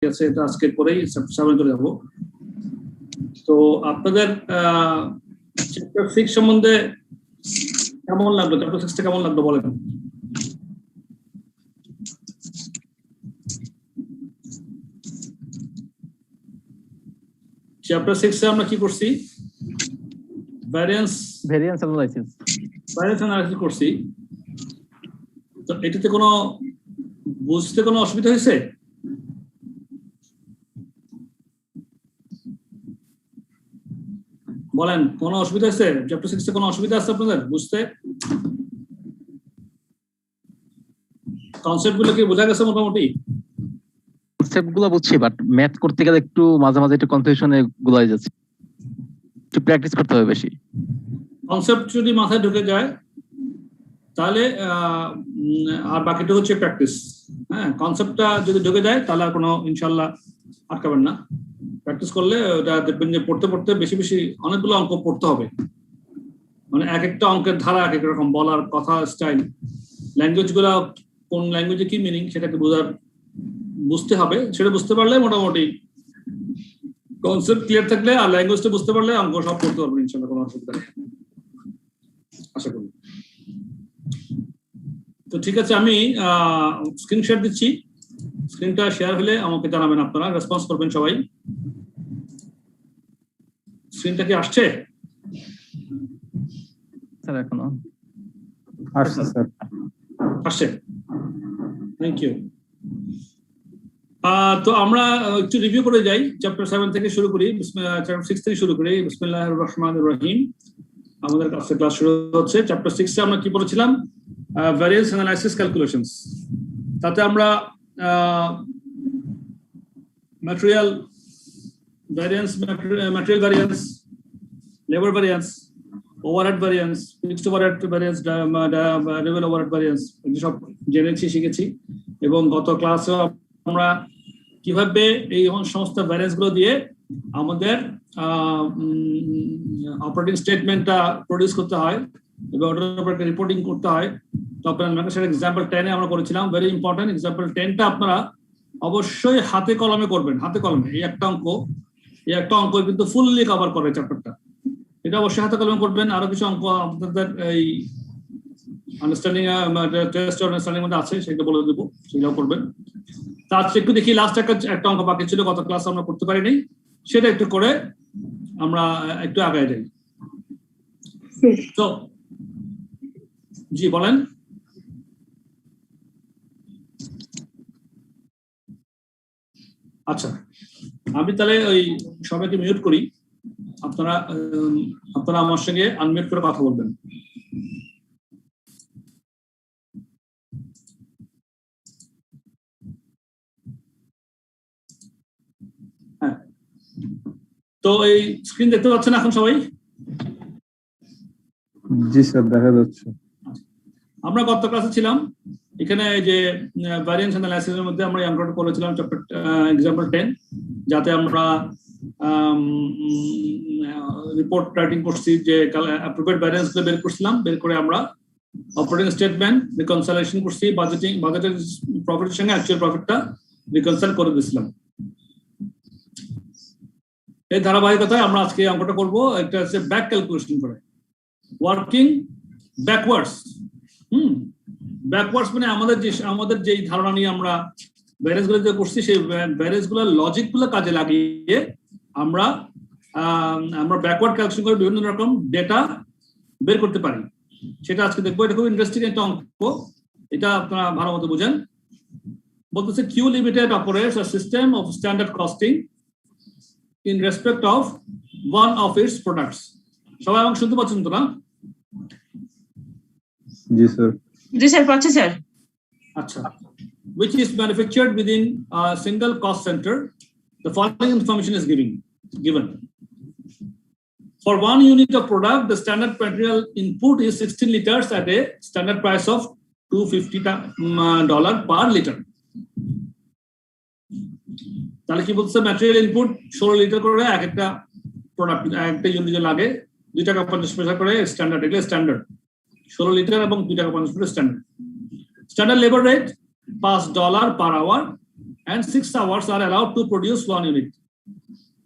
আছে, এটা আজকে পরেই সামনে চলে যাবো। তো আপনাদের চ্যাপ্টার 6 সম্বন্ধে কেমন লাগলো? চ্যাপ্টার 6টা কেমন লাগলো বলেন? চ্যাপ্টার 6 এ আমরা কি করছি? ভ্যারিয়েন্স অ্যানালাইসিস করছি। তো এটাতে কোনো বুঝতে কোনো অসুবিধা হয়েছে? বলেন, কোনো অসুবিধা আছে? চ্যাপ্টার 6 এ কোনো অসুবিধা আছে আপনাদের বুঝতে? কনসেপ্টগুলো কি বোঝা গেছে মোটামুটি? কনসেপ্টগুলো বুঝছি, বাট ম্যাথ করতে গেলে একটু মাঝে মাঝে একটু কনফিউশনে গুলাই যাচ্ছে, একটু প্র্যাকটিস করতে হবে বেশি। কনসেপ্ট যদি মাথায় ঢুকে যায় তাহলে আর বাকিটা হচ্ছে প্র্যাকটিস। হ্যাঁ, কনসেপ্টটা যদি ঢুকে যায় তাহলে আর কোনো ইনশাল্লাহ আটকাবেন না। প্র্যাকটিস করলে ওটা দেখবেন যে পড়তে পড়তে বেশি বেশি অনেকগুলো অঙ্ক পড়তে হবে। মানে এক একটা অঙ্কের ধারা এক এক রকম, বলার কথা স্টাইল, ল্যাঙ্গুয়েজগুলো কোন ল্যাঙ্গুয়েজে কি মিনিং সেটাকে বুঝতে হবে। সেটা বুঝতে পারলে মোটামুটি কনসেপ্ট ক্লিয়ার থাকলে আর ল্যাঙ্গুয়েজটা বুঝতে পারলে অঙ্ক সব করতে পারবেন ইনশাল্লাহ, কোনো অসুবিধা নেই আশা করি। তো ঠিক আছে, আমি স্ক্রিন শেয়ার দিচ্ছি। স্ক্রিনটা শেয়ার হলে আমাকে জানাবেন, আপনারা রেসপন্স করবেন সবাই। স্ক্রিনটা কি আসছে? স্যার এখনো আসছে স্যার, আসছে, থ্যাংক ইউ। তো আমরা একটু রিভিউ করে যাই। চ্যাপ্টার 7 থেকে শুরু করি, চ্যাপ্টার 6 থেকে শুরু করি। বিসমিল্লাহির রহমানির রহিম। আমাদের কাছে ক্লাস শুরু হচ্ছে। চ্যাপ্টার 6 এ আমরা কি পড়েছিলাম? Variance analysis calculations. তাতে আমরা material variance, labour variance, overhead variance, fixed overhead variance, variable overhead variance এগুলো সব জেনেছি, শিখেছি। এবং গত ক্লাসে আমরা কিভাবে এই সমস্ত ভ্যারিয়েন্স গুলো দিয়ে আমাদের অপারেটিং স্টেটমেন্টটা প্রডিউস করতে হয় এবং ওটার উপর রিপোর্টিং করতে হয়। তো আপনার সেটা এক্সাম্পল 10 এ আমরা করেছিলাম। ভেরি ইম্পর্টেন্ট, এক্সাম্পল 10টা আপনারা অবশ্যই হাতে কলমে করবেন। হাতে কলমে এই একটা অঙ্ক কিন্তু ফুললি কভার করে চ্যাপ্টারটা। এটা অবশ্যই হাতে কলমে করবেন। আরো কিছু অঙ্ক আপনাদের এই আন্ডারস্ট্যান্ডিং টেস্ট আন্ডারস্ট্যান্ডিং মধ্যে আছে, সেটা বলে দেবো, সেটাও করবেন। তার একটু দেখি, লাস্ট একটা অঙ্ক বাকি ছিল, গত ক্লাস আমরা করতে পারিনি, সেটা একটু করে আমরা একটু আগায় যাই। তো জি বলেন। আচ্ছা, আমি তাহলে ওই সবাইকে মিউট করি। আপনারা আমার সঙ্গে আনমিউট করে কথা বলবেন। হ্যাঁ, তো এই স্ক্রিন দেখতে পাচ্ছেন এখন সবাই? জি স্যার, দেখা যাচ্ছে। আমরা গত ক্লাসে ছিলাম এখানে যে ভ্যারিয়েন্স অ্যানালাইসিসের মধ্যে আমরা অঙ্কটা করেছিলাম চ্যাপ্টার এক্সাম্পল 10, যাতে আমরা রিপোর্ট রাইটিং করছি, যে অ্যাপ্রোপ্রিয়েট ভ্যারিয়েন্স গুলো বের করছিলাম। বের করে আমরা অপারেটিং স্টেটমেন্ট রিকনসাইলেশন করছি, বাজেটের প্রফিটের সঙ্গে অ্যাকচুয়াল প্রফিটটা রিকনসাইল করে দিয়েছিলাম। এই ধারাবাহিকতায় আমরা আজকে অঙ্কটা করবো। একটা হচ্ছে ব্যাক ক্যালকুলেশন করে, ওয়ার্কিং ব্যাকওয়ার্ডস। ব্যাকওয়ার্ডস মানে আমাদের যে ধারণা নিয়ে আমরা ভ্যারিয়েন্স গুলো করছি, সেই ভ্যারিয়েন্স গুলোর লজিক গুলো কাজে লাগিয়ে আমরা ব্যাকওয়ার্ড ক্যালকুলেশন করে বিভিন্ন রকম ডেটা বের করতে পারি। সেটা আজকে দেখবো। এটা খুব ইন্টারেস্টিং একটা অঙ্ক, এটা আপনারা ভালো মতো বুঝেন। বলতেছে Q limited operates a system of standard costing in respect of one of its products. সবাই আমাকে শুনতে পাচ্ছেন তো না? জি স্যার। জি স্যার, পাচ্ছি স্যার। আচ্ছা, which is manufactured within a single cost center. The following information is given. For 1 unit of product, the standard material input is 16 liters at a standard price of $250 per liter. তাহলে কি বলছে? Material input 16 litre করে এক একটা product, একটা ইউনিটে লাগে 2 টাকা 50 পয়সা করে স্ট্যান্ডার্ড। এগুলো স্ট্যান্ডার্ড 16 লিটার এবং 2 টাকা 50 পয়সা standard. Standard labour rate $5 per hour and 6 hours are allowed to produce 1 unit.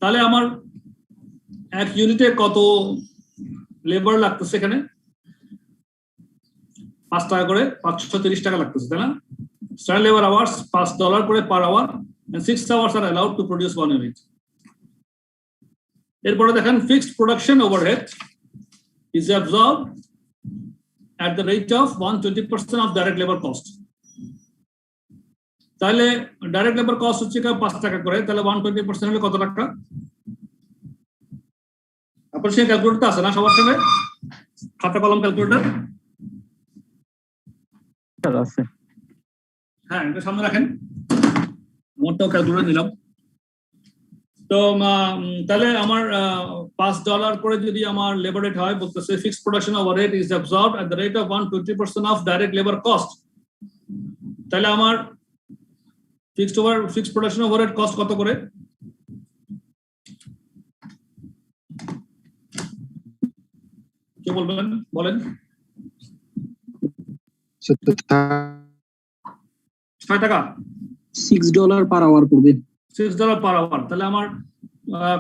তাহলে আমার এক ইউনিটে কত লেবার লাগতেছে এখানে 5 টাকা করে 530 টাকা লাগতেছে তাই না স্ট্যান্ডার্ড লেবার আওয়ার্স $5 করে per hour and 6 hours are allowed to produce 1 unit. এরপরে দেখেন fixed production overhead is absorbed at the rate of 120% of direct labor cost. তাহলে ডাইরেক্ট লেবার কস্ট হচ্ছে 5 টাকা করে তাহলে 120% হলে কত টাকা আপনার সেই ক্যালকুলেটর আছে না সবার সামনে খাতা কলম ক্যালকুলেটর স্যার আছে হ্যাঁ এটা সামনে রাখেন মোটটাও ক্যালকুলেটর নিলাম তো তাহলে আমার $5 করে যদি আমার লেবার রেট হয় বলতেছে fixed production overhead is absorbed at the rate of 120% of direct labour cost তাহলে আমার ফিক্সড প্রোডাকশন ওভারহেড কস্ট কত করে কে বলবেন বলেন 6 টাকা $6 পার আওয়ার পড়বে $6 পার আওয়ার তাহলে আমার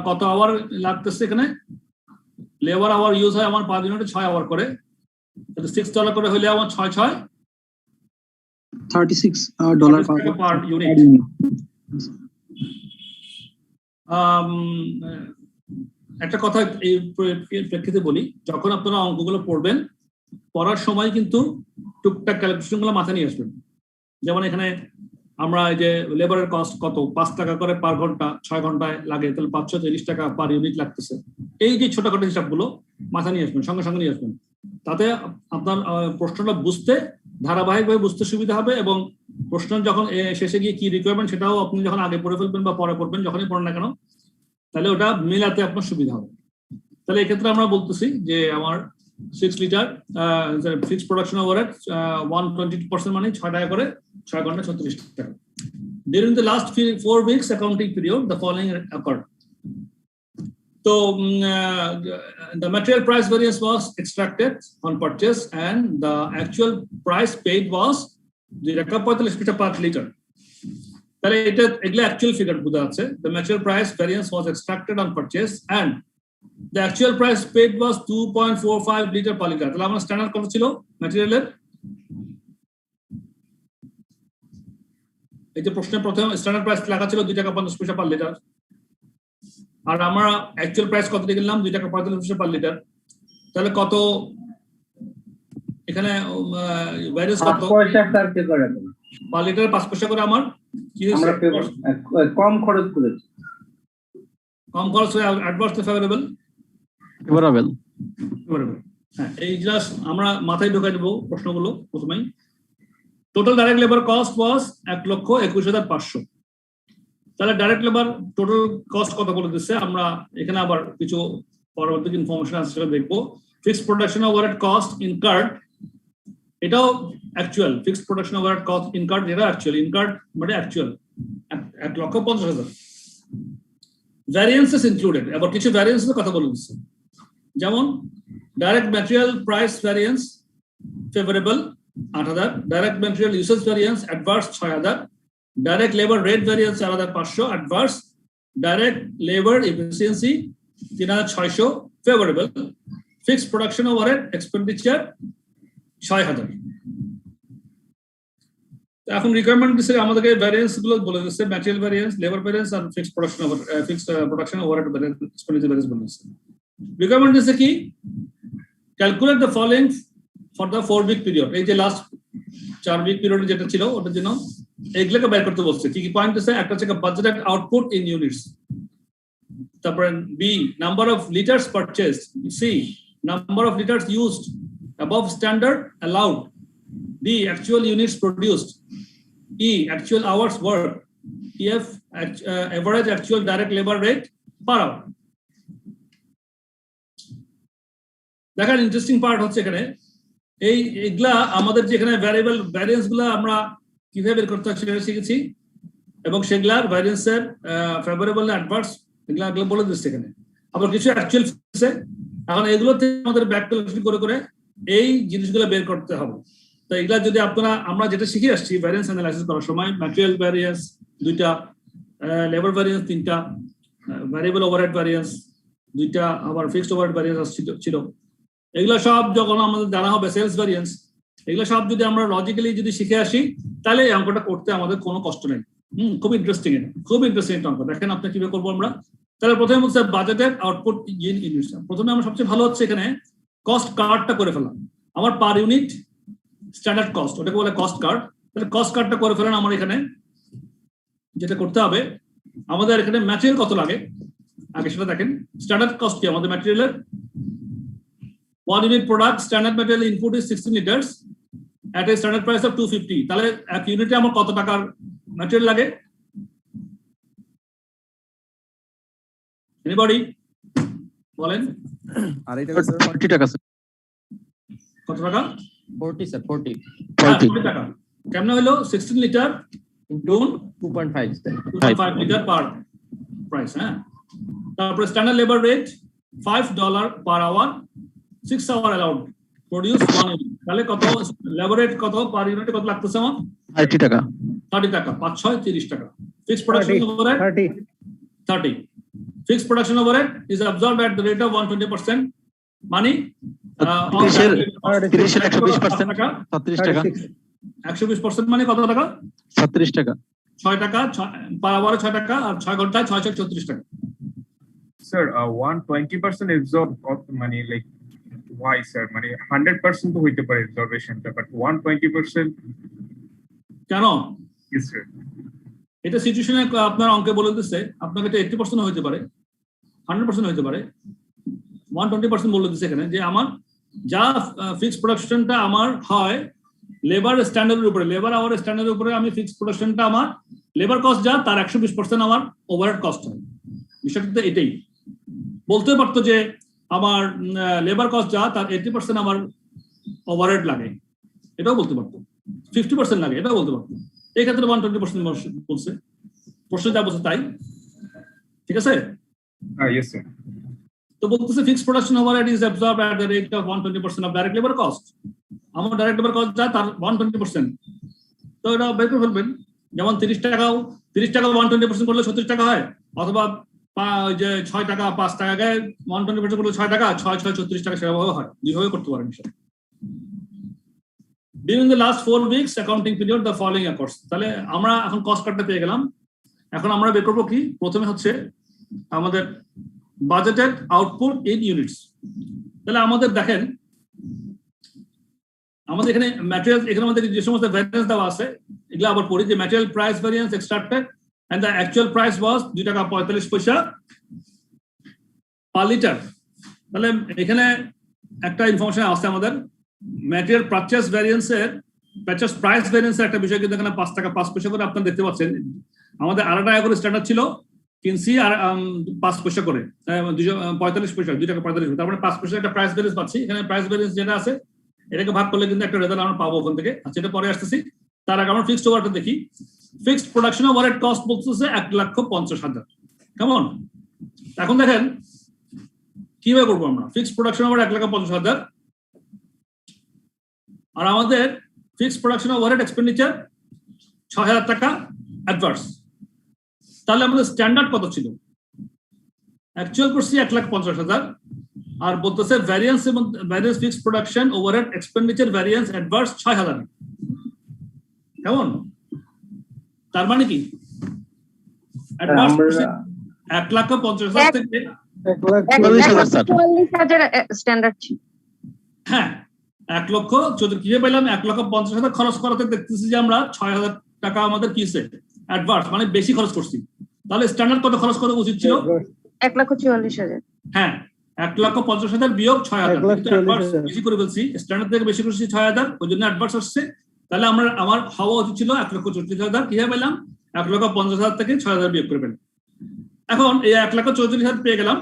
কত আওয়ার লাগতেছে এখানে লেবার আওয়ার ইউজ হয় আমার 5 ইউনিটে 6 আওয়ার করে তাহলে $6 করে হলে আমার 6 6 $36 পার ইউনিট একটা কথা এই প্রেক্ষিতে বলি যখন আপনারা অঙ্কগুলো পড়বেন পড়ার সময় কিন্তু টুকটাক ক্যালকুলেশনগুলো মাথায় নিয়ে আসবেন যেমন এখানে আমরা এই যে লেবারের কস্ট কত 5 টাকা করে পার ঘন্টা 6 ঘন্টায় লাগে তাহলে 530 টাকা পার ইউনিট লাগতেছে এই যে ছোটখাটো হিসাবগুলো মাথায় নিয়ে আসবেন সঙ্গে সঙ্গে নিয়ে আসবেন তাতে আপনার প্রশ্নটা বুঝতে ধারাবাহিকভাবে বুঝতে সুবিধা হবে এবং প্রশ্ন যখন শেষে গিয়ে কি রিকোয়ারমেন্ট সেটাও আপনি যখন আগে পড়ে ফেলবেন বা পরে পড়বেন যখনই পড়েন না কেন তাহলে ওটা মেলাতে আপনার সুবিধা হবে তাহলে এক্ষেত্রে আমরা বলতেছি যে আমার 6 লিটার ফিক্সড প্রোডাকশন ওভারহেড 120% মানে 6 টাকা করে 6 ঘন্টা 36 টাকা during the last 4 weeks accounting period the following occurred so the material price variance was extracted on purchase and the actual price paid was 2.45 per liter তাহলে এটা এগুলা অ্যাকচুয়াল ফিগার বোঝা আছে the material price variance was extracted on purchase and the actual price paid was 2.45 liter per liter তাহলে আমার standard কত ছিল ম্যাটেরিয়ালের এই যে প্রশ্নের প্রথম স্ট্যান্ডার্ড প্রাইস লেখা ছিল 2 টাকা 50 পয়সা পার লিটার আর আমরা অ্যাকচুয়াল প্রাইস কত দিয়ে গেলাম 2 টাকা 45 পয়সা পার লিটার তাহলে কত এখানে ভ্যারিয়েন্স কত 5 পয়সা টাকা করে পার লিটার 5 পয়সা করে আমার কি হইছে আমরা কম খরচ করেছি কম খরচ হয়ে অ্যাডভান্স ফেভারেবল ফেভারেবল হ্যাঁ এই জাস্ট আমরা মাথায় ঢোকাই দেব প্রশ্নগুলো প্রথমেই টোটাল ডাইরেক্ট লেবার কস্ট ওয়াজ 1,21,500 তাহলে ডাইরেক্ট লেবার টোটাল কস্ট কত বলে দিচ্ছে আমরা এখানে আবার কিছু পরবর্তী ইনফরমেশন আছে সেটা দেখবো fixed production overhead cost incurred এটাও actual fixed production overhead cost incurred যেটা অ্যাকচুয়াল ইনকার্ড মানে অ্যাকচুয়াল 1,50,000 ভ্যারিয়েন্সেস ইনক্লুডেড আবার কিছু ভ্যারিয়েন্সের কথা বলে দিচ্ছে যেমন direct material price variance favourable 8,000 direct material usage variance adverse 6,000 direct labour rate variance 4,500 adverse direct labour efficiency 3,600 favourable fixed production overhead expenditure 6,000 এখন রিকোয়ারমেন্ট দিচ্ছে আমাদেরকে ভ্যারিয়েন্স গুলো বলে দিচ্ছে ম্যাটেরিয়াল ভ্যারিয়েন্স লেবার ভ্যারিয়েন্স আর fixed production overhead variance expenditure variance বলে দিচ্ছে requirement দিচ্ছে কি calculate the following for the 4 week period এই যে লাস্ট 4 উইক পিরিয়ড যেটা ছিল ওটার জন্য এগুলোকে বের করতে বলছে কি কি পয়েন্ট আছে একটা হচ্ছে বাজেটেড আউটপুট ইন ইউনিটস তারপর B number of litres purchase C number of litres used above standard allowed D actual units produced E actual hours worked F average actual direct labor rate per hour দেখার interesting part হচ্ছে এখানে এইগুলা আমাদের যেখানে variable variance গুলা আমরা কিভাবে বের করতে হয় সেটা শিখেছি এবং সেগুলার ভ্যারিয়েন্সের ফেভারেবল অ্যাডভার্স এগুলা বলে দিচ্ছে এখানে আবার কিছু অ্যাকচুয়াল এখন এগুলোতে আমাদের ব্যাক ক্যালকুলেশন করে করে এই জিনিসগুলো বের করতে হবে তো তো এগুলা যদি আপনারা আমরা যেটা শিখে আসছি ভ্যারিয়েন্স অ্যানালাইসিস করার সময় ম্যাটেরিয়াল ভ্যারিয়েন্স দুইটা, লেবার ভ্যারিয়েন্স তিনটা, ভ্যারিয়েবল ওভারহেড ভ্যারিয়েন্স দুইটা, আবার ফিক্সড ওভারহেড ভ্যারিয়েন্স ছিল। এগুলো সব যখন আমাদের জানা হবে সেলস ভ্যারিয়েন্স, এগুলো সব যদি আমরা লজিক্যালি যদি শিখে আসি তাহলে এই অঙ্কটা করতে আমাদের কোনো কষ্ট নেই। খুব ইন্টারেস্টিং, এটা খুব ইন্টারেস্টিং অঙ্ক। দেখেন আপনি কিভাবে করবো আমরা। তাহলে প্রথমে বলছে বাজেটের আউটপুট ইন ইউনিটস। প্রথমে আমরা সবচেয়ে ভালো হচ্ছে এখানে কস্ট কার্ডটা করে ফেলাম। আমার পার ইউনিট স্ট্যান্ডার্ড কস্ট, ওটাকে বলে কস্ট কার্ড। তাহলে কস্ট কার্ডটা করে ফেলেন। আমার এখানে যেটা করতে হবে, আমাদের এখানে ম্যাটেরিয়াল কত লাগে আগে সেটা দেখেন। স্ট্যান্ডার্ড কস্ট কি আমাদের ম্যাটেরিয়ালের? 1 unit product standard material input is 16 liters at a standard price of 250. তাহলে এক ইউনিটে আমার কত টাকার ম্যাটেরিয়াল লাগে? এনিবডি বলেন। আর এটা স্যার 40 টাকা স্যার। কত টাকা? 40 স্যার 40 40 টাকা। কেমনে হলো? 16 litre into 2.5 sir 2.5 litre per price. হ্যাঁ, তারপরে standard labour rate $5 per hour, 6 hour allowed produce 1 unit। তাহলে কত লেবার রেট কত পার ইউনিটে কত লাগতেছে আমার? 30 টাকা। 30 টাকা। 5 6 30 টাকা। Fixed production overhead 30। Fixed production overhead is absorbed at the rate of 120%. Money 30 এর 120%, 36 টাকা। 120% মানে কত টাকা? 36 টাকা। 6 টাকা পার আওয়ারে 6 টাকা, আর 6 ঘন্টায় 634 টাকা। Sir, 120% absorb of money, like why sir? Money 100% তো হইতে পারে absorption টা, but 120% কেন? yes sir. এটা সিচুয়েশনে আপনার অঙ্কে বলে দিচ্ছে আপনাকে এটা 80% হইতে পারে, 100% হইতে পারে, 120% বলে দিচ্ছে এখানে যে আমার যা ফিক্সড প্রোডাকশনটা আমার হয় লেবার স্ট্যান্ডার্ডের উপরে, লেবার আওয়ার স্ট্যান্ডার্ডের উপরে আমি ফিক্সড প্রোডাকশনটা আমার লেবার কস্ট যা তার 120% আমার ওভারহেড কস্ট হয়। বিষয়টা এটাই বলতে পারতো যে আমার লেবার কস্ট যা তার 80% আমার ওভারহেড লাগে, এটাও বলতে পারতো। 50% লাগে, এটাও বলতে পারতো। এই ক্ষেত্রে 120% বলছে, প্রশ্ন যা বলছে তাই। ঠিক আছে? Yes sir. তো বলতেছে fixed production overhead is absorbed at the rate of 120% of direct labour cost. আমার ডাইরেক্ট লেবার কস্ট যা তার 120%। তো এটা বের করে ফেলবেন। যেমন 30 টাকা 120% করলে 36 টাকা হয়, অথবা ওই যে 6 টাকা 5 টাকা 120% করলে 6 টাকা 6 6 34 টাকা, সেভাবে হয়। দুইভাবে করতে পারেন। During the last 4 weeks accounting period the following occurs. তাহলে আমরা এখন কস্ট কার্ডটা পেয়ে গেলাম। এখন আমরা বের করবো কি? প্রথমে হচ্ছে আমাদের বাজেটেড আউটপুট ইন ইউনিটস। তাহলে আমাদের দেখেন আমাদের এখানে ম্যাটেরিয়াল, এখানে আমাদের যে সমস্ত ভ্যারিয়েন্স দেওয়া আছে এগুলো আবার পড়ি। যে material price variance extracted and the actual price was 2 টাকা 45 পয়সা পার লিটার। তাহলে এখানে একটা ইনফরমেশন আছে আমাদের ম্যাটেরিয়াল পারচেজ ভ্যারিয়েন্সের, পারচেজ প্রাইস ভ্যারিয়েন্সের একটা বিষয় কিন্তু এখানে 5 টাকা 5 পয়সা করে আপনারা দেখতে পাচ্ছেন। আমাদের 8 টাকা করে স্ট্যান্ডার্ড ছিল, কিনছি আর 5 পয়সা করে 245 পয়সা, 2 টাকা 45 পয়সা। তার মানে 5 পয়সা একটা প্রাইস ভ্যারিয়েন্স পাচ্ছি। এখানে প্রাইস ভ্যারিয়েন্স যেটা আছে এটাকে ভাগ করলে কিন্তু একটা রেজাল্ট আমরা পাবো ওখান থেকে। আচ্ছা, এটা পরে আসতেছি। তার আগে আমরা ফিক্সড ওভারহেড দেখি। ফিক্সড প্রোডাকশন ওভারহেড কস্ট বলতেছে 1,50,000। কেমন? এখন দেখেন কিভাবে করবো আমরা। ফিক্সড প্রোডাকশন ওভারহেড 1,50,000, আর আমাদের ফিক্সড প্রোডাকশন ওভারহেড এক্সপেন্ডিচার 6,000 টাকা অ্যাডভান্স। তাহলে আমাদের স্ট্যান্ডার্ড কত ছিল? অ্যাকচুয়াল করছি 1,50,000, আর বলতেছে ভ্যারিয়েন্স এবং variance fixed production overhead expenditure variance advance 6,000। কেমন? তার মানে কি? অ্যাডভান্স 1,50,000 থেকে 1,44,000 স্ট্যান্ডার্ড ছিল। হ্যাঁ, 1,00,000 কিভাবে পেলাম? 1,50,000 খরচ করাতে দেখতেছি যে আমরা 6,000 টাকা আমাদের কিসে অ্যাডভান্স, মানে বেশি খরচ করছি। তাহলে স্ট্যান্ডার্ড কত খরচ করা উচিত ছিল? 1,44,000। হ্যাঁ, 1,50,000 বিয়োগ 6,000 বেশি করে ফেলছি, স্ট্যান্ডার্ড থেকে বেশি করেছি 6,000, ওই জন্য অ্যাডভান্স আসছে। তাহলে আমার হওয়া উচিত ছিল 1,34,000। কিভাবে পেলাম? 1,50,000 থেকে 6,000 বিয়োগ করে পেলাম। এখন এই 1,44,000 পেয়ে গেলাম।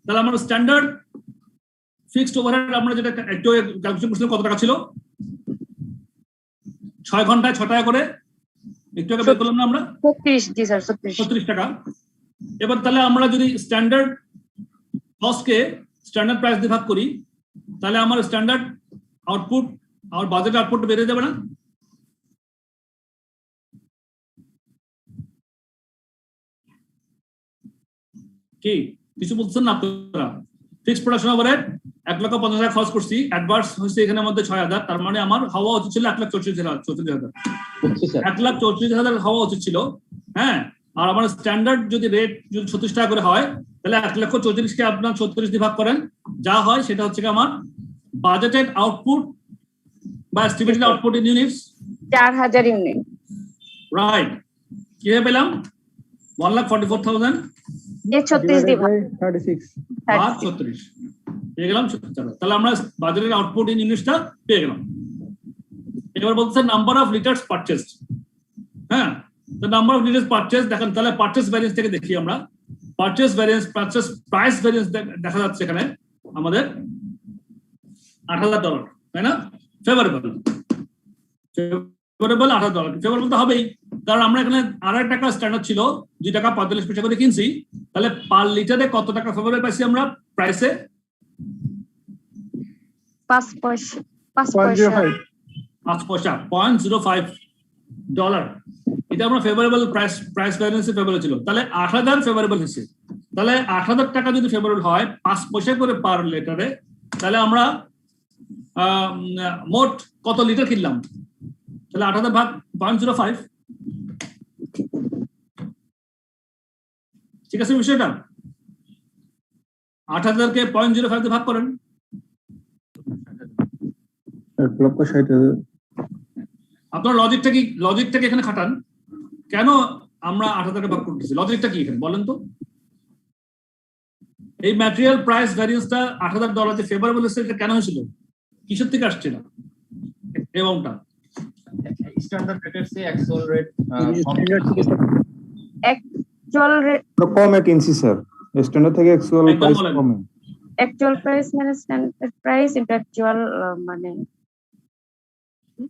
তাহলে আমার স্ট্যান্ডার্ড ফিক্সড ওভারহেড আমরা যেটা একটু ক্যালকুলেশন করছিলাম কত টাকা ছিল? 6 ঘন্টায় 6 টাকা করে একটু আগে বের করলাম না আমরা? 36 টাকা। এবার তাহলে আমরা যদি স্ট্যান্ডার্ড কস্টকে স্ট্যান্ডার্ড প্রাইস দিয়ে ভাগ করি, তাহলে আমার স্ট্যান্ডার্ড আউটপুট আমার বাজেট আউটপুট বেড়ে যাবে না? কি কিছু বলছেন না আপনারা? ফিক্সড প্রোডাকশন ওভারহেড 1,50,000 খরচ করছি, অ্যাডভান্স হয়েছে এখানে মধ্যে 6,000, তার মানে আমার হওয়া উচিত ছিল 1,34,000। 1,34,000 হওয়া উচিত ছিল, হ্যাঁ। আর আমার স্ট্যান্ডার্ড যদি রেট যদি 36 টাকা করে হয়, তাহলে 1,34,000 কে আপনার 34 দিয়ে ভাগ করেন, যা হয় সেটা হচ্ছে আমার বাজেটেড আউটপুট বা estimated output in units 4,000 unit. Right. কিভাবে পেলাম? 1,44,000 দিয়ে 36 দিয়ে ভাগ 36 আর 36 পেয়ে গেলাম। তাহলে আমরা বাজারের আউটপুট ইন ইউনিটসটা পেয়ে গেলাম। এবার বলছে নাম্বার অফ লিটারস পারচেজড। হ্যাঁ, তো নাম্বার অফ লিটারস পারচেজ দেখেন, তাহলে পারচেজ ভ্যারিয়েন্স থেকে দেখি আমরা। Purchase variance, purchase price variance দেখা যাচ্ছে এখানে আমাদের $8,000, তাই না? ফেভারেবল $8,000। ফেভারেবল তো হবেই, কারণ আমরা এখানে 2.5 টাকা স্ট্যান্ডার্ড ছিল, 2 টাকা 45 পয়সা করে কিনছি, তাহলে পার লিটারে কত টাকা ফেভারেবল পাইছি আমরা প্রাইসে? 5 পয়সা 5 পয়সা 5 পয়সা, $0.05। এটা আমরা ফেভারেবল প্রাইস ভ্যারিয়েন্সে ফেভারেবল ছিল, তাহলে 8,000 ফেভারেবল হয়েছে। তাহলে 8,000 টাকা যদি ফেভারেবল হয় 5 পয়সা করে পার লিটারে, তাহলে আমরা মোট কত লিটার কিনলাম? তাহলে 8,000 ভাগ 0.05, ঠিক আছে বিষয়টা? 8,000 কে 0.05 দিয়ে ভাগ করেন, 1,60,000। আপনার লজিকটাকে এখানে খাটান। কেন আমরা 8,000 ভাগ করতেছি? লজিকটা কি এখানে বলেন তো? এই ম্যাটেরিয়াল প্রাইস ভ্যারিয়েন্সটা $8,000 যে ফেভারেবল হচ্ছে, এটা কেন হয়েছিল? কিসের থেকে আসছে না অ্যামাউন্টটা? স্ট্যান্ডার্ড রেটের চেয়ে অ্যাকচুয়াল রেট অ্যাকচুয়াল রেট কমে কিনছি স্যার, স্ট্যান্ডার্ড থেকে অ্যাকচুয়াল প্রাইস কমে। অ্যাকচুয়াল প্রাইস মানে স্ট্যান্ডার্ড প্রাইস ইনটু অ্যাকচুয়াল মানে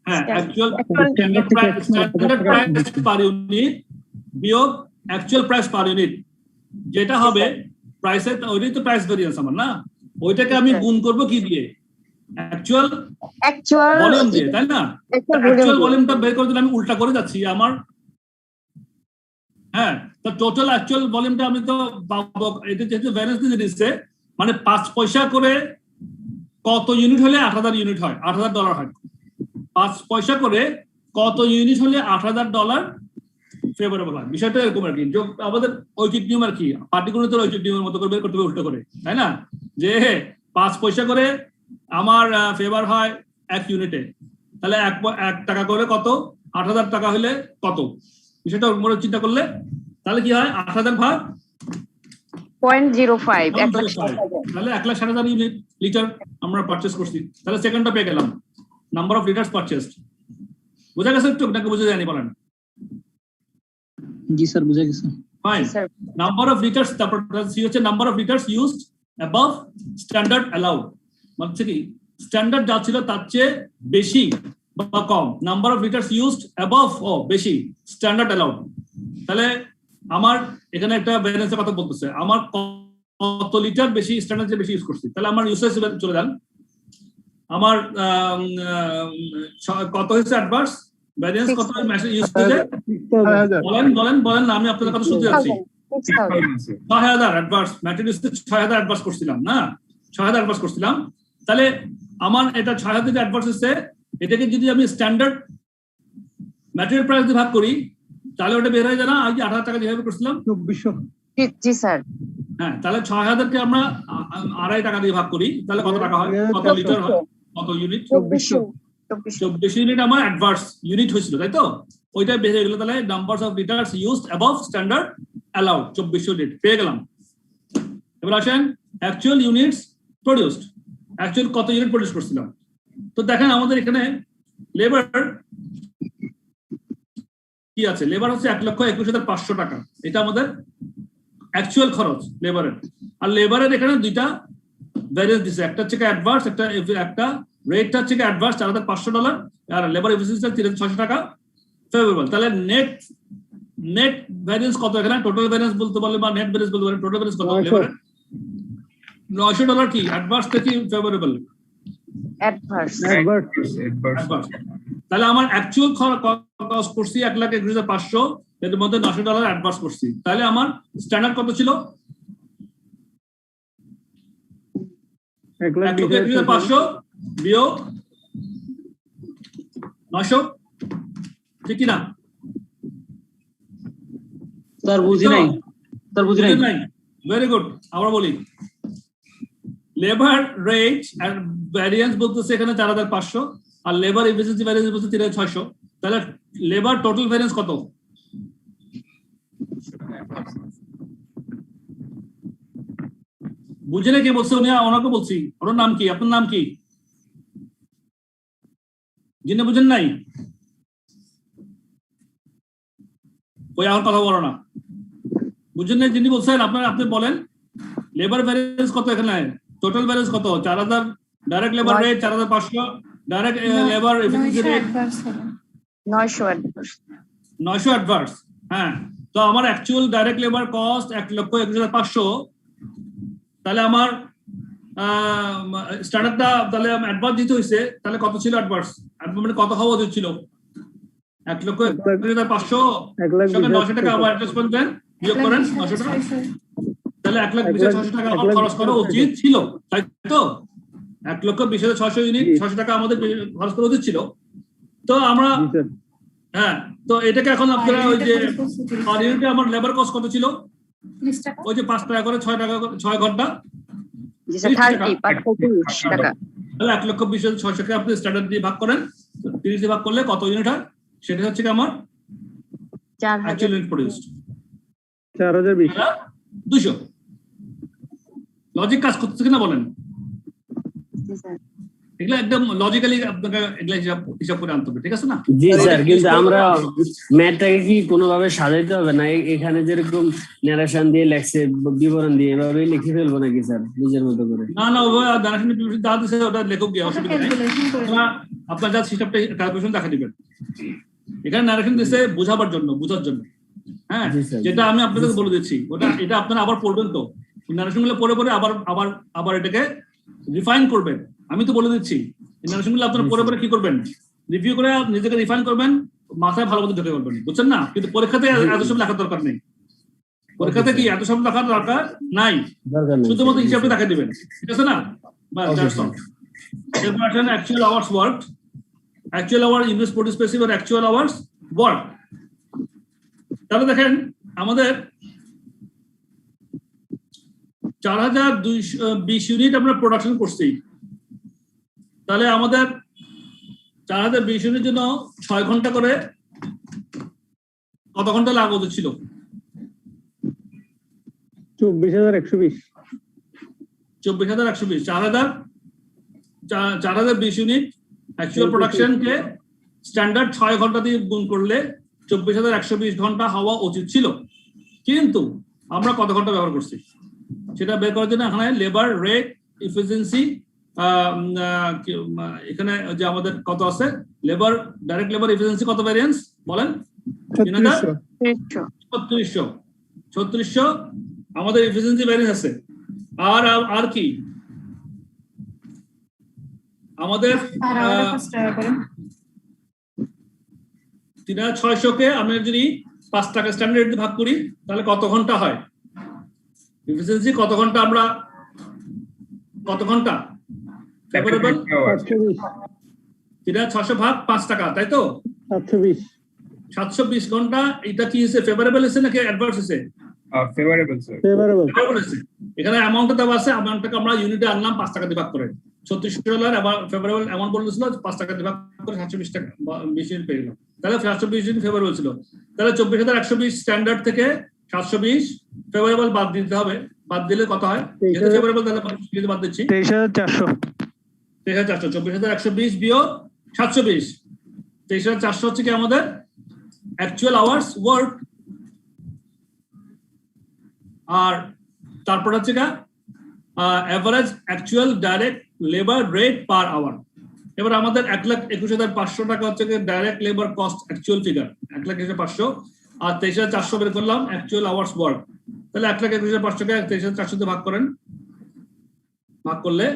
হ্যাঁ, actual standard price per unit বিয়োগ অ্যাকচুয়াল প্রাইস পার ইউনিট, যেটা হবে প্রাইসের, ওইটাই তো প্রাইস ভেরিয়েন্স আমার না? ওইটাকে আমি গুণ করব কি দিয়ে? অ্যাকচুয়াল ভলিউম দিয়ে, তাই না? অ্যাকচুয়াল ভলিউমটা বের করে দিলে আমি উল্টা করে যাচ্ছি আমার। হ্যাঁ, তো টোটাল অ্যাকচুয়াল ভলিউমটা আমি তো পাবো, এটা যেহেতু ভ্যারিয়েন্স দিয়ে দিচ্ছে, মানে 5 পয়সা করে কত ইউনিট হলে 8,000 ইউনিট হয়, $8,000 হয়। 5 পয়সা করে কত ইউনিট হলে $8,000 ফেভারেবল হয়। বিষয়টা এরকম আর কি, আমাদের ঐকিক নিয়ম আর কি, পাটিগণিতের ঐকিক নিয়মের মতো করে বের করতে হবে উল্টো করে, তাই না? যে 5 পয়সা করে আমার ফেভার হয় 1 ইউনিটে, তাহলে 1 টাকা করে কত? 8,000 টাকা হলে কত? বিষয়টা মনে চিন্তা করলে তাহলে কি হয়? 8,000 ভাগ 0.05, তাহলে 1,60,000 ইউনিট লিটার আমরা পারচেজ করছি। তাহলে সেকেন্ডটা পেয়ে গেলাম, নাম্বার অফ লিটার্স পারচেজড। বুঝা গেছে একটু নাকি বুঝে যায়নি বলেন? জি স্যার, বুঝা গেছে। ফাইন। নাম্বার অফ লিটার্স, তারপর সি হচ্ছে number of litres used above standard allowed, মানে কি স্ট্যান্ডার্ড যা ছিল তার চেয়ে বেশি বা কম। Number of litres used above ও বেশি স্ট্যান্ডার্ড অ্যালাউড। তাহলে আমার এখানে একটা ব্যালেন্সের কথা বলতেছে, আমার কত লিটার বেশি স্ট্যান্ডার্ড চেয়ে বেশি ইউজ করছি। তাহলে আমার ইউসেজ চলে যান, আমার কত হয়েছে অ্যাডভান্স ভ্যারিয়েন্স, কত মেসেজ ইউজ করতে? বলেন না, আমি আপনাদের কথা শুনতে যাচ্ছি। 6,000 অ্যাডভান্স ম্যাটেরিয়াল 6,000 অ্যাডভান্স করছিলাম না, 6,000 অ্যাডভান্স করছিলাম। তাহলে আমার এটা 6,000 অ্যাডভান্স হচ্ছে, এটাকে যদি আমি স্ট্যান্ডার্ড ম্যাটেরিয়াল প্রাইস দিয়ে ভাগ করি, তাহলে ওটা বের হয়ে যায় না? আজ 8,000 টাকা যেভাবে করছিলাম 2,400। জি স্যার। হ্যাঁ, তাহলে 6,000 কে আমরা 2.5 টাকা দিয়ে ভাগ করি, তাহলে কত টাকা হয়? কত লিটার হয়? কত ইউনিট? 24 ইউনিট আমার অ্যাডভান্স ইউনিট হয়েছিল, তাই তো? ওইটা বের হয়ে গেল। তাহলে numbers of litres used above standard allowed 24 unit পেয়ে গেলাম। এবার আসেন অ্যাকচুয়াল ইউনিটস প্রডিউসড, অ্যাকচুয়াল কত ইউনিট প্রডিউস করছিলাম। তো দেখেন আমাদের এখানে লেবার কি আছে? লেবার হচ্ছে 1,21,500 টাকা, এটা আমাদের অ্যাকচুয়াল খরচ লেবারের। আর লেবারের এখানে দুইটা ভ্যারিয়েন্স দিচ্ছে, একটা হচ্ছে অ্যাডভান্স, একটা রেটটা হচ্ছে অ্যাডভান্স $4,500 আর লেবার এফিসিয়েন্সি 3,600 টাকা ফেভারেবল। তাহলে নেট ভ্যারিয়েন্স কত? এখানে টোটাল ভ্যারিয়েন্স বলতে পারলে বা নেট ভ্যারিয়েন্স বলতে পারলে টোটাল ভ্যারিয়েন্স কত? লেবারের $900 কি অ্যাডভান্স থেকে ফেভারেবল, অ্যাডভার্স Adverse। তাহলে আমার অ্যাকচুয়াল কস্ট করছি 1,21,500, এর মধ্যে $900 অ্যাডভান্স করছি, তাহলে আমার স্ট্যান্ডার্ড কত ছিল? 1,21,500 বিয়োগ 900, ঠিক কি না? স্যার বুঝি নাই ভেরি গুড। আমরা বলি লেবার রেট আর ভ্যারিয়েন্স বলতেছে এখানে 4,500, আর লেবার এফিসিয়েন্সি ভ্যারিয়েন্স বলতে 3,600। তাহলে লেবার টোটাল ভ্যারিয়েন্স কত? বুঝে না কে বলছে? ওনাকে বলছি। ওনার নাম কি? আপনার নাম কি? যিনি বুঝেন নাই ওই আমার কথা বলো না। বুঝেন নাই যিনি বলছেন, আপনি বলেন লেবার ভ্যারিয়েন্স কত এখানে? টোটাল ভ্যারিয়েন্স কত? 4,000 direct labour rate, 4,500 direct labour efficiency rate, 900 adverse. হ্যাঁ, তো আমার অ্যাকচুয়াল ডাইরেক্ট লেবার কস্ট 1,21,500। তাহলে আমার স্ট্যান্ডার্ডটা তাহলে অ্যাডভান্স দিতে হয়েছে, তাহলে কত ছিল অ্যাডভান্স? মানে কত হওয়া উচিত ছিল? 1,21,500 সঙ্গে 900 টাকা আবার অ্যাডজাস্ট করবেন, বিয়োগ করেন 900 টাকা, তাহলে 1,20,600 টাকা আমার খরচ করা উচিত ছিল, তাই তো? 1,20,600 ইউনিট 600 টাকা আমাদের খরচ করা উচিত ছিল। তো আমরা হ্যাঁ, তো এটাকে এখন আপনারা ওই যে পার ইউনিটে আমার লেবার কস্ট কত ছিল? ওই যে 5 টাকা করে 6 টাকা করে 6 ঘন্টা, তাহলে 1,20,600 আপনি স্ট্যান্ডার্ড দিয়ে ভাগ করেন, 30 দিয়ে ভাগ করলে কত ইউনিট হয়? সেটা হচ্ছে কি আমার অ্যাকচুয়াল ইউনিট প্রোডিউসড 4,200। লজিক কাজ করতেছে কিনা বলেন? এগুলো একদম লজিক্যালি আপনাকে এগুলো হিসাব করে আনতে হবে, ঠিক আছে না? জি স্যার, কিন্তু আমরা ম্যাথটাকে কি কোনোভাবে সাজাইতে হবে না? এখানে যেরকম ন্যারেশন দিয়ে লেখছে, বিবরণ দিয়ে এভাবে লিখে ফেলবো নাকি স্যার নিজের মতো করে? না না, ওই ন্যারেশন যা দিছে ওটা লেখক গিয়ে অসুবিধা নেই, আপনার যা সিস্টেমটা ক্যালকুলেশন দেখা দিবেন। এখানে ন্যারেশন দিছে বোঝার জন্য। হ্যাঁ, যেটা আমি আপনাদের বলে দিচ্ছি ওটা, এটা আপনারা আবার পড়বেন, তো ন্যারেশন গুলো পড়ে আবার এটাকে রিফাইন করবেন। আমি তো বলে দিচ্ছি ন্যারেশন গুলো আপনারা পড়ে কি করবেন, রিভিউ করে নিজেকে রিফাইন করবেন, মাথায় ভালো মতো ঢুকে করবেন, বুঝছেন না? কিন্তু পরীক্ষাতে এত সব লেখার দরকার নেই। পরীক্ষাতে কি এত সব লেখার দরকার নাই, শুধুমাত্র হিসাবটা দেখা দিবেন, ঠিক আছে না? Actual hours work, actual hour invest produce specific আর অ্যাকচুয়াল আওয়ার্স ওয়ার্ক। তাহলে দেখেন আমাদের 4,220 ইউনিট আমরা প্রোডাকশন করছি, তাহলে আমাদের 4,020 ইউনিটের জন্য 6 ঘন্টা করে কত ঘন্টা লাগত ছিল? 24,120। 24,120। 4,020 ইউনিট অ্যাকচুয়াল প্রোডাকশনকে স্ট্যান্ডার্ড 6 ঘন্টা দিয়ে গুণ করলে 24,120 ঘন্টা হওয়া উচিত ছিল, কিন্তু আমরা কত ঘন্টা ব্যবহার করছি সেটা বের করার জন্য এখানে লেবার রেট এফিসিয়েন্সি, এখানে যে আমাদের কত আছে লেবার ডাইরেক্ট লেবার এফিসিয়েন্সি কত ভ্যারিয়েন্স বলেন? 3600 আমাদের এফিসিয়েন্সি ভ্যারিয়েন্স আছে। আর কি আমাদের 3,600 কে আমরা যদি 5 টাকা স্ট্যান্ডার্ড ভাগ করি তাহলে কত ঘন্টা হয়? এফিসিয়েন্সি কত ঘন্টা? আমরা কত ঘন্টা ফেভারেবল? 3,600 ভাগ 5 টাকা, তাই তো 720 ঘন্টা। এটা কি হচ্ছে, ফেভারেবল হচ্ছে নাকি অ্যাডভার্স হচ্ছে? ফেভারেবল স্যার, ফেভারেবল হচ্ছে। এখানে অ্যামাউন্টটা দেওয়া আছে, অ্যামাউন্টটাকে আমরা ইউনিটে আনলাম 5 টাকা দিয়ে ভাগ করে, $36 আবার ফেভারেবল অ্যামাউন্ট বলেছিল 5 টাকা দিয়ে ভাগ করে 720 টাকা 20 ইউনিট পেয়ে গেল। তাহলে 720 ইউনিট ফেভারেবল ছিল। তাহলে 24,120 স্ট্যান্ডার্ড থেকে 720 ফেভারেবল বাদ দিতে হবে। বাদ দিলে কত হয়? যেহেতু ফেভারেবল তাহলে বাদ দিচ্ছি 23,400। 24,120 বিয়োগ 720, 23,400 হচ্ছে কি আমাদের অ্যাকচুয়াল আওয়ার্স ওয়ার্ক। আর তারপর হচ্ছে কি average actual direct labour rate per hour. এবার আমাদের 1,21,500 টাকা হচ্ছে direct labour cost actual figure, 1,21,500, আর 23,400 বের করলাম অ্যাকচুয়াল আওয়ার্স ওয়ার্ক। তাহলে 1,21,500 কে 23,400 তে ভাগ করেন, ভাগ করলে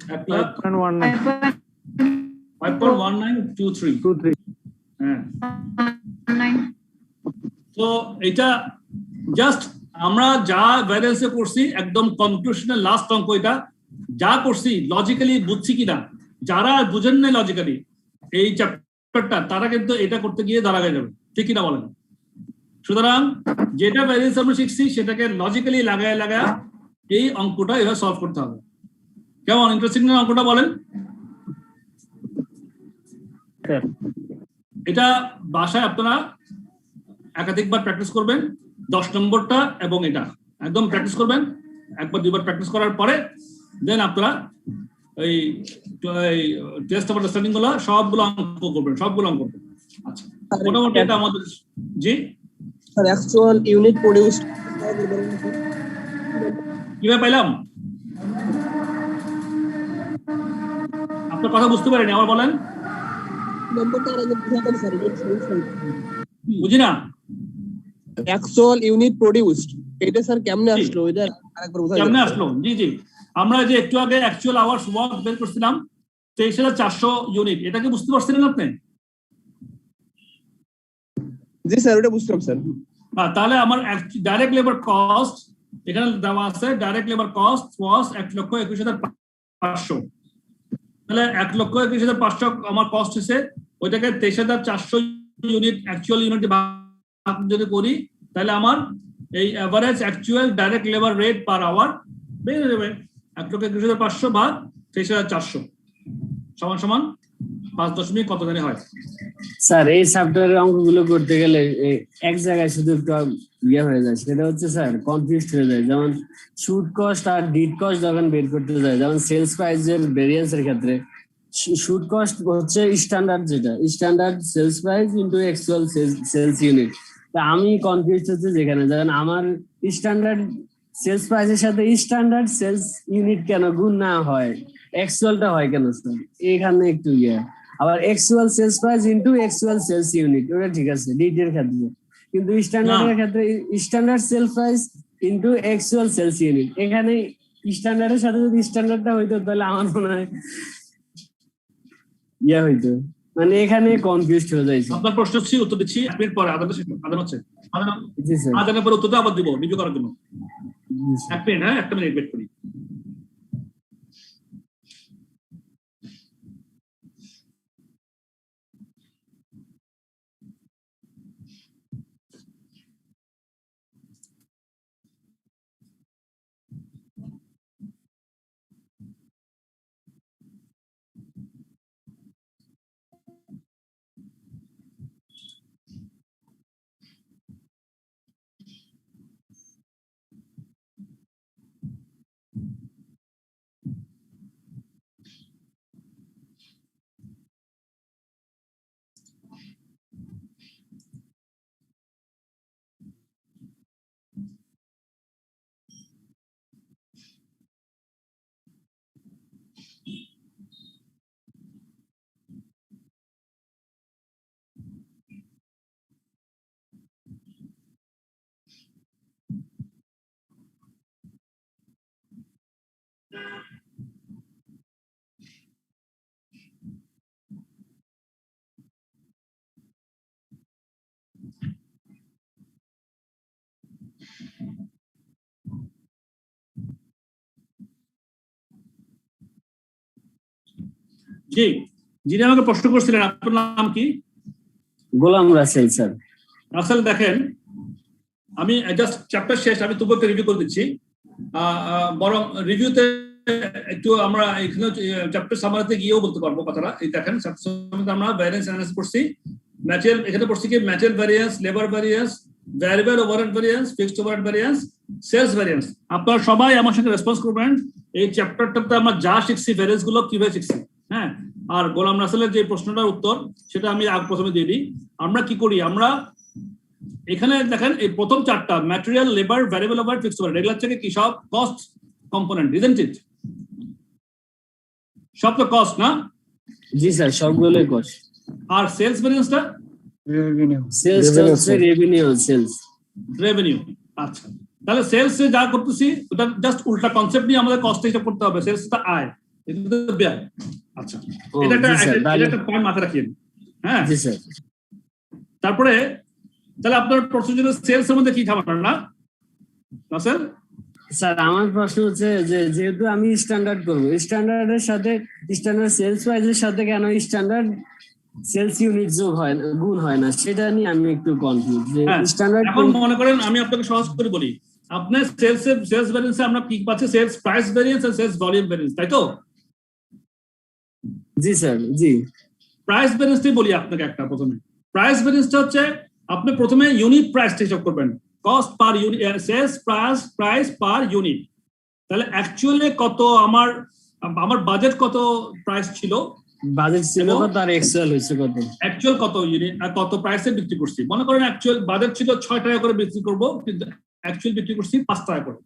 5.1923 হ্যাঁ। তো এটা জাস্ট আমরা যা ভ্যারিয়েন্সে করছি একদম কনক্লুশনের লাস্ট অঙ্ক এটা যা করছি লজিক্যালি বুঝছি কিনা, যারা বুঝেন নাই লজিক্যালি এই চ্যাপ্টারটা তারা কিন্তু এটা করতে গিয়ে দাঁড়া হয়ে যাবে, ঠিক কিনা বলেন? সুতরাং যেটা ভ্যারিয়েন্স আমরা শিখছি সেটাকে লজিক্যালি লাগায় এই অঙ্কটা এভাবে সলভ করতে হবে। কেমন ইন্টারেস্টিং না অঙ্কটা বলেন? এটা বাসায় আপনারা একাধিকবার প্র্যাকটিস করবেন, 10 নম্বরটা এবং এটা একদম প্র্যাকটিস করবেন, একবার দুইবার প্র্যাকটিস করার পরে দেন আপনারা এই টেস্ট অফ আন্ডারস্ট্যান্ডিং গুলো সবগুলো অঙ্ক করবেন, আচ্ছা মোটামুটি এটা আমাদের। জি স্যার, অ্যাকচুয়াল ইউনিট প্রোডিউসড কিভাবে পাইলাম? আপনার কথা বুঝতে পারেনি, আবার বলেন। নম্বরটা আগে বুঝাতেন স্যার, বুঝি না। অ্যাকচুয়াল ইউনিট প্রোডিউসড এটা স্যার কেমনে আসলো, এটা আরেকবার বুঝাই কেমনে আসলো? জি আমরা যে একটু আগে অ্যাকচুয়াল আওয়ার্স ওয়ার্ক বের করছিলাম 23,400 ইউনিট, এটাকে বুঝতে পারছিলেন আপনি? জি স্যার, ওটা বুঝলাম স্যার। তাহলে আমার ডাইরেক্ট লেবার কস্ট এখানে দেওয়া আছে, ডাইরেক্ট লেবার কস্ট ওয়াজ 1,21,500। তাহলে 1,21,500 আমার কস্ট হয়েছে, ওইটাকে 23,400 ইউনিট অ্যাকচুয়াল ইউনিট ভাগ যদি করি তাহলে আমার এই average actual direct labour rate per hour বেড়ে যাবে। 1,21,500 ভাগ 23,400 সমান 5 দশমিক কত জানি হয়। স্যার এই চ্যাপ্টারের অঙ্কগুলো করতে গেলে এক জায়গায় শুধু একটু ইয়ে হয়ে যায়, সেটা হচ্ছে স্যার কনফিউজড হয়ে যায়। যেমন শুট কস্ট আর ডিড কস্ট যখন বের করতে যায়, যেমন সেলস প্রাইসের ভেরিয়েন্সের ক্ষেত্রে শুট কস্ট হচ্ছে স্ট্যান্ডার্ড, যেটা standard sales price into actual sales unit. তা আমি কনফিউজড হচ্ছে যেখানে যেমন আমার স্ট্যান্ডার্ড সেলস প্রাইসের সাথে স্ট্যান্ডার্ড সেলস ইউনিট কেন গুণ না হয়, অ্যাকচুয়ালটা হয় কেন স্যার, এখানে একটু ইয়ে। আবার actual sales price into actual sales unit ওটা ঠিক আছে ডিটের ক্ষেত্রে, কিন্তু স্ট্যান্ডার্ডের ক্ষেত্রে standard sales price into actual sales unit, এখানে স্ট্যান্ডার্ডের সাথে যদি স্ট্যান্ডার্ডটা হইতো তাহলে আমার মনে হয় ইয়া হইতো, মানে এখানে কনফিউজড হয়ে যাইছে। আপনার প্রশ্ন ছিল উত্তর দিচ্ছি 1 মিনিট পরে, আদান হচ্ছে আদানের পরে উত্তরটা আবার দিব রিভিউ করার জন্য। 1 মিনিট, হ্যাঁ 1 মিনিট ওয়েট করি। জি, যিনি আমাকে প্রশ্ন করছিলেন আপনার নাম কি? গোলাম রাসেল স্যার। রাসেল, দেখেন আমি জাস্ট চ্যাপ্টার শেষ, আমি তবুও একটা রিভিউ করে দিচ্ছি। বরং রিভিউতে একটু আমরা এখানে চ্যাপ্টার সামারিতে গিয়েও বলতে পারবো কথাটা। এই দেখেন আমরা ভ্যারিয়েন্স অ্যানালাইসিস করছি, ম্যাটেরিয়াল এখানে পড়ছি কি material variance, labour variance, variable overhead variance, fixed overhead variance, sales variance. আপনারা সবাই আমার সাথে রেসপন্স করবেন এই চ্যাপ্টারটাতে আমরা যা শিখছি ভ্যারিয়েন্স গুলো কিভাবে শিখছি। হ্যাঁ, আর গোলাম রাসেলের যে প্রশ্নটার উত্তর সেটা আমি প্রথমে দিয়ে দিই। আমরা কি করি, আমরা এখানে দেখেন এই প্রথম চারটা material, labour, variable overhead, fixed overhead, এগুলো থেকে কি সব কস্ট কম্পোনেন্ট, ইজন্ট ইট? সব তো কস্ট না? জি স্যার, সবগুলোই কস্ট। আর সেলস ভ্যারিয়েন্সটা রেভিনিউ। আচ্ছা, তাহলে সেলস যা করতেছি ওটা জাস্ট উল্টা কনসেপ্ট নিয়ে আমাদের কস্ট হিসাব করতে হবে। সেলস টা আয়, এটা তো ব্যয়। আচ্ছা, ও, এটা জি স্যার, এটা একটা পয়েন্ট মাথায় রাখিয়ে দিন। হ্যাঁ, জি স্যার। তারপরে তাহলে আপনার প্রশ্ন ছিল সেলস এর মধ্যে কি খাবার না স্যার? স্যার আমার প্রশ্ন হচ্ছে যে যেহেতু আমি স্ট্যান্ডার্ড করবো, স্ট্যান্ডার্ডের সাথে স্ট্যান্ডার্ড সেলস প্রাইসের সাথে কেন স্ট্যান্ডার্ড সেলস ইউনিট যোগ হয় না, গুণ হয় না, সেটা নিয়ে আমি একটু কনফিউজ। যে স্ট্যান্ডার্ড এখন মনে করেন আমি আপনাকে সহজ করে বলি, আপনার সেলস ভ্যারিয়েন্সে আমরা কি পাচ্ছি? সেলস প্রাইস ভ্যারিয়েন্স আর সেলস ভলিউম ভ্যারিয়েন্স, তাই তো? জি স্যার, জি। প্রাইস ভ্যারিয়েন্সটাই বলি আপনাকে একটা। প্রথমে প্রাইস ভ্যারিয়েন্সটা হচ্ছে আপনি প্রথমে ইউনিট প্রাইসটা হিসাব করবেন, cost per unit, sales price per unit. তাহলে অ্যাকচুয়ালি কত আমার বাজেট কত প্রাইস ছিল, বাজেট ছিল কত আর অ্যাকচুয়াল হয়েছে কত, অ্যাকচুয়াল কত ইউনিট আর কত প্রাইসে বিক্রি করছি। মনে করেন অ্যাকচুয়াল বাজেট ছিল 6 টাকা করে বিক্রি করব, কিন্তু অ্যাকচুয়াল বিক্রি করছি 5 টাকা করে।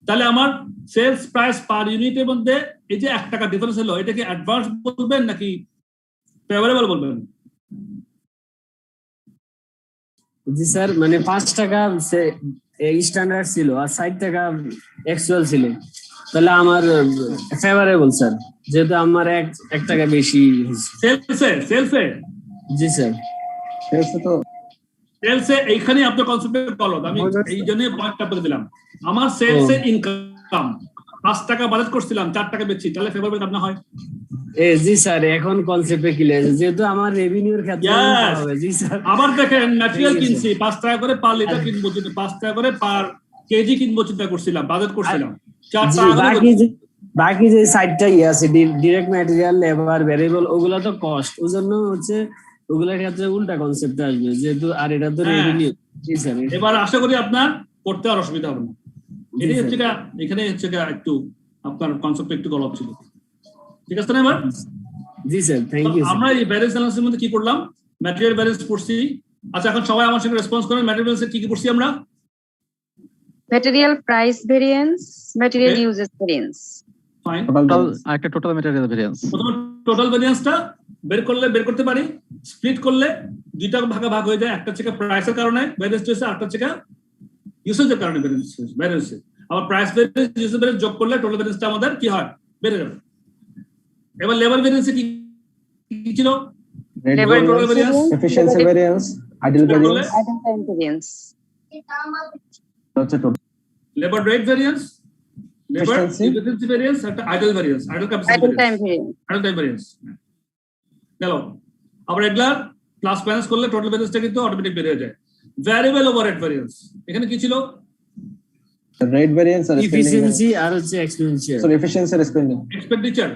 তাহলে আমার সেলস প্রাইস পার ইউনিটের মধ্যে এই যে 1 টাকা ডিফারেন্স হলো, এটা কি অ্যাডভান্স বলবেন নাকি ফেভারেবল বলবেন? জি স্যার, মানে 5 টাকা স্ট্যান্ডার্ড ছিল আর 60 টাকা অ্যাকচুয়াল ছিল, তাহলে আমার ফেভারেবল স্যার, যেহেতু আমার 1 টাকা বেশি সেলসে। জি স্যার, সেলসে এইখানে আপনার কনসেপ্টের গলত, আমি এই জন্য পয়েন্ট আপনাকে দিলাম। আমার সেলসে ইনকাম 5 টাকা বাজেট করছিলাম, 4 টাকা বেচছি, তাহলে ফেভারেবল আপনার হয়? জি স্যার, এখন কনসেপ্টে ক্লিয়ার, যেহেতু আমার রেভিনিউর ক্ষেত্রে হবে। জি স্যার, আবার দেখেন ম্যাটেরিয়াল কিনছি 5 টাকা করে পার লিটার কিনবো, 5 টাকা করে পার কেজি কিনবো চিন্তা করছিলাম, বাজেট করছিলাম 4 টাকা। বাকি যে সাইডটা আছে ডিরেক্ট ম্যাটেরিয়াল, লেবার, ভ্যারিয়েবল, ওগুলা তো কস্ট, ওই জন্য হচ্ছে ওগুলোর ক্ষেত্রে উল্টা কনসেপ্ট আসবে, যেহেতু আর এটা তো রেভিনিউ। জি স্যার, এবার আশা করি আপনার করতে আর অসুবিধা হবে না। এটাই হচ্ছে এখানে হচ্ছে একটু আপনার কনসেপ্ট একটু গলত ছিল, ঠিক আছে না? এবার জি স্যার, থ্যাংক ইউ। আমরা এই ভ্যারিয়েন্স অ্যানালিসিসের মধ্যে কি করলাম? ম্যাটেরিয়াল ভ্যারিয়েন্স পড়ছি। আচ্ছা, এখন সবাই আমার সঙ্গে রেসপন্স করেন, ম্যাটেরিয়াল ভ্যারিয়েন্স কি কি পড়ছি আমরা? material price variance, material uses variance. Fine. Total material variance. প্রথমে টোটাল ভ্যারিয়েন্সটা বের করতে পারি, স্প্লিট করলে দুইটা ভাগে ভাগ হয়ে যায়, একটা হচ্ছে প্রাইসের কারণে ভ্যারিয়েন্স হয়েছে, আরেকটা হচ্ছে ইউসেজের কারণে ভ্যারিয়েন্স। আবার প্রাইস ভ্যারিয়েন্স ইউসেজ ভ্যারিয়েন্স যোগ করলে টোটাল ভ্যারিয়েন্সটা আমাদের কি হয়? বেড়ে যাবে। এবার লেবার ভ্যারিয়েন্স কি ছিল? Labor total variance, efficiency variance, idle variance, idle time variance. হচ্ছে total labour rate variance, labour Efficiency. Efficiency variance, একটা idle variance, idle capacity Idle time variance, variance. Idle time variance. গেল। আবার এগুলা plus minus করলে total ভ্যারিয়েন্সটা কিন্তু automatic বের হয়ে যায়। ভ্যারিয়েবল ওভারহেড ভ্যারিয়েন্স, এখানে কি ছিল? রেট ভ্যারিয়েন্স আর এফিশিয়েন্সি আর হচ্ছে এক্সপেন্ডিচার। সরি এফিশিয়েন্সি আর স্পেন্ডিং। এক্সপেন্ডিচার।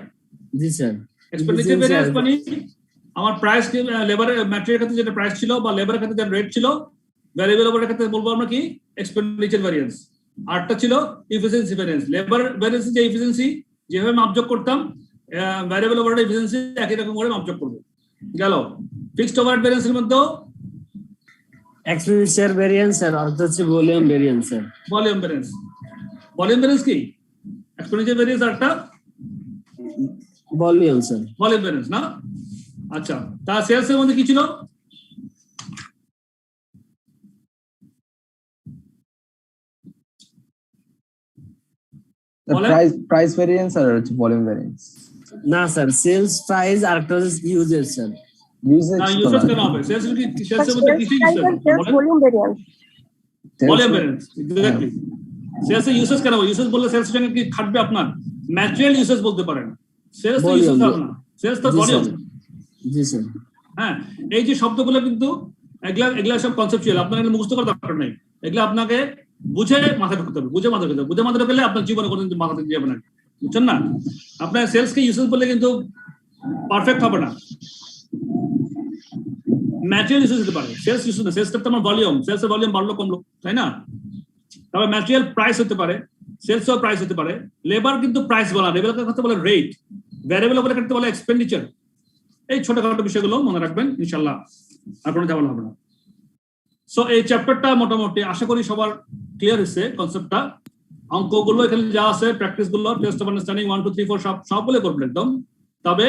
জি স্যার, এক্সপেন্ডিচার ভ্যারিয়েন্স মানে আমার প্রাইস লেবার ম্যাটেরিয়াল ক্ষেত্রে যেটা প্রাইস ছিল বা লেবারের ক্ষেত্রে যেটা রেট ছিল, ভ্যারিয়েবল ওভারহেড ক্ষেত্রে বলবো আমরা কি? Expenditure variance. আরটা ছিল এফিশিয়েন্সি ভ্যারিয়েন্স। লেবার ভ্যারিয়েন্স যে এফিশিয়েন্সি যেভাবে মাপযোগ করতাম, ভ্যারিয়েবল ওভারহেড এফিশিয়েন্সি একই রকম করে মাপযোগ করব। গেল। ফিক্সড ওভারহেড ভ্যারিয়েন্সের মধ্যেও এক্সপেন্ডিচার ভ্যারিয়েন্স আর অর্থাৎ হচ্ছে volume variance sir. Volume variance. Volume variance কি? এক্সপেন্ডিচার ভ্যারিয়েন্স আরটা ভলিউম স্যার। ভলিউম ভ্যারিয়েন্স না? আচ্ছা, তা সেলস এর মধ্যে কি ছিল? প্রাইস ভ্যারিয়েন্স আর হচ্ছে ভলিউম ভ্যারিয়েন্স। না স্যার, সেলস প্রাইস আর একটা হচ্ছে ইউজেস স্যার। ইউজেস ইউজেস কেন হবে? সেলস এর মধ্যে কি ছিল? Volume variance. Volume variance, exactly. Sales এর ইউজেস কেন? ইউজেস বললে সেলস সঙ্গে কি খাটবে আপনার? ম্যাটেরিয়াল ইউজেস বলতে পারেন, সেলস তো ইউজেস হবে না, সেলস তো ভলিউম। জি স্যার। হ্যাঁ, এই যে শব্দগুলো কিন্তু এগুলা সব কনসেপচুয়াল, আপনার এগুলো মুখস্থ করার দরকার নেই। এগুলো আপনাকে বুঝে মাথায় ঢুকতে হবে, বুঝে মাথায় ঢুকতে হবে। বুঝে মাথায় ঢুকলে আপনার জীবনে কোনোদিন মাথা থেকে যাবে না, বুঝছেন না? আপনার সেলসকে ইউজেস বললে কিন্তু পারফেক্ট হবে না। ম্যাটেরিয়াল ইউজেস হতে পারে, সেলস ইউজেস না। সেলসটা তো আমার ভলিউম, সেলসের ভলিউম বাড়লো কমলো, তাই না? তারপর ম্যাটেরিয়াল প্রাইস হতে পারে, সেলসও প্রাইস হতে পারে। লেবার কিন্তু প্রাইস বলা, লেবার করতে বলে রেট, ভ্যারিয়েবল ওপরে করতে বলে এক্সপেন্ডিচার। এই ছোটখাটো বিষয়গুলো মনে রাখবেন, ইনশাআল্লাহ আর কোনো ঝামেলা হবে না। সো এই চ্যাপ্টারটা মোটামুটি আশা করি সবার ক্লিয়ার হয়েছে কনসেপ্টটা। অঙ্কগুলো এখানে যা আছে, প্র্যাকটিস গুলো, টেস্ট অফ আন্ডারস্ট্যান্ডিং 1 2 3 4 সব বলে করবেন একদম। তবে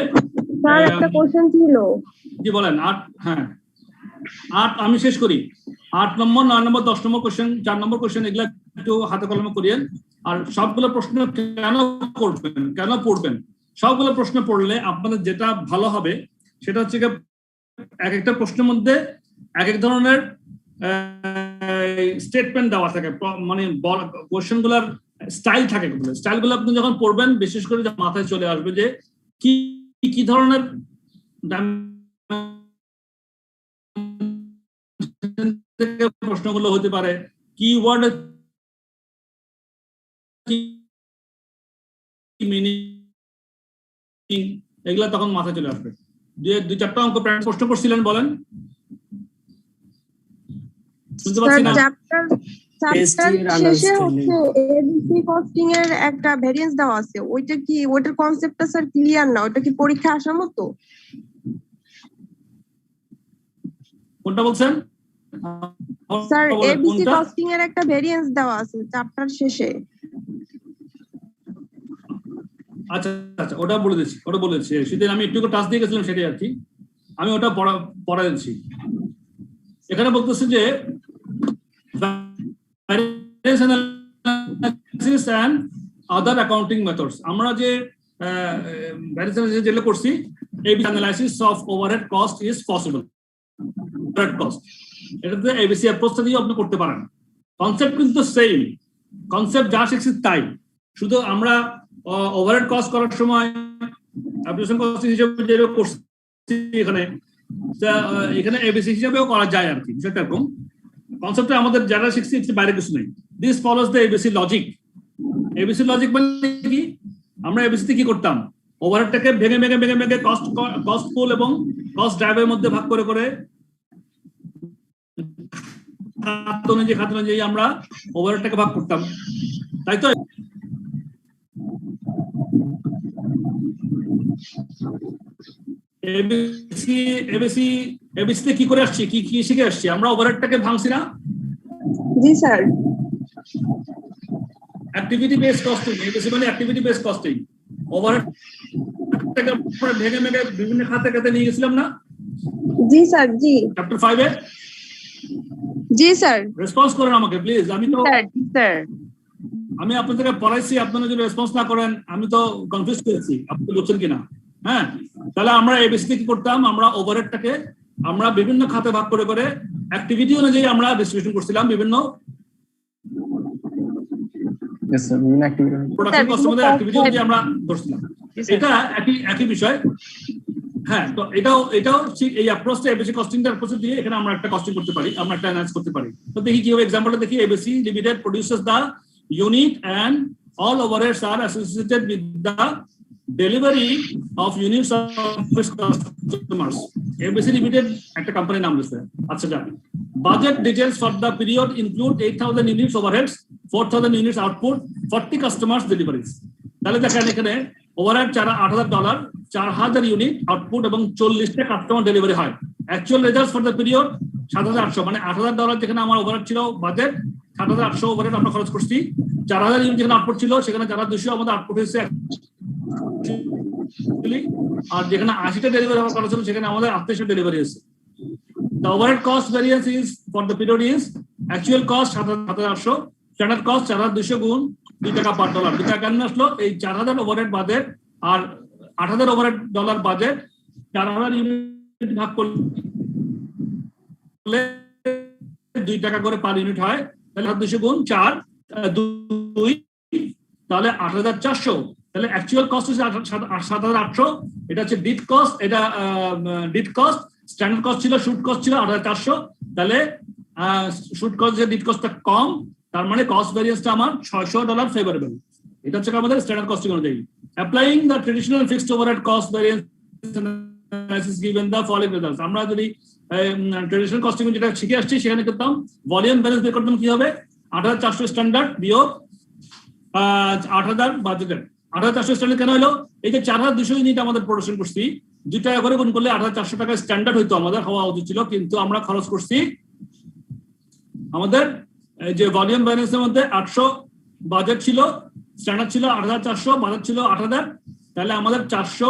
স্যার একটা কোশ্চেন ছিল। জি বলেন। 8, হ্যাঁ 8 আমি শেষ করি। 8 নম্বর, 9 নম্বর, 10 নম্বর কোশ্চেন, 4 নম্বর কোশ্চেন এগুলা একটু হাতে কলমে করিয়েন। আর সবগুলো প্রশ্ন কেন করবেন, কেন পড়বেন, সবগুলো প্রশ্ন পড়লে আপনাদের যেটা ভালো হবে সেটা হচ্ছে এক একটা প্রশ্নের মধ্যে এক এক ধরনের স্টেটমেন্ট দেওয়া থাকে, মানে কোশ্চেন গুলার স্টাইল থাকে। স্টাইলগুলো আপনি যখন পড়বেন বিশেষ করে মাথায় চলে আসবে যে কি কি ধরনের প্রশ্নগুলো হতে পারে, কিওয়ার্ড মিনিং, এগুলা তখন মাথায় চলে আসবে। দুই চারটা অঙ্ক প্রশ্ন করছিলেন, বলেন। শুনতে পাচ্ছি না। শেষে হচ্ছে এবিসি কস্টিং এর একটা ভেরিয়েন্স দেওয়া আছে, ওইটা কি, ওইটার কনসেপ্টটা স্যার ক্লিয়ার না, ওটা কি পরীক্ষা আসার মতো? কোনটা বলছেন স্যার? এবিসি কস্টিং এর একটা ভেরিয়েন্স দেওয়া আছে চ্যাপ্টার শেষে। আচ্ছা আচ্ছা, ওটা বলেছি সেদিন আমি একটু টাচ দিয়ে গেছিলাম, সেটাই আর কি। আমি ওটা পড়া দিচ্ছি। এখানে বলতেছে যে আদার অ্যাকাউন্টিং মেথডস, আমরা যে ভ্যারিয়েন্স অ্যানালাইসিস যেটা করছি, ABC analysis of overhead cost is possible. Cost এটাতে এবিসি অ্যাপ্রোচটা দিয়ে আপনি করতে পারেন। কনসেপ্ট কিন্তু সেম, কনসেপ্ট যা শিখছি তাই, শুধু আমরা ওভারহেড কস্ট করার সময় অ্যাপ্লিকেশন কস্ট হিসেবে যেটা করছি এখানে এবিসি হিসেবেও করা যায় আর কি, বিষয়টা এরকম। কনসেপ্টটা আমাদের যারা শিখছি বাইরে কিছু নেই। This follows the ABC logic. ABC logic মানে কি? আমরা এবিসিতে কি করতাম, ওভারহেডটাকে ভেঙে কস্ট পুল এবং কস্ট ড্রাইভের মধ্যে ভাগ করে খাত অনুযায়ী আমরা ওভারহেডটাকে ভাগ করতাম, তাই তো? এবিসিতে কি করে আসছি, কি শিখে আসছি আমরা? ওভারহেডটাকে ভাঙছি না? জি sir. Activity based costing, ABC মানে অ্যাক্টিভিটি বেসড কস্টিং। ওভারহেডটাকে ভেঙে বিভিন্ন খাতে নিয়ে গেছিলাম না? জি স্যার। জি চ্যাপ্টার 5 এ। জি স্যার। রেসপন্স করেন আমাকে প্লিজ। আমি তো স্যার আমি আপনাদেরকে পড়াইছি, আপনারা যদি রেসপন্স না করেন আমি তো কনফিউজ করেছি, আপনি বুঝছেন কিনা? হ্যাঁ, তাহলে আমরা এবিসিতে কি করতাম, আমরা ওভারহেডটাকে আমরা বিভিন্ন খাতে ভাগ করে অ্যাক্টিভিটি অনুযায়ী আমরা ডিস্ট্রিবিউশন করছিলাম, বিভিন্ন প্রোডাকশন কস্টের মধ্যে অ্যাক্টিভিটি অনুযায়ী আমরা ধরছিলাম। এটা একই বিষয়। হ্যাঁ, তো এটাও ঠিক এই অ্যাপ্রোচটা, এবিসি কস্টিংটার অ্যাপ্রোচ দিয়ে এখানে আমরা একটা কস্টিং করতে পারি, আমরা একটা অ্যানালাইজ করতে পারি। তো দেখি কিভাবে এক্সাম্পলটা দেখি। ABC limited produces the unit and all overheads are associated with the delivery of units of its customers. ABC Limited একটা কোম্পানির নাম দিয়েছে। আচ্ছা যাক, budget details for the period include 8,000 units overheads, 4,000 units output, 40 customers deliveries. তাহলে দেখেন এখানে overhead $8,000, 4,000 unit output এবং 40টা কাস্টমার ডেলিভারি হয়। Actual results for the period 7,800, মানে $8,000 যেখানে আমার ওভারহেড ছিল বাজেট, 7,800 ওভারহেড আমরা খরচ করছি। 4,000 ইউনিট যেখানে আউটপুট ছিল সেখানে 4,200 আমাদের আউটপুট হয়েছে। আর যেখানে 80টা ডেলিভারি হওয়ার কথা ছিল সেখানে আমাদের 28টা ডেলিভারি হয়েছে। The overhead cost variance is for the period is actual cost 7,800, standard cost 4,200 গুণ $2 per dollar। $2 কেন আসলো? এই 4,000 ওভারহেড বাজেট আর 8,000 ওভারহেড ডলার বাজেট 4,000 ইউনিট ভাগ করলে $2 করে পার ইউনিট হয়। তাহলে 200 গুণ 4 2, তাহলে 8,400। তাহলে অ্যাকচুয়াল কস্ট হচ্ছে 7,800। এটা হচ্ছে ডিট কস্ট, এটা ডিট কস্ট। স্ট্যান্ডার্ড কস্ট ছিল, শুট কস্ট ছিল 8,400। তাহলে শুট কস্ট যে ডিট কস্টটা কম, তার মানে কস্ট ভ্যারিয়েন্সটা আমার $600 ফেভারেবল। এটা হচ্ছে আমাদের স্ট্যান্ডার্ড কস্টিং অনুযায়ী। Applying the traditional fixed overhead cost variance analysis given the following results. আমরা যদি ট্রেডিশনাল কস্টিং যেটা শিখে আসছি সেখানে করতাম ভলিউম ব্যালেন্স বের করতাম কি হবে, 8,400 স্ট্যান্ডার্ড বিয়োগ 8,000 বাজেটের। 8,400 স্ট্যান্ডার্ড কেন হলো? এই যে 4,200 ইউনিট আমাদের প্রোডাকশন করছি, $2 করে গুণ করলে 8,400 টাকা স্ট্যান্ডার্ড হইতো আমাদের হওয়া উচিত ছিল, কিন্তু আমরা খরচ করছি আমাদের যে ভলিউম ব্যালেন্সের মধ্যে 800 বাজেট ছিল, স্ট্যান্ডার্ড ছিল 8,400, বাজেট ছিল 8,000। তাহলে আমাদের 400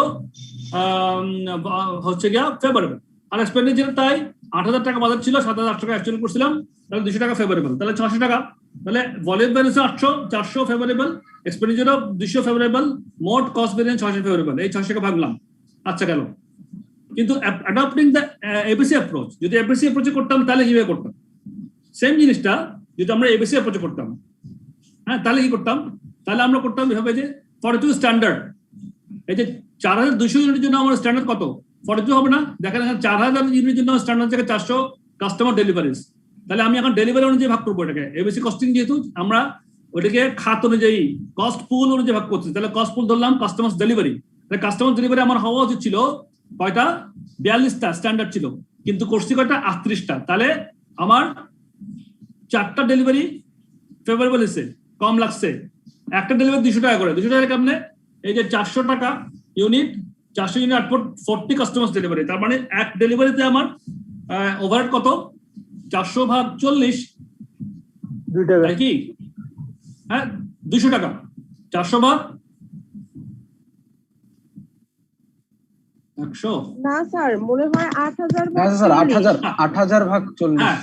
হচ্ছে গিয়া ফেভারেবল। আর এক্সপেন্ডিচার তাই 8,000 টাকা বাজেট ছিল, 7,800 টাকা অ্যাকচুয়ালি করছিলাম, তাহলে 200 টাকা ফেভারেবল। তাহলে 600 টাকা। তাহলে volume variance 800, 400 favourable, expenditure 200 favourable, মোট কস্ট ভ্যারিয়েন্স 600 ফেভারেবল। এই 600 কে ভাগলাম, আচ্ছা গেল। কিন্তু অ্যাডপ্টিং দ্য এবিসি অ্যাপ্রোচ, যদি এবিসি অ্যাপ্রোচে করতাম তাহলে কিভাবে করতাম? সেম জিনিসটা যদি আমরা এবিসি অ্যাপ্রোচে করতাম, হ্যাঁ, তাহলে কি করতাম? তাহলে আমরা করতাম এভাবে যে 42 স্ট্যান্ডার্ড, এই যে 4200 ইউনিটের জন্য আমার স্ট্যান্ডার্ড কত? 42 হবে না? দেখেন এখানে 4000 ইউনিটের জন্য স্ট্যান্ডার্ড থেকে 400 কাস্টমার ডেলিভারিজ। তাহলে আমি এখন ডেলিভারি অনুযায়ী ভাগ করবো এটাকে। এবিসি কস্টিং যেহেতু আমরা ওইটাকে খাত অনুযায়ী, কস্ট পুল অনুযায়ী ভাগ করছি, তাহলে কস্ট পুল ধরলাম কাস্টমার ডেলিভারি। তাহলে কাস্টমার ডেলিভারি আমার হওয়া উচিত ছিল কয়টা? 42টা স্ট্যান্ডার্ড ছিল, কিন্তু করছি কয়টা? 38টা। তাহলে আমার 4টা ডেলিভারি ফেভারেবল হয়েছে, কম লাগছে। একটা ডেলিভারি 200 টাকা করে, 200 টাকা কেমনে? এই যে 400 টাকা unit, 400 unit output, 40 customer delivery. তার মানে এক ডেলিভারিতে আমার ওভারহেড কত? 400 ভাগ 40, 2 টাকা কি? হ্যাঁ, 200 টাকা। 400 ভাগ 100, না স্যার, মনে হয় 8000 না স্যার 8000 ভাগ 40। হ্যাঁ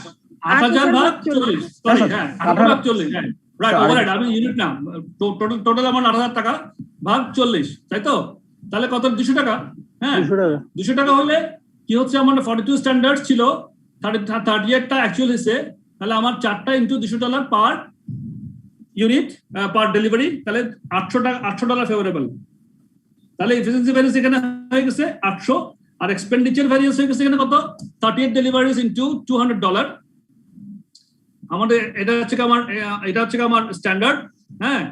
8000 ভাগ 40, সরি, হ্যাঁ 8000 ভাগ 40, হ্যাঁ রাইট, ওভারহেড আমি ইউনিট না, টোটাল আমার 8000 টাকা ভাগ 40, তাই তো? তাহলে কত? 200 টাকা। হ্যাঁ 200 টাকা 200 টাকা হলে কি হচ্ছে? আমার 42 স্ট্যান্ডার্ড ছিল, 38টা অ্যাকচুয়াল হয়েছে। তাহলে আমার 4টা into $200 per unit per delivery, তাহলে $800 ফেভারেবল। তাহলে এফিসিয়েন্সি ভ্যারিয়েন্স এখানে হয়ে গেছে 800, আর এক্সপেন্ডিচার ভ্যারিয়েন্স হয়ে গেছে এখানে কত? 38 ডেলিভারিজ ইন্টু $200। আমাদের এটা হচ্ছে আমার স্ট্যান্ডার্ড। হ্যাঁ,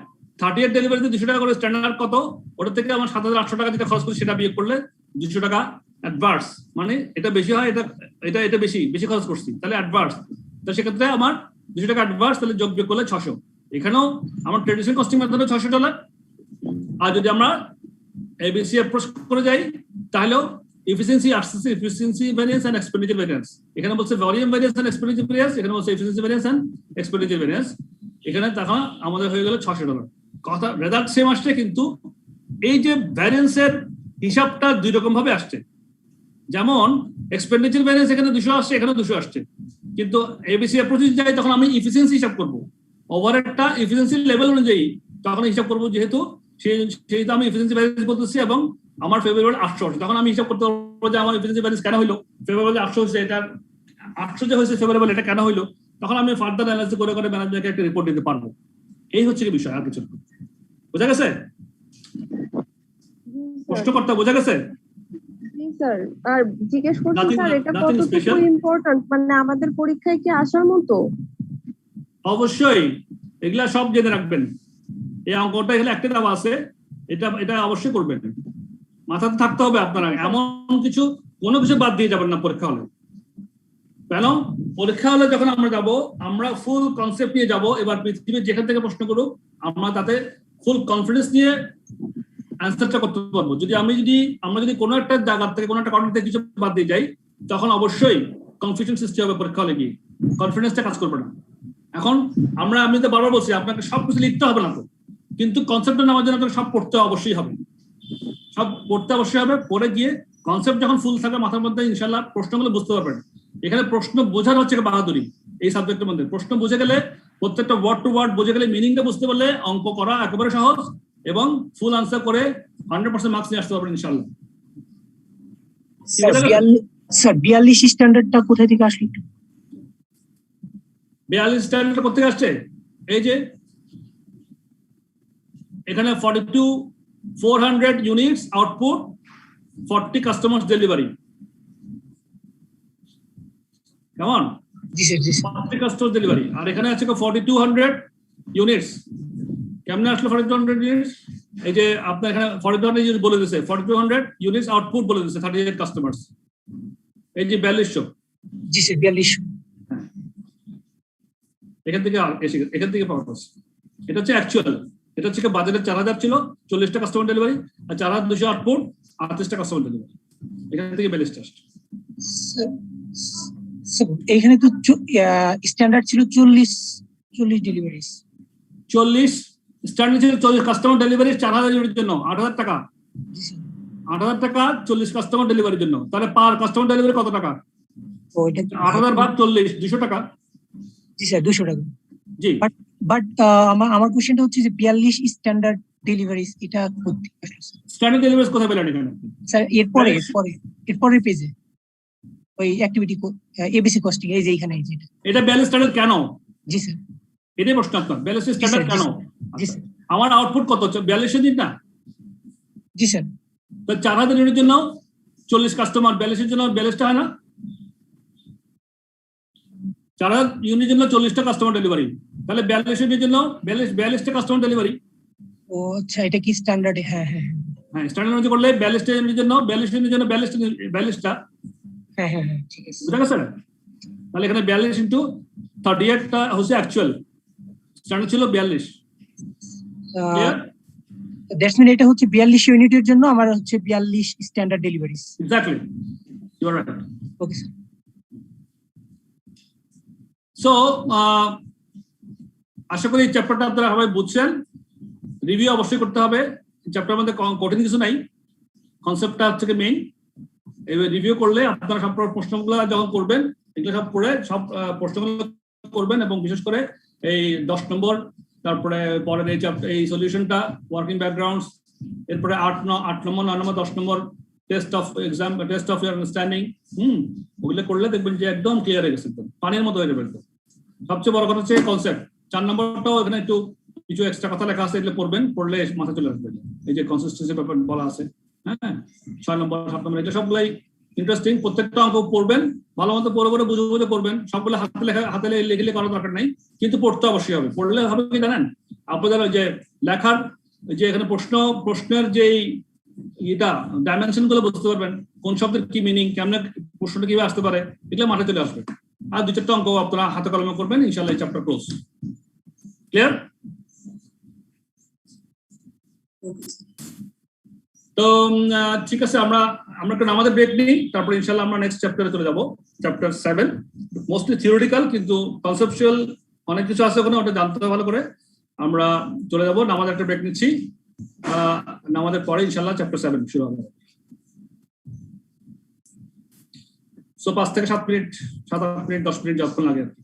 38 ডেলিভারিতে 200 টাকা করে স্ট্যান্ডার্ড কত? ওটা থেকে আমার 7800 টাকা যেটা খরচ করছি সেটা বিয়োগ করলে 200 টাকা অ্যাডভান্স, মানে এটা বেশি হয়, এটা বেশি খরচ করছি, তাহলে অ্যাডভান্স। তো সেক্ষেত্রে আমার 200 টাকা অ্যাডভান্স, তাহলে যোগ বিয়োগ করলে 600। এখানেও আমার ট্রেডিশনাল কস্টিং মেথডে $600, আর যদি আমরা এবিসি অ্যাপ্রোচ করে যাই তাহলেও এফিসিয়েন্সি আসছে, efficiency variance and expenditure variance. এখানে বলছে volume variance and expenditure variance, এখানে বলছে efficiency variance and expenditure variance. এখানে তখন আমাদের হয়ে গেল $600। কথা রেজাল্ট সেম আসছে, কিন্তু এই যে ভ্যারিয়েন্সের হিসাবটা দুই রকম ভাবে আসছে। যেমন এক্সপেন্ডিচার ভ্যারিয়েন্স এখানে 200 আসছে, এখানে 200 আসছে, কিন্তু এবিসি অ্যাপ্রোচে যাই তখন আমি এফিসিয়েন্সি হিসাব করব, ওভারহেডটা এফিসিয়েন্সি লেভেল অনুযায়ী তখন হিসাব করব, যেহেতু সেই তো আমি এফিসিয়েন্সি ভ্যারিয়েন্স বলতেছি এবং আমার ফেভারেবল 800, তখন আমি হিসাব করতে পারবো যে আমার এফিসিয়েন্সি ভ্যারিয়েন্স কেন হইলো, ফেভারেবল 800 হচ্ছে, এটা 800 যে হয়েছে ফেভারেবল, এটা কেন হইলো, তখন আমি ফার্দার অ্যানালাইসিস করে ম্যানেজমেন্টকে একটা রিপোর্ট দিতে পারবো। এই হচ্ছে কি বিষয়, আর কিছু বোঝা গেছে? কষ্ট করতে বোঝা গেছে? জি স্যার। আর জিজ্ঞেস করছি স্যার, এটা কতটুকু ইম্পর্টেন্ট, মানে আমাদের পরীক্ষায় কি আসার মতো? অবশ্যই এগুলা সব জেনে রাখবেন। এই অঙ্কটা এখানে একটা দেওয়া আছে, এটা অবশ্যই করবেন, মাথাতে থাকতে হবে আপনারা। এমন কোনো কিছু বাদ দিয়ে যাবেন না পরীক্ষা হলে। কেন? পরীক্ষা হলে যখন আমরা যাব, আমরা ফুল কনসেপ্ট নিয়ে যাব। এবার পৃথিবীর যেখান থেকে প্রশ্ন করুক আমরা তাতে ফুল কনফিডেন্স নিয়ে অ্যান্সারটা করতে পারবো। আমরা যদি কোনো একটা জায়গা থেকে, কোনো একটা কন্টেন্ট থেকে কিছু বাদ দিয়ে যাই, তখন অবশ্যই কনফিউশন সৃষ্টি হবে পরীক্ষা হলে গিয়ে, কনফিডেন্সটা কাজ করবে না। এখন আমি তো বারবার বলছি, আপনাকে সবকিছু লিখতে হবে না তো, কিন্তু কনসেপ্টটা নেওয়ার জন্য আপনাকে সব পড়তে অবশ্যই হবে, পড়ে গিয়ে কনসেপ্ট যখন ফুল থাকবে মাথার মধ্যে, ইনশাল্লাহ প্রশ্নগুলো বুঝতে পারবেন। এখানে প্রশ্ন বোঝার হচ্ছে বাহাদুরি। এই সাবজেক্টের মধ্যে প্রশ্ন বুঝে গেলে, প্রত্যেকটা ওয়ার্ড টু ওয়ার্ড বুঝে গেলে, মিনিংটা বুঝতে পারলে অঙ্ক করা একেবারে সহজ, এবং ফুল আনসার করে 100% মার্কস নিয়ে আসতে পারবেন ইনশাল্লাহ। স্যার 42 স্ট্যান্ডার্ডটা কোথা থেকে আসলো? 42 স্ট্যান্ডার্ড কোথা থেকে আসছে? এই যে এখানে 400 ইউনিটস আউটপুট, 40 কাস্টমার্স ডেলিভারি। কেমন? জি স্যার, জি স্যার। 40 কাস্টমার ডেলিভারি, আর এখানে আছে 4200 ইউনিটস। কেমনে আসলো 4200 ইউনিটস? এই যে আপনার এখানে 4200 ইউনিট বলে দিয়েছে, 4200 ইউনিটস আউটপুট বলে দিয়েছে, 38 কাস্টমার্স। এই যে 4200। জি স্যার, 4200। এখান থেকে পাওয়া যাচ্ছে। এটা হচ্ছে অ্যাকচুয়াল। এটা হচ্ছে বাজারে 4000 ছিল, 40টা কাস্টমার ডেলিভারি, আর 4200 আউটপুট, 38টা কাস্টমার ডেলিভারি। এখান থেকে 42টা আসছে। এখানে তো স্ট্যান্ডার্ড ছিল 40 ডেলিভারিজ। 40 স্ট্যান্ডার্ড ছিল 40 কাস্টমার ডেলিভারি 4000 ইউনিটের জন্য 8000 টাকা। 8000 টাকা 40 কাস্টমার ডেলিভারির জন্য। তাহলে পার কাস্টমার ডেলিভারি কত টাকা? 8000 ভাগ 40, 200 টাকা। জি স্যার, 200 টাকা। জি, বাট আমার আমার কোশ্চেনটা হচ্ছে যে 42 স্ট্যান্ডার্ড ডেলিভারিজ এটা কোথেকে আসলো স্যার? স্ট্যান্ডার্ড ডেলিভারিজ কোথায় পেলেন এখানে? স্যার এরপরে পেজে ওই অ্যাক্টিভিটি এবিসি কস্টিং এই যে এখানে এই যে এটা ব্যালেন্স স্ট্যান্ডার্ড কেন? জি স্যার। এটাই প্রশ্ন আপনার, ব্যালেন্স স্ট্যান্ডার্ড কেন? জি স্যার। আমার আউটপুট কত? 42 দিন না? জি স্যার। তো 4000 ইউনিটের জন্য 40 কাস্টমার, ব্যালেন্সের জন্য ব্যালেন্সটা হয় না? 4000 ইউনিটের জন্য 40টা কাস্টমার ডেলিভারি, তাহলে 42 ইউনিটের জন্য 42টা কাস্টমার ডেলিভারি। ও আচ্ছা, এটা কি স্ট্যান্ডার্ড? হ্যাঁ হ্যাঁ হ্যাঁ, স্ট্যান্ডার্ড অনুযায়ী করলে 42টা ইউনিটের জন্য 42 ইউনিটের জন্য 42টা। হ্যাঁ হ্যাঁ হ্যাঁ ঠিক আছে। বুঝা গেছে? তাহলে এখানে 42 ইন্টু 38টা হচ্ছে অ্যাকচুয়াল, স্ট্যান্ডার্ড ছিল 42। ক্লিয়ার? দ্যাটস মিন এটা হচ্ছে 42 ইউনিটের জন্য আমার হচ্ছে 42 standard deliveries. Exactly, you are right. Okay sir. So আশা করি চ্যাপ্টারটা আপনারা সবাই বুঝছেন। রিভিউ অবশ্যই করতে হবে, চ্যাপ্টার মধ্যে কঠিন কিছু নাই, কনসেপ্টটা হচ্ছে মেইন। এবার রিভিউ করলে আপনারা সব প্রশ্নগুলো যখন করবেন এগুলো সব করে সব প্রশ্নগুলো করবেন, এবং বিশেষ করে এই 10 নম্বর, তারপরে পরের এই সলিউশনটা, ওয়ার্কিং ব্যাকগ্রাউন্ডস, এরপরে 8 নম্বর 9 নম্বর 10 নম্বর test of exam, test of year understanding, ওগুলো করলে দেখবেন যে একদম ক্লিয়ার হয়ে গেছে, একদম পানির মতো হয়ে যাবে। সবচেয়ে বড় কথা হচ্ছে কনসেপ্ট। 4 নম্বরটাও এখানে একটু কিছু এক্সট্রা কথা লেখা আছে, এগুলো পড়বেন, পড়লে মাথা চলে আসবে। এই যে কনসিস্টেন্সি ব্যাপার বলা আছে, হ্যাঁ 6 নম্বর 7 নম্বর, এগুলো সবগুলাই ইন্টারেস্টিং। প্রত্যেকটা অঙ্ক পড়বেন, ভালো মতো পড়ে পড়ে বুঝে বুঝে পড়বেন। সবগুলো হাতে লিখলে করার দরকার নাই, কিন্তু পড়তে অবশ্যই হবে। পড়লে হবে কি জানেন, আপনাদের যে লেখার যে এখানে প্রশ্নের যে এটা ডাইমেনশন গুলো বুঝতে পারবেন, কোন শব্দের কি মিনিং, কেমন প্রশ্নটা কিভাবে আসতে পারে, এগুলো মাথায় চলে আসবে। আর 2-4টা অঙ্ক আপনারা হাতে কলমে করবেন, ইনশাআল্লাহ এই চ্যাপ্টার ক্লোজ। ক্লিয়ার? তো ঠিক আছে, আমরা একটু আমাদের ব্রেক নিই, তারপরে ইনশাআল্লাহ আমরা নেক্সট চ্যাপ্টারে চলে যাব, চ্যাপ্টার 7। মোস্টলি থিওরিটিক্যাল, কিন্তু কনসেপচুয়াল অনেক কিছু আছে ওখানে, ওটা জানতে হবে ভালো করে। আমরা চলে যাব, আমাদের একটা ব্রেক নিচ্ছি, আমাদের পরে ইনশাআল্লাহ চ্যাপ্টার 7 শুরু হবে। সো 5 থেকে 7 মিনিট, 7-8 মিনিট, 10 মিনিট যতক্ষণ লাগে আর কি।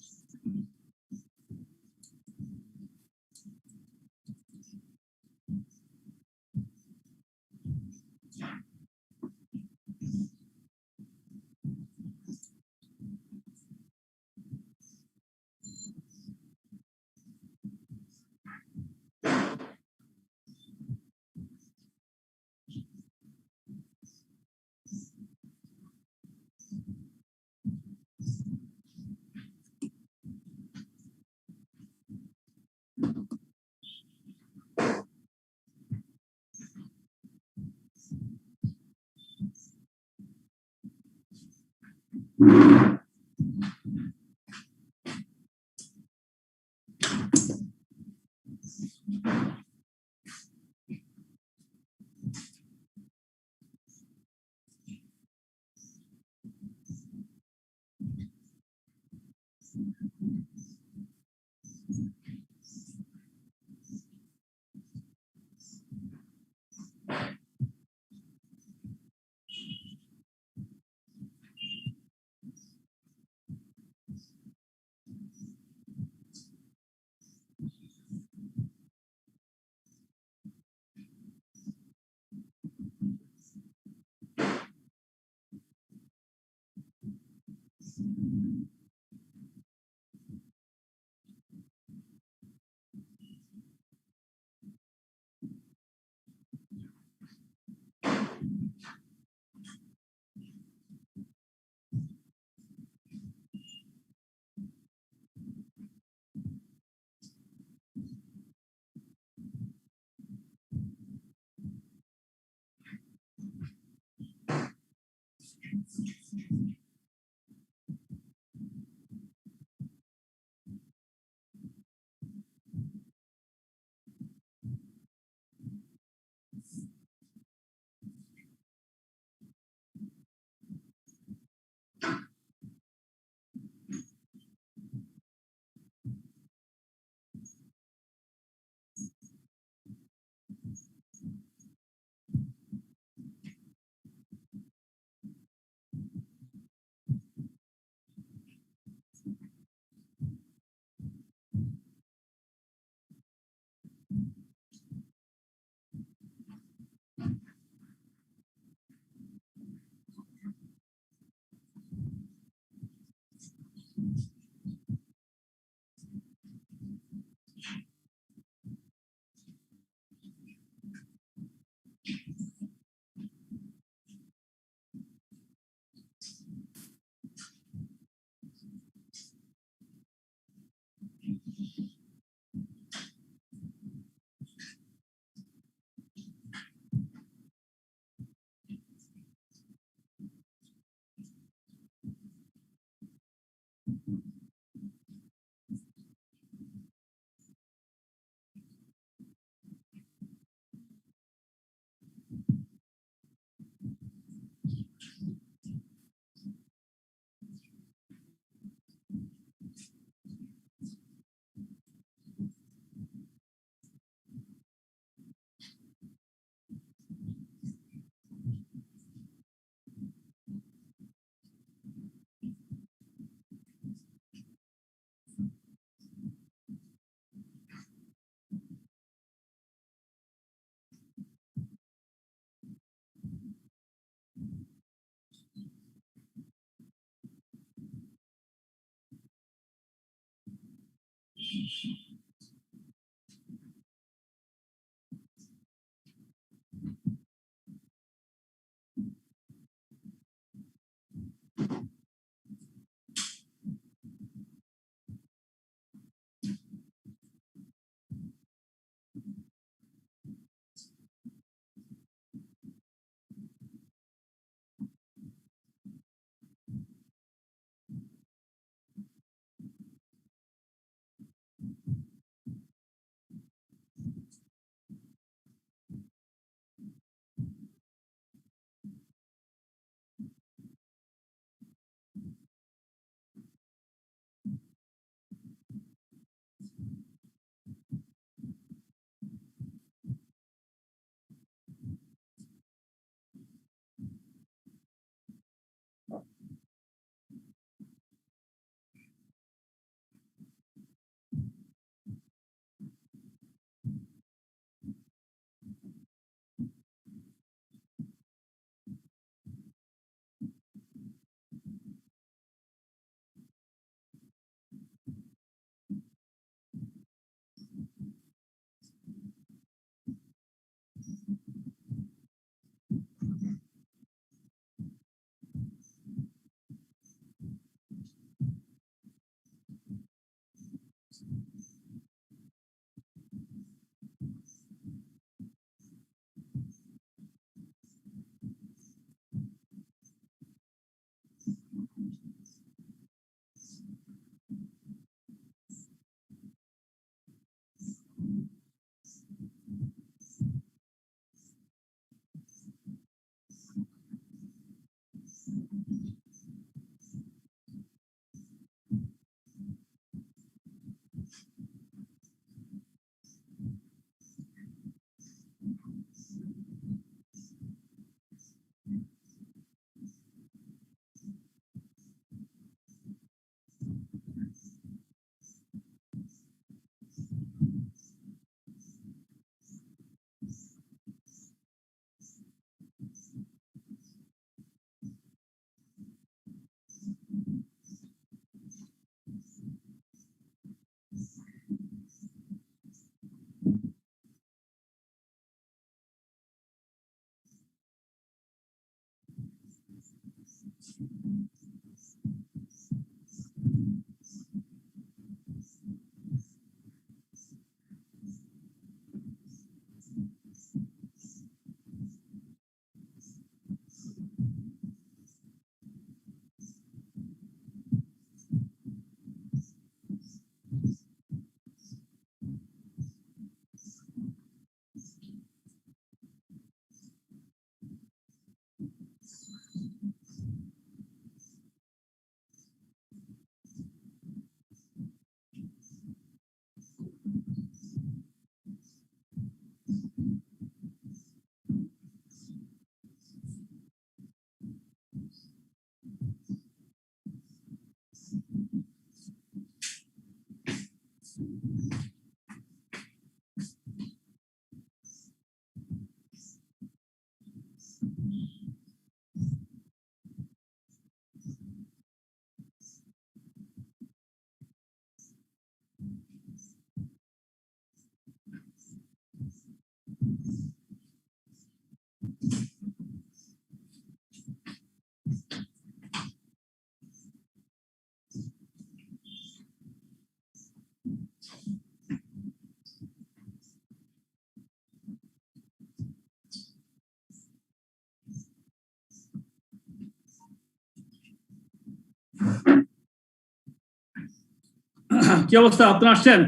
কি অবস্থা, আপনারা আসছেন?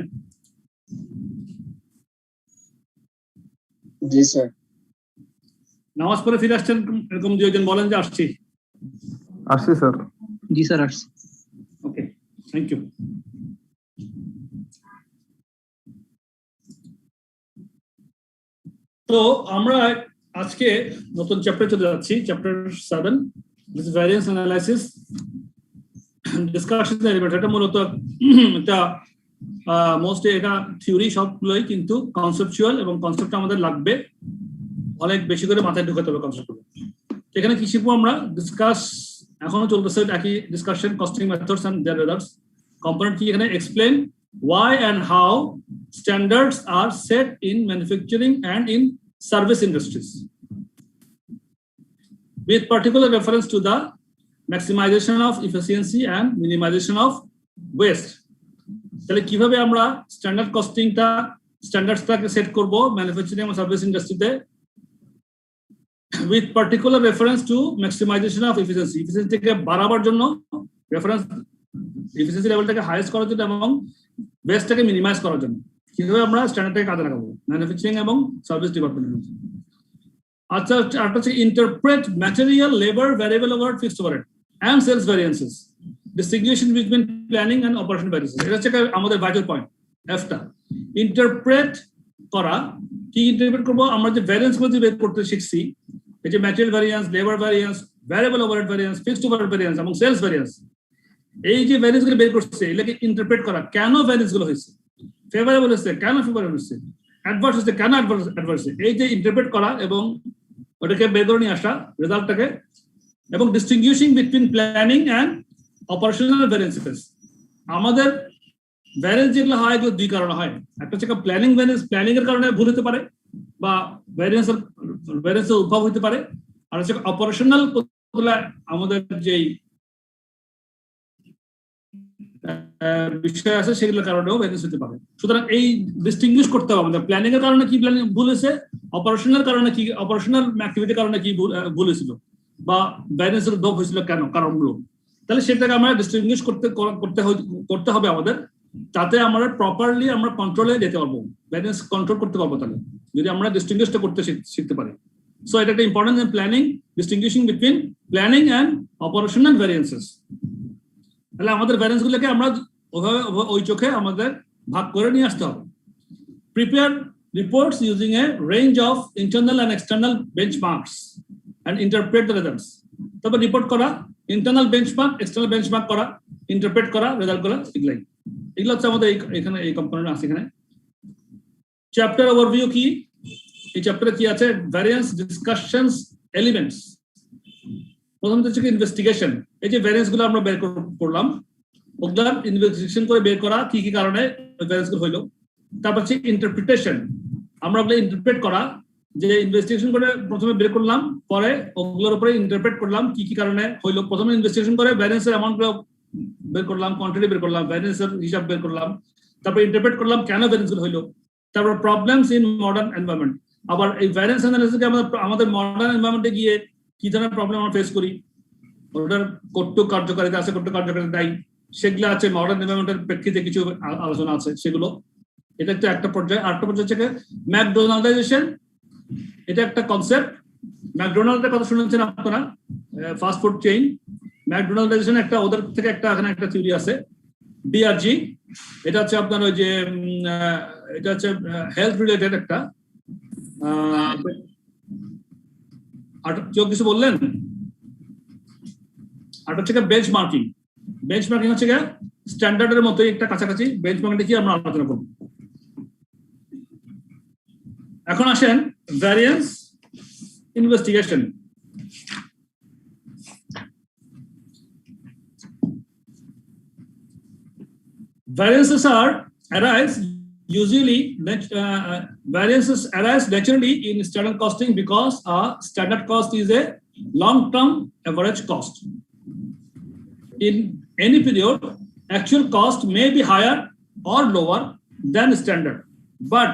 জি স্যার। নামাজ পড়ে ফিরে আসছেন এরকম দুইজন বলেন যে আসছি। আসছি স্যার। জি স্যার আসছি। ওকে, থ্যাংক ইউ। তো আমরা আজকে নতুন চ্যাপ্টার চলে যাচ্ছি, chapter 7, this is variance analysis discussion element. এটা মূলত এটা মোস্ট এটা থিওরি সবগুলোই, কিন্তু কনসেপচুয়াল এবং কনসেপ্ট আমাদের লাগবে অনেক বেশি করে মাথায় ঢুকাতে হবে কনসেপ্টগুলো। এখানে কি শিখবো আমরা? ডিসকাস, এখনো চলতেছে একই discussion, costing methods and their results. Component কি এখানে explain, why and how standards are set in manufacturing and in service industries, with particular reference to the maximization of efficiency and minimization of waste. তাহলে কিভাবে আমরা standard কস্টিংটা স্ট্যান্ডার্ডসটাকে set করব manufacturing এবং service ইন্ডাস্ট্রিতে, with particular reference to maximization of efficiency, efficiency-কে বাড়াবার জন্য, reference efficiency লেভেলটাকে highest করার জন্য এবং ওয়েস্টটাকে মিনিমাইজ করার জন্য কিভাবে আমরা স্ট্যান্ডার্ডটাকে কাজে লাগাবো ম্যানুফ্যাকচারিং এবং সার্ভিস ডিপার্টমেন্টের মধ্যে। আচ্ছা, আরেকটা হচ্ছে interpret material, labour, variable overhead, fixed overhead and sales variances, distinguishing between planning and operation variances. এটা হচ্ছে আমাদের ভাইটাল পয়েন্ট এফটা। ইন্টারপ্রেট করা, কি ইন্টারপ্রেট করবো? আমরা যে ভ্যারিয়েন্স গুলো বের করতে শিখছি, এই যে material variance, labour variance, variable overhead variance, fixed overhead variance এবং সেলস ভ্যারিয়েন্স, এই যে ভ্যারিয়েন্স গুলো বের করছে এটাকে ইন্টারপ্রেট করা, কেন ভ্যারিয়েন্স গুলো হয়েছে, ফেভারেবল হচ্ছে কেন ফেভারেবল হচ্ছে, অ্যাডভার্স হচ্ছে কেন অ্যাডভার্স, এই যে ইন্টারপ্রেট করা এবং ওটাকে বের করে নিয়ে আসা রেজাল্টটাকে, এবং distinguishing between planning and operational variances. আমাদের ভ্যারিয়েন্স যেগুলো হয় এগুলো দুই কারণে হয়, একটা হচ্ছে প্ল্যানিং ভ্যারিয়েন্স, প্ল্যানিং এর কারণে ভুল হতে পারে বা ভ্যারিয়েন্সের উদ্ভব হতে পারে, আর হচ্ছে অপারেশনাল আমাদের যেই বিষয় আছে সেগুলোর কারণেও ভ্যারিয়েন্স হতে পারে। সুতরাং এই ডিস্টিংগুইশ করতে হবে আমাদের প্ল্যানিং এর কারণে কি প্ল্যানিং ভুল হয়েছে, অপারেশনাল কারণে কি, অপারেশনাল অ্যাক্টিভিটির কারণে কি ভুল হয়েছিল বা ভ্যারিয়েন্সের উদ্ভব হয়েছিল কেন, কারণগুলো। তাহলে সেটাকে আমরা ডিস্টিংগুইশ করতে হবে আমাদের, তাতে আমরা প্রপারলি আমরা কন্ট্রোলে যেতে পারবো, ভ্যারিয়েন্স কন্ট্রোল করতে পারবো তাহলে যদি আমরা ডিস্টিংগুইশটা করতে শিখতে পারি। সো এটা একটা important in planning, distinguishing between planning and operational variances. তাহলে আমাদের ভ্যারিয়েন্স গুলোকে আমরা ওইভাবে ওই চোখে আমাদের ভাগ করে নিয়ে আসতে হবে। Prepare reports using a range of internal and external benchmarks and interpret the results. তারপর রিপোর্ট করা, ইন্টারনাল বেঞ্চমার্ক, এক্সটার্নাল বেঞ্চমার্ক করা, ইন্টারপ্রেট করা, রেজাল্ট করা, এগুলো হচ্ছে আমাদের এখানে এই কম্পোনেন্ট আছে। এখানে চ্যাপ্টার ওভারভিউ কি, এই চ্যাপ্টারে কি আছে, ভ্যারিয়েন্স ডিসকাশনস এলিমেন্টস। প্রথমত হচ্ছে ইনভেস্টিগেশন, এই যে ভ্যারিয়েন্স গুলো আমরা বের করলাম ওগুলা ইনভেস্টিগেশন করে বের করা কি কি কারণে ভ্যারিয়েন্স গুলো হইলো। তারপর হচ্ছে ইন্টারপ্রিটেশন, আমরা ওগুলো ইন্টারপ্রেট করা, যে ইনভেস্টিগেশন করে প্রথমে বের করলাম, পরে ওগুলোর উপরে ইন্টারপ্রেট করলাম কি কি কারণে হইলো। প্রথমে ইনভেস্টিগেশন করে ভ্যারিয়েন্সের অ্যামাউন্ট বের করলাম, কোয়ান্টিটি বের করলাম, ভ্যারিয়েন্সের হিসাব বের করলাম, তারপর ইন্টারপ্রেট করলাম কেন ভ্যারিয়েন্স গুলো হইলো। তারপর প্রবলেমস ইন মডার্ন এনভায়রনমেন্ট, আবার এই ভ্যারিয়েন্স অ্যানালিসিসকে আমাদের মডার্ন এনভায়রনমেন্টে গিয়ে কি ধরনের প্রবলেম আমরা ফেস করি, ওটার কতটুকু কার্যকারিতা আছে, কতটুকু কার্যকারিতা নাই, সেগুলো আছে মডার্ন এনভায়রনমেন্টের প্রেক্ষিতে কিছু আলোচনা আছে সেগুলো। এটা একটা পর্যায়ে। আরেকটা পর্যায়ে হচ্ছে ম্যাকডোনাল্ডাইজেশন, এটা একটা কনসেপ্ট। ম্যাকডোনাল্ডের কথা শুনেছেন আপনারা, ফাস্ট ফুড চেইন। ম্যাকডোনাল্ডাইজেশন একটা ওদের থেকে এখানে একটা থিওরি আছে, ডিআরজি। এটা হচ্ছে আপনার ওই যে এটা হচ্ছে হেলথ রিলেটেড একটা। কেউ কিছু বললেন? আর হচ্ছে বেঞ্চমার্কিং। বেঞ্চমার্কিং হচ্ছে স্ট্যান্ডার্ডের মতোই একটা কাছাকাছি। বেঞ্চমার্কিংটা কি আমরা আলোচনা করব। এখন আসেন variance investigation. Variances arise naturally in standard costing because a standard cost is a long-term average cost. In any period, actual cost may be higher or lower than standard, but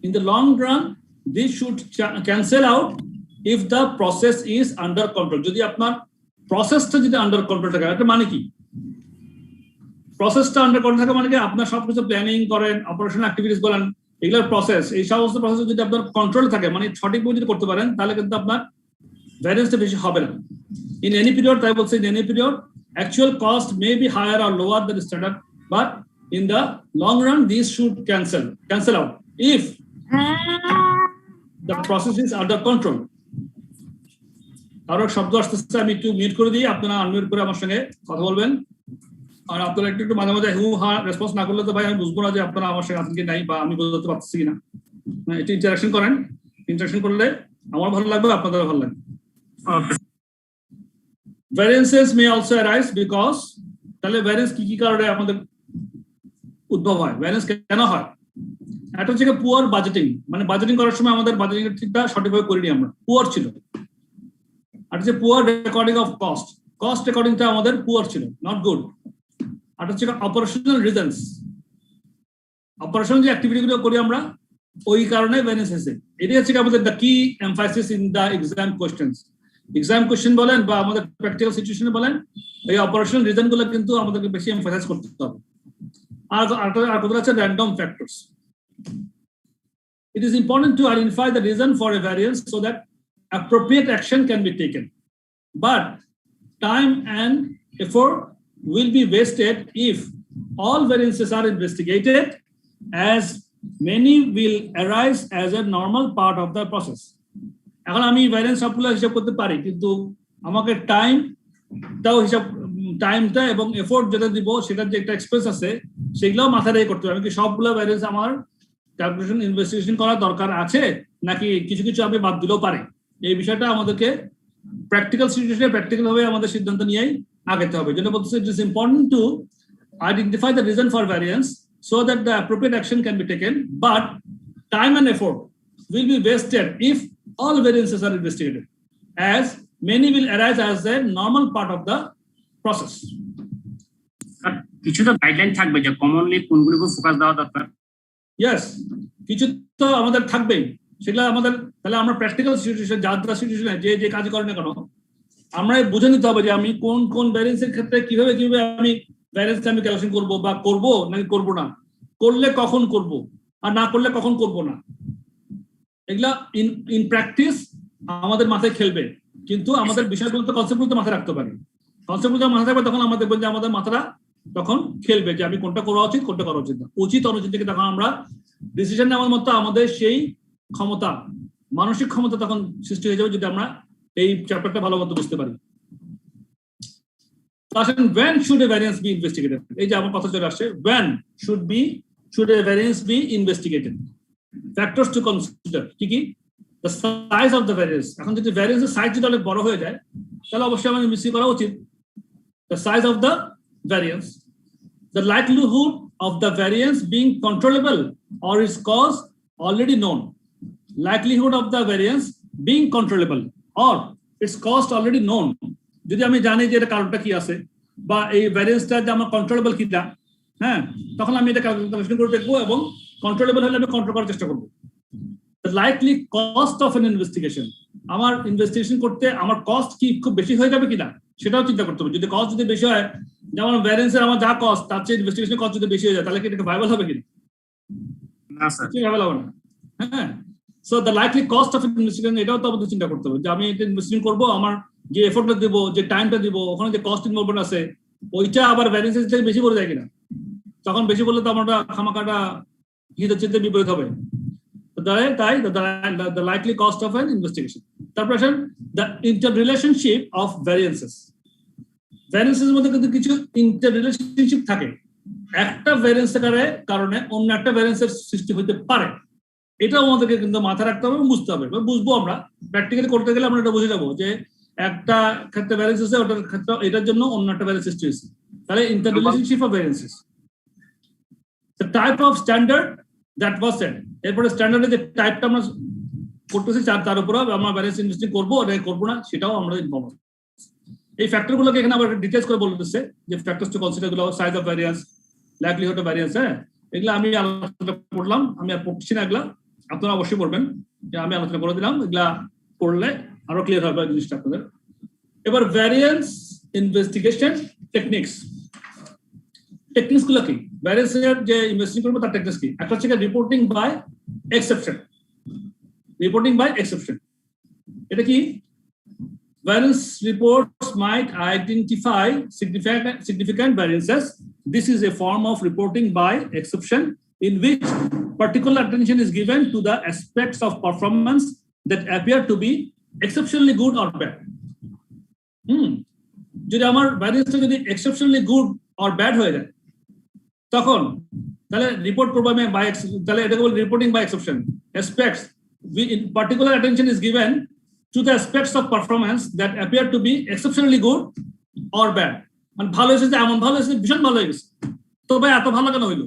in the long run, this should cancel out if the process is under control. যদি আপনার প্রসেসটা যদি under control থাকে, এটা মানে কি? প্রসেসটা under control থাকে মানে কি আপনার সবকিছু প্ল্যানিং করেন, অপারেশনাল অ্যাক্টিভিটিস বলেন, এগুলোর প্রসেস, এই সমস্ত প্রসেস যদি আপনার কন্ট্রোল থাকে, মানে সঠিকভাবে যদি করতে পারেন, তাহলে কিন্তু আপনার ভ্যারিয়েন্সটা বেশি হবে না। ইন এনি পিরিয়ড, তাই বলছে in any period actual cost may be higher or lower than standard, but in the long run this should cancel out if the process is under control. কারো শব্দ আসতেছে, আমি একটু মিউট করে দিই, আপনারা আনমিউট করে আমার সঙ্গে কথা বলবেন। আর আপনারা একটু মাঝে মাঝে হু হা রেসপন্স না করলে তো ভাই আমি বুঝবো না যে আপনারা আমার সঙ্গে আছেন কি নাই, বা আমি বুঝতে পারতেছি কিনা। একটু ইন্টারাকশন করেন, ইন্টারাকশন করলে আমার ভালো লাগবে, আপনাদেরও ভালো লাগবে। Variances may also arise because, তাহলে ভ্যারিয়েন্স কি কি কারণে আমাদের উদ্ভব হয়, ভ্যারিয়েন্স কেন হয়? একটা হচ্ছে পুয়ার বাজেটিং, মানে বাজেটিং করার সময় আমাদের বাজেটিং ঠিকটা সঠিকভাবে করিনি আমরা, পুয়ার ছিল। আর হচ্ছে poor recording of cost, cost রেকর্ডিংটা আমাদের পুয়ার ছিল, নট গুড। আর হচ্ছে অপারেশনাল রিজনস, অপারেশনাল যে অ্যাক্টিভিটিগুলো করি আমরা ওই কারণে ভ্যারিয়েন্স এসে। এটাই হচ্ছে আমাদের দ্য কি emphasis in the exam questions. Exam question বলেন বা আমাদের প্র্যাকটিক্যাল সিচুয়েশনে বলেন, এই অপারেশনাল রিজন গুলো কিন্তু আমাদেরকে বেশি এমফাসাইজ করতে হবে। আর কথা হচ্ছে random factors. It is important to identify the reason for a variance so that appropriate action can be taken. But time and effort will be wasted if all variances are investigated, as many will arise as a normal part of the process. এখন আমি variance সবগুলো হিসাব করতে পারি, কিন্তু আমাকে টাইমটা এবং এফোর্ট যেটা দিব সেটার যে একটা এক্সপেন্স আছে সেগুলোও মাথায় রেখে করতে হবে। আমি কি সবগুলো ভ্যারিয়েন্স আমার ক্যালকুলেশন ইনভেস্টিগেশন করা দরকার আছে, নাকি কিছু কিছু আমি বাদ দিলেও পারে? এই বিষয়টা আমাদেরকে প্র্যাকটিক্যাল সিচুয়েশনে প্র্যাকটিক্যাল ভাবে আমাদের সিদ্ধান্ত নিয়েই আগাতে হবে। যেটা বলতেছে it is important to identify the reason for variance so that the appropriate action can be taken, but time and effort will be wasted if all variances are investigated, as many will arise as a normal part of the process. কিছু তো guideline থাকবে যে commonly কোনগুলোর উপর focus দেওয়া দরকার। Yes, কিছু তো আমাদের থাকবেই, সেগুলো আমাদের তাহলে আমরা প্র্যাকটিক্যাল সিচুয়েশন যাত্রা সিচুয়েশনে যে কাজ করেন না কেন আমরা বুঝে নিতে হবে যে আমি কোন ভ্যারিয়েন্সের ক্ষেত্রে কিভাবে আমি ভ্যারিয়েন্স আমি ক্যালকুলেশন করবো বা করবো নাকি করবো না, করলে কখন করব আর না করলে কখন করব না। এগুলা ইন প্র্যাকটিস আমাদের মাথায় খেলবে, কিন্তু আমাদের বিষয়গুলো তো কনসেপ্টগুলো তো মাথায় রাখতে পারি। কনসেপ্টগুলো মাথায় থাকবে তখন আমাদের বলছে আমাদের মাথাটা তখন খেলবে যে আমি কোনটা করা উচিত কোনটা করা উচিত না, উচিত অনুচিত থেকে তখন আমরা ডিসিশন নেওয়ার মতো আমাদের সেই ক্ষমতা, মানসিক ক্ষমতা তখন সৃষ্টি হয়ে যাবে যদি আমরা এই চ্যাপ্টারটা ভালো মতো বুঝতে পারি। When should a variance be investigated? এই যে আমার কথা চলে আসছে, when should a variance be investigated? Factors to consider কি কি? The size of the variance. এখন যদি ভ্যারিয়েন্সের সাইজ যদি অনেক বড় হয়ে যায় তাহলে অবশ্যই আমাদের মিস করা উচিত। The size of the variance, the likelihood of the variance being controllable or its cause already known. Likelihood of the variance being controllable or its cost already known. যদি আমি জানি যে এটা কারণটা কি আছে বা এই ভ্যারিয়েন্সটা যে আমার কন্ট্রোলেবল কিনা, হ্যাঁ, তখন আমি এটা ক্যালকুলেশন করে দেখবো এবং কন্ট্রোলেবল হলে আমি কন্ট্রোল করার চেষ্টা করবো। The likely cost of an investigation, আমার ইনভেস্টিগেশন করতে আমার কস্ট কি খুব বেশি হয়ে যাবে কিনা সেটাও চিন্তা করতে হবে। যদি কস্ট যদি বেশি হয়, যেমন ভ্যারিয়েন্সের আমার যা কস্ট তার চেয়ে ইনভেস্টিগেশন কস্ট যদি বেশি হয়ে যায় তাহলে কি এটা ভাইবল হবে কিনা? না স্যার, ভাইবল হবে না। হ্যাঁ, so the likely cost of investigation এটাও তো আমাদের চিন্তা করতে হবে যে আমি এটা ইনভেস্টিগেশন করবো, আমার যে এফোর্টটা দিব, যে টাইমটা দিব, ওখানে যে কস্ট ইনভলভমেন্ট আছে ওইটা আবার ভ্যারিয়েন্সের থেকে বেশি পড়ে যায় কিনা। তখন বেশি বললে তো আমরা খামাকাটা হিতে চিন্তে বিপরীত হবে। তাই the likely cost of an investigation. তারপর আসেন the interrelationship of variances. ভ্যারিয়েন্সের মধ্যে কিন্তু কিছু ইন্টাররিলেশনশিপ থাকে। একটা ভ্যারিয়েন্সের কারণে অন্য একটা ভ্যারিয়েন্সের সৃষ্টি হতে পারে, এটাও আমাদেরকে কিন্তু মাথায় রাখতে হবে, বুঝতে হবে। বুঝবো আমরা প্র্যাকটিক্যালি করতে গেলে আমরা এটা বুঝে যাবো যে একটা ক্ষেত্রে ভ্যারিয়েন্স আছে, ওটার ক্ষেত্রে এটার জন্য অন্য একটা ভ্যারিয়েন্স সৃষ্টি হয়েছে। তাহলে ইন্টাররিলেশনশিপ of ভ্যারিয়েন্সেস, the type of standard that was set. এরপরে স্ট্যান্ডার্ডের যে টাইপটা আমরা করতেছি তার উপর আমরা ভ্যারিয়েন্স ইনভেস্টিং করবো আর করবো না সেটাও আমরা বলবো। এই ফ্যাক্টরগুলোকে এখানে আবার ডিটেইলস করে বলতেছে যে ফ্যাক্টরস টু কনসিডার গুলো, size of variance, likelihood of variance. হ্যাঁ, এগুলো আমি আলোচনা করলাম, আমি আর পড়ছি না, এগুলা আপনারা অবশ্যই পড়বেন, যে আমি আলোচনা করে দিলাম, এগুলা পড়লে আরো ক্লিয়ার হবে জিনিসটা আপনাদের। এবার ভ্যারিয়েন্স ইনভেস্টিগেশন টেকনিক্স গুলো কি? ভ্যারিয়েন্সের যে ইনভেস্টিগেশন করবো তার টেকনিক্স কি? একটা হচ্ছে reporting by exception. Reporting by exception এটা কি? Variance reports might identify significant variances. This is a form of reporting by exception in which particular attention is given to the aspects of performance that appear to be exceptionally good or bad. যদি আমার ভ্যারিয়েন্সটা যদি exceptionally good or bad হয়ে যায় তখন তাহলে report করবো আমি by, তাহলে এটাকে বলি reporting by exception. Aspects, particular attention is given to the aspects of performance that appear to be exceptionally good or bad. মানে ভালো হয়েছে, যে এমন ভালো হয়েছে, ভীষণ ভালো হয়ে গেছে, তো ভাই এত ভালো কেন হইলো,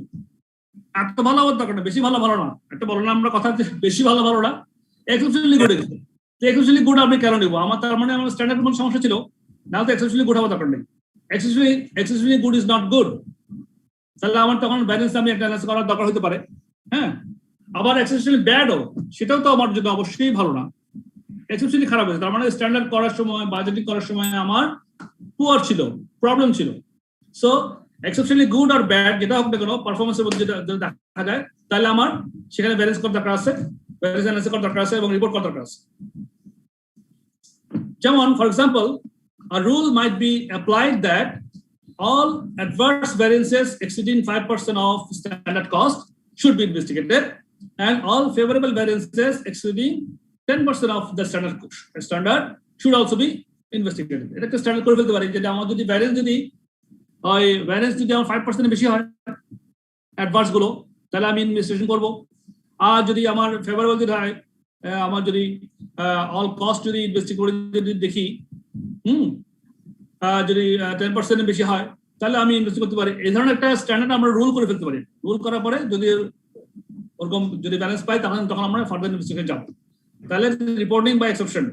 এত ভালো হওয়ার দরকার না, বেশি ভালো ভালো না, একটা বলো না আমরা কথা, বেশি ভালো ভালো না, এক্সেপশনালি গুড। এক্সেপশনালি গুড আমি কেন নিব? আমার তার মানে আমার স্ট্যান্ডার্ড কোনো সমস্যা ছিল না, তো এক্সেপশনালি গুড হওয়ার দরকার নেই। Exceptionally good is not good, তাহলে আমার তখন ব্যালেন্স আমি একটা অ্যানালাইসিস করার দরকার হতে পারে। হ্যাঁ, আবার এক্সেপশনালি ব্যাডও, সেটাও তো আমার জন্য অবশ্যই ভালো না। এক্সেপশনালি খারাপ হয়েছে, তার মানে স্ট্যান্ডার্ড করার সময়, বাজেটিং করার সময় আমার পুয়ার ছিল, প্রবলেম ছিল। সো এক্সেপশনালি গুড আর ব্যাড যেটা হোক না কেন, পারফরমেন্সের মধ্যে যেটা দেখা যায়, তাহলে আমার সেখানে ব্যালেন্স করার দরকার আছে, ব্যালেন্স অ্যানালাইসিস করার দরকার আছে এবং রিপোর্ট করার দরকার আছে। যেমন for example, a rule might be applied that all adverse variances exceeding 5% of standard cost should be investigated, and all favorable variances exceeding 10% of the standard should also be investigated. এটা একটা standard করে ফেলতে পারি যে আমার যদি variance যদি আমার 5% বেশি হয় অ্যাডভার্স গুলো, তাহলে আমি ইনভেস্টিগেশন করব। আর যদি আমার ফেভারেবল যদি হয়, আমার যদি অল কস্ট যদি ইনভেস্টিগেট করে যদি দেখি যদি 10% বেশি হয়, তাহলে আমি ইনভেস্ট করতে পারি। এই ধরনের একটা স্ট্যান্ডার্ড আমরা রুল করে ফেলতে পারি। রুল করার পরে যদি ওরকম যদি ব্যালেন্স পাই, তখন আমরা ফার্দার ইনভেস্টিগেশন যাব। তাহলে রিপোর্টিং বাই এক্সেপশন।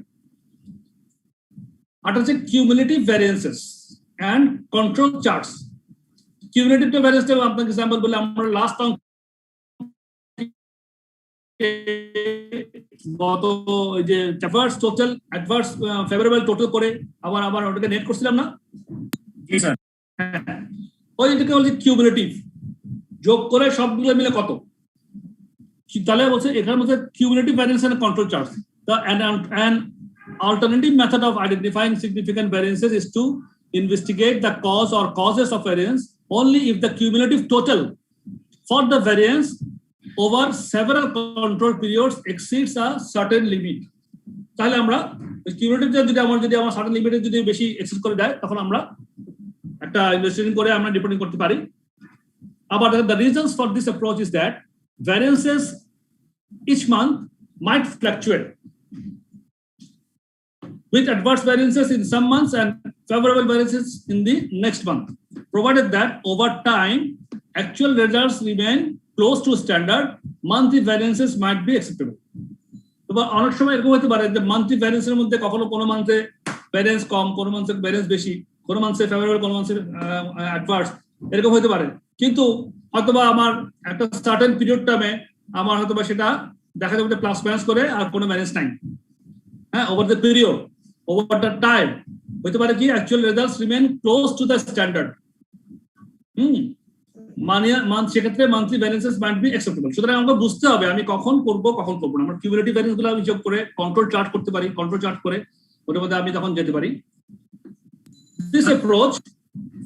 আর হচ্ছে cumulative variances and control charts. Cumulative variance আপনাকে এক্সাম্পল বলে, আমরা লাস্ট গত ওই যে adverse total, adverse favourable total করে আবার ওটাকে নেট করছিলাম না? জি স্যার। ওই এটাকে বলছে কিউমুলেটিভ, যোগ করে সবগুলো মিলে কত, তাহলে বলছে এখানে মধ্যে cumulative variance and control charts. An alternative method of identifying significant variances is to investigate the cause or causes of variance only if the cumulative total for the variance over several control periods exceeds a certain limit. তাহলে আমরা cumulative যদি আমার certain লিমিটে যদি বেশি exceed করে যায়, তখন আমরা একটা ইনভেস্টিগেশন করে আমরা রিপোর্টিং করতে পারি। আবার the reasons for this approach is that variances each month might fluctuate, with adverse variances in some months and favorable variances in the next month, provided that over time actual results remain close to standard, monthly variances might be acceptable. এবার অনেক সময় এরকম হতে পারে যে monthly ভ্যারিয়েন্সের মধ্যে কখনো কোনো মান্থে ভ্যারিয়েন্স কম, কোনো মান্থে ভ্যারিয়েন্স বেশি, কোনো মান্থে ফেভারেবল, কোনো মান্থে অ্যাডভার্স, এরকম হতে পারে। কিন্তু হয়তোবা আমার একটা সার্টেন পিরিয়ড টাইমে আমার হয়তোবা সেটা দেখা যাবে প্লাস মাইনাস করে আর কোনো ভ্যারিয়েন্স নাই। হ্যাঁ, over the period, over the time হতে পারে কি actual results remain close to the standard. সেক্ষেত্রে মান্থলি ভ্যারিয়েন্সেস মাইট বি অ্যাকসেপ্টেবল। সুতরাং আমাকে বুঝতে হবে আমি কখন করবো কখন করবো না। আমরা কিউমুলেটিভ ভ্যারিয়েন্স গুলো আমি যোগ করে কন্ট্রোল চার্ট করতে পারি, কন্ট্রোল চার্ট করে ওটার মধ্যে আমি তখন যেতে পারি। দিস অ্যাপ্রোচ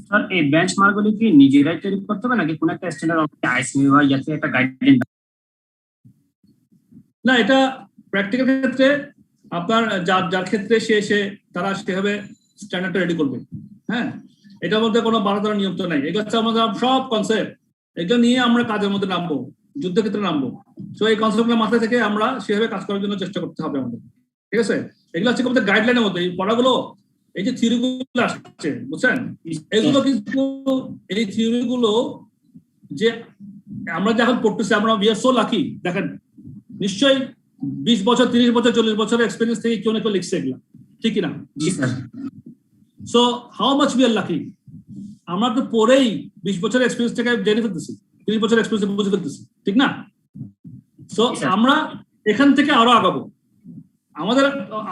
স্যার, এই বেঞ্চমার্ক গুলো কি নিজেরাই তৈরি করতে হবে নাকি কোনো একটা স্ট্যান্ডার্ড আইসিএম বা ইয়াতে একটা গাইডলাইন? না, এটা প্র্যাকটিক্যাল ক্ষেত্রে আপনার যার ক্ষেত্রে তারা সেভাবে স্ট্যান্ডার্ডটা রেডি করবে। হ্যাঁ, এটার মধ্যে কোনো বাধা নিয়ম তো নাই। এগুলো হচ্ছে আমাদের সব কনসেপ্ট, এগুলো নিয়ে আমরা কাজের মধ্যে নামবো, যুদ্ধক্ষেত্রে নামবো। তো এই কনসেপ্টগুলো মাথায় থেকে আমরা সেভাবে কাজ করার জন্য চেষ্টা করতে হবে আমাদের। ঠিক আছে, এগুলো হচ্ছে আমাদের গাইডলাইনের মধ্যে। এই পড়াগুলো, এই যে থিওরিগুলো আসছে, বুঝছেন, এগুলো কিন্তু এই থিওরিগুলো যে আমরা যখন পড়তেছি, আমরা উই আর সো লাকি। দেখেন, নিশ্চয়ই 20 বছর, 30 বছর, 40 বছরের এক্সপেরিয়েন্স থেকে কেউ না কেউ লিখছে এগুলো, ঠিক কিনা? জি sir. So how much we are lucky, আমরা তো পরেই 20 বছরের এক্সপেরিয়েন্স থেকে জেনে ফেলতেছি, 30 বছরের এক্সপেরিয়েন্স বুঝে ফেলতেছি, ঠিক না? সো আমরা এখান থেকে আরো আগাবো।